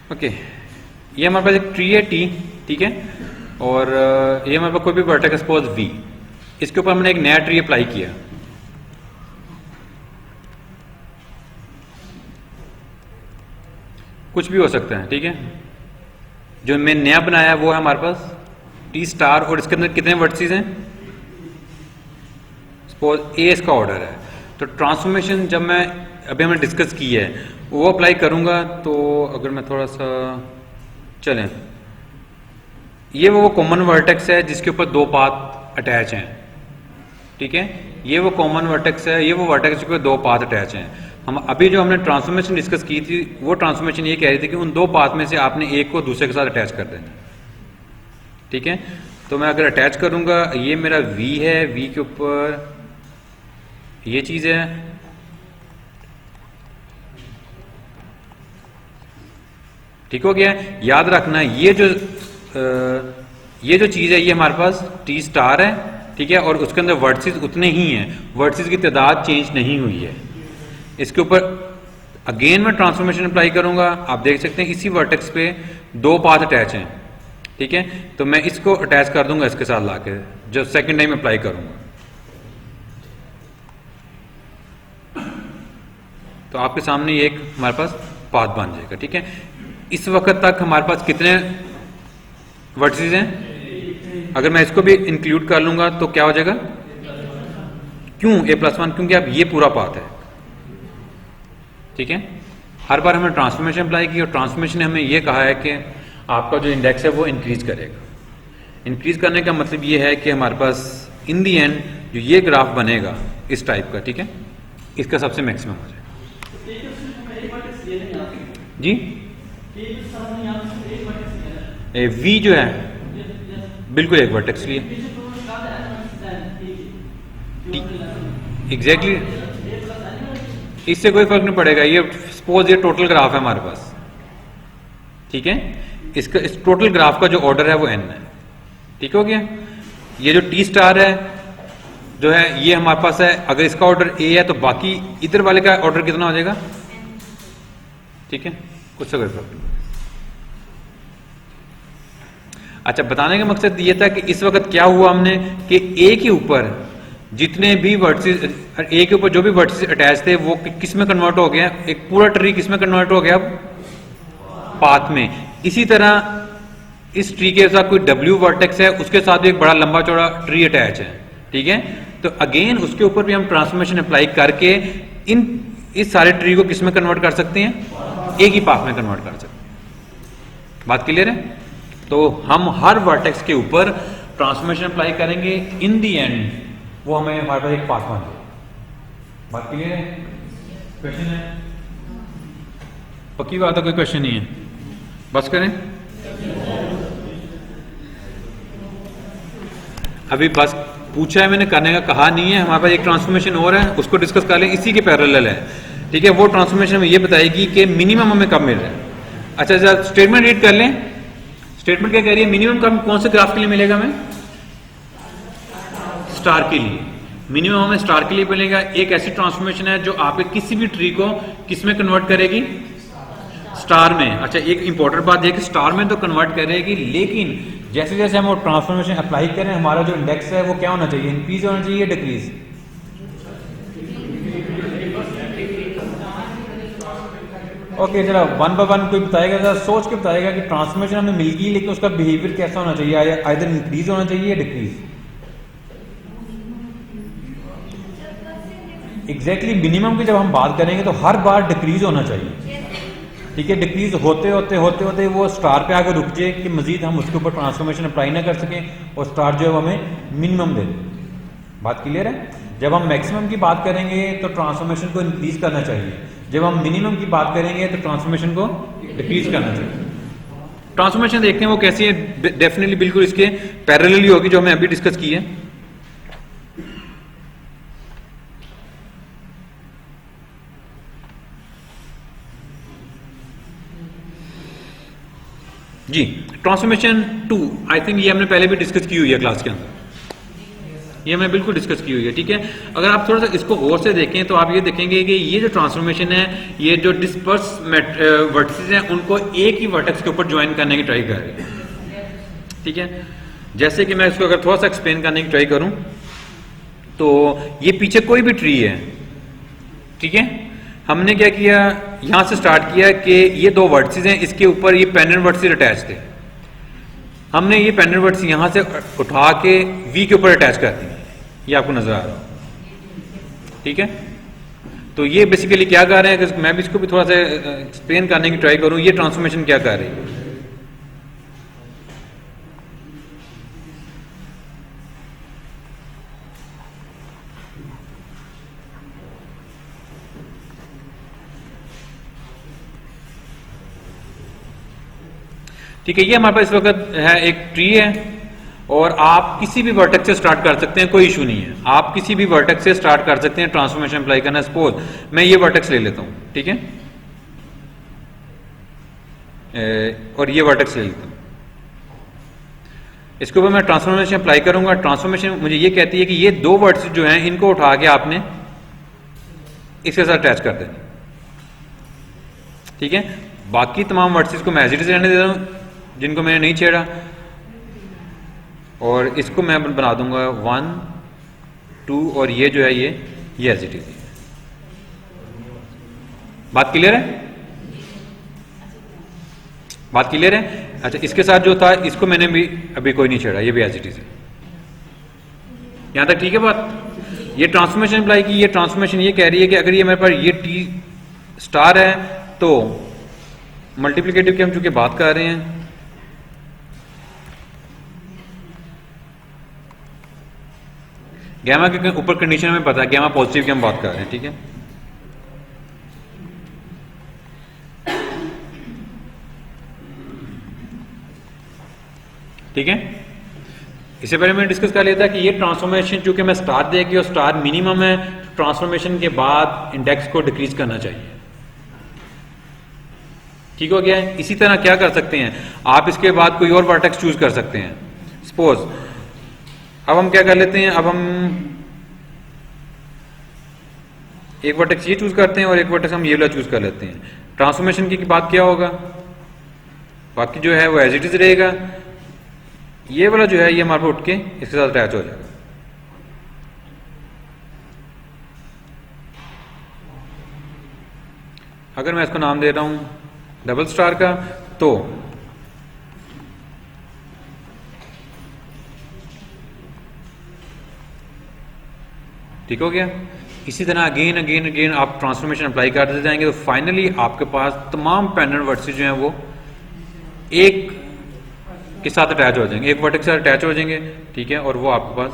ओके, ये हमारे पास एक ट्री है टी, ठीक है, और ये हमारे पास कोई भी वर्टेक्स सपोज वी, इसके ऊपर हमने एक नया ट्री अप्लाई किया। कुछ भी हो सकता है, ठीक है। जो मैं नया बनाया वो है हमारे पास टी स्टार, और इसके अंदर कितने वर्टिसेस हैं, सपोज ए इसका ऑर्डर है। तो ट्रांसफॉर्मेशन जब मैं अभी हमने डिस्कस की है वो अप्लाई करूंगा, तो अगर मैं थोड़ा सा चलें, ये वो कॉमन वर्टेक्स है जिसके ऊपर दो पाथ अटैच हैं, ठीक है। ये वो कॉमन वर्टेक्स है, ये वो वर्टेक्स जिसके ऊपर दो पाथ अटैच हैं। हम अभी जो हमने ट्रांसफॉर्मेशन डिस्कस की थी वो ट्रांसफॉर्मेशन ये कह रही थी कि उन दो पाथ में से आपने एक को दूसरे के साथ अटैच कर देना, ठीक है। तो मैं अगर अटैच करूंगा, ये मेरा वी है, वी के ऊपर ये चीज है, ठीक हो गया। याद रखना ये जो चीज है ये हमारे पास टी स्टार है, ठीक है, और उसके अंदर वर्टिसेस उतने ही हैं, वर्टिसेस की तादाद चेंज नहीं हुई है। इसके ऊपर अगेन मैं ट्रांसफॉर्मेशन अप्लाई करूंगा, आप देख सकते हैं इसी वर्टेक्स पे दो पाथ अटैच हैं, ठीक है। तो मैं इसको अटैच कर दूंगा इसके साथ लाके, जो सेकंड टाइम अप्लाई करूंगा, तो आपके सामने ये एक हमारे पास पाथ बन जाएगा, ठीक है। इस वक्त तक हमारे पास कितने वर्टिसेस हैं, अगर मैं इसको भी इंक्लूड कर लूंगा तो क्या हो जाएगा, क्यों a+1, क्योंकि अब ये पूरा पाथ है, ठीक है। हर बार हमने ट्रांसफॉर्मेशन अप्लाई की, और ट्रांसफॉर्मेशन ने हमें ये कहा है कि आपका जो इंडेक्स है वो इंक्रीज करेगा। इंक्रीज करने का मतलब ये है कि हमारे पास इन दी एंड जो ये ग्राफ बनेगा इस टाइप का, ठीक है, इसका सबसे मैक्सिमम हो जाएगा। जी वी जो है बिल्कुल एक वर्टेक्स लिए, एग्जैक्टली, इससे कोई फर्क नहीं पड़ेगा। ये सपोज ये टोटल ग्राफ है हमारे पास, ठीक है, इसका इस टोटल ग्राफ का जो ऑर्डर है वो n है, ठीक हो गया। ये जो टी स्टार है जो है ये हमारे पास है, अगर इसका ऑर्डर a है तो बाकी इधर वाले का ऑर्डर कितना हो जाएगा, ठीक है, कुछ से कोई फर्क नहीं। अच्छा, बताने का मकसद ये था कि इस वक्त क्या हुआ हमने कि ए के ऊपर जितने भी वर्टिसेस, ए के ऊपर जो भी वर्टिसेस अटैच थे वो किस में कन्वर्ट हो गया, एक पूरा ट्री किस में कन्वर्ट हो गया, अब पाथ में। इसी तरह इस ट्री के साथ कोई W वर्टेक्स है, उसके साथ भी एक बड़ा लंबा चौड़ा ट्री अटैच है, ठीक है। तो अगेन उसके ऊपर भी हम ट्रांसफॉर्मेशन अप्लाई करके इस सारे ट्री को किस में कन्वर्ट कर सकते हैं, एक ही पाथ में कन्वर्ट कर सकते हैं। बात क्लियर है। तो हम हर वर्टेक्स के ऊपर ट्रांसफॉर्मेशन अप्लाई करेंगे, इन दी एंड वो हमें हमारे पास एक पाथ बन जाए। बात क्लियर है। क्वेश्चन है, पक्की बात है, कोई क्वेश्चन नहीं है, बस करें। अभी बस पूछा है मैंने, करने का कहा नहीं है। हमारे पास एक ट्रांसफॉर्मेशन और है, उसको डिस्कस कर लें, इसी के पैरेलल है, ठीक है। वो ट्रांसफॉर्मेशन में ये बताएगी कि मिनिमम हमें कब मिल रहा है। अच्छा, स्टेटमेंट रीड कर लें। स्टेटमेंट क्या कह रही है, मिनिमम कब कौन से ग्राफ के लिए मिलेगा हमें, स्टार के लिए। मिनिमम हमें स्टार के लिए मिलेगा। एक ऐसी ट्रांसफॉर्मेशन है जो आपके किसी भी ट्री को किस में कन्वर्ट करेगी, स्टार में। अच्छा, एक इंपॉर्टेंट बात है कि स्टार में तो कन्वर्ट करेगी, लेकिन जैसे जैसे हम वो ट्रांसफॉर्मेशन अप्लाई करें हमारा जो इंडेक्स है वो क्या होना चाहिए, इंक्रीज होना चाहिए, डिक्रीज। ओके, जरा वन बाय वन कोई बताएगा, जरा सोच के बताएगा कि ट्रांसफॉर्मेशन हमें मिल गई लेकिन उसका बिहेवियर कैसा होना चाहिए, आइदर इंक्रीज होना चाहिए या डिक्रीज। एग्जैक्टली मिनिमम की जब हम बात करेंगे तो हर बार डिक्रीज होना चाहिए, ठीक है। डिक्रीज होते होते वो स्टार पे आकर रुक जाए कि मजीद हम उसके ऊपर ट्रांसफॉर्मेशन अप्लाई ना कर सकें, और स्टार जो है वो हमें मिनिमम दे दे। बात क्लियर है। जब हम मैक्सिमम की बात करेंगे तो ट्रांसफॉर्मेशन को इंक्रीज करना चाहिए, जब हम मिनिमम की बात करेंगे तो ट्रांसफॉर्मेशन को डिक्रीज करना चाहिए। ट्रांसफॉर्मेशन देखते हैं वो कैसी है, डेफिनेटली बिल्कुल इसके पैरेलल ही होगी जो हमने अभी डिस्कस की है। जी, ट्रांसफॉर्मेशन 2, आई थिंक ये हमने पहले भी डिस्कस की हुई है क्लास के अंदर। ये मैं बिल्कुल डिस्कस की हुई है, ठीक है। अगर आप थोड़ा सा इसको गौर से देखें तो आप ये देखेंगे कि ये जो ट्रांसफॉर्मेशन है, ये जो डिस्पर्स वर्टिसेस हैं उनको एक ही वर्टेक्स के ऊपर ज्वाइन करने की ट्राई कर रही है, ठीक है। जैसे कि मैं इसको अगर थोड़ा सा एक्सप्लेन करने की ट्राई करूं तो ये पीछे कोई भी ट्री है, ठीक है। हमने क्या किया, यहां से स्टार्ट किया कि ये दो वर्टिसेस हैं, इसके ऊपर ये पेंडेंट वर्टिसेस अटैच थे। हमने ये पेंडेंट वर्टिसेस यहां से उठा के वी के ऊपर अटैच कर दिए, ये आपको नजर आ रहा हो, ठीक है। तो ये बेसिकली क्या कर रहे हैं, मैं भी इसको भी थोड़ा सा एक्सप्लेन करने की ट्राई करूं, ये ट्रांसफॉर्मेशन क्या कर रही है। ठीक है, ये हमारे पास इस वक्त है एक ट्री है और आप किसी भी वर्टेक्स से स्टार्ट कर सकते हैं, कोई इशू नहीं है। आप किसी भी वर्टेक्स से स्टार्ट कर सकते हैं ट्रांसफॉर्मेशन अप्लाई करना। सपोज मैं ये वर्टेक्स ले लेता हूं, ठीक है, और ये वर्टेक्स ले लेता हूं, इसके ऊपर मैं ट्रांसफॉर्मेशन अप्लाई करूंगा। ट्रांसफॉर्मेशन मुझे ये कहती है कि ये दो वर्ड्स जो हैं इनको उठा के आपने इसके साथ अटैच कर देना, ठीक है। बाकी तमाम वर्ड्स को मैं एज इट इज रहने दे रहा हूं जिनको मैंने नहीं छेड़ा, और इसको मैं बना दूंगा 1 2 और ये जो है ये एज इट इज। बात क्लियर है? बात क्लियर है? अच्छा, इसके साथ जो था इसको मैंने भी अभी कोई नहीं छेड़ा, ये भी एज इट इज है। यहां तक ठीक है बात? ये ट्रांसफॉर्मेशन अप्लाई की, ये ट्रांसफॉर्मेशन ये कह रही है कि अगर ये मेरे पास ये टी स्टार है तो मल्टीप्लिकेटिव की हम चूंकि बात कर रहे हैं, गैमा के ऊपर कंडीशन में पता है, गैमा पॉजिटिव की हम बात कर रहे हैं, ठीक है। ठीक है, इससे पहले मैंने डिस्कस कर लिया था कि ये ट्रांसफॉर्मेशन चूंकि मैं स्टार दे के और स्टार मिनिमम है, ट्रांसफॉर्मेशन के बाद इंडेक्स को डिक्रीज करना चाहिए, ठीक हो गया है। इसी तरह क्या कर सकते हैं आप, इसके बाद कोई और वर्टेक्स चूज कर सकते हैं। सपोज अब हम क्या कर लेते हैं, अब हम एक वर्टेक्स ये चूज करते हैं और एक वर्टेक्स हम ये वाला चूज कर लेते हैं। ट्रांसफॉर्मेशन की बात क्या होगा, बाकी जो है वो एज इट इज रहेगा, ये वाला जो है ये हमारे पे उठ के इसके साथ अटैच हो जाएगा। अगर मैं इसको नाम दे रहा हूं डबल स्टार का, तो ठीक हो गया। इसी तरह अगेन अगेन अगेन आप ट्रांसफॉर्मेशन अप्लाई करते जाएंगे तो फाइनली आपके पास तमाम पेंडेंट वर्टिसेस जो हैं वो एक के साथ अटैच हो जाएंगे, एक वर्टेक्स के साथ अटैच हो जाएंगे, ठीक है। और वो आपके पास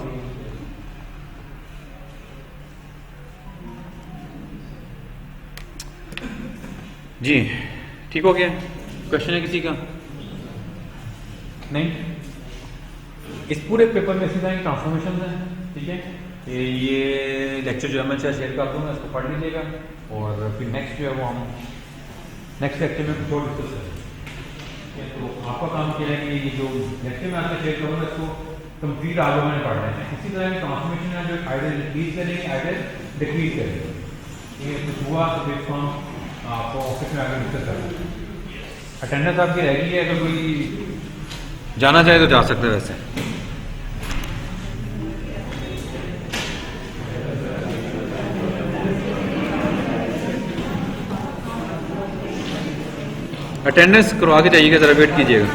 जी ठीक हो गया। क्वेश्चन है किसी का? नहीं, इस पूरे पेपर में इसी तरह की ट्रांसफॉर्मेशन है, ठीक है। ये लेक्चर जो है मैं शेयर कर दूंगा, इसको पढ़ लीजिएगा और फिर नेक्स्ट जो है वो हम नेक्स्ट लेक्चर में कुछ और डिस्कस करेंगे। तो आपका काम क्या है कि ये जो लेक्चर में आपसे शेयर करूँगा इसको कंप्लीट आगे मैंने पढ़ रहे हैं। इसी तरह की ट्रांसफॉर्मेशन है जो आइडल इंक्रीज करेंगे, आइडल डिक्रीज करेंगे, ठीक है। कुछ हुआ तो फिर हम आपको ऑफिस में आकर डिस्कस करेंगे। अटेंडेंस आपकी रह गई है, अगर कोई जाना चाहे तो जा सकते हैं। वैसे अटेंडेंस करवा के जाइएगा, जरा वेट कीजिएगा।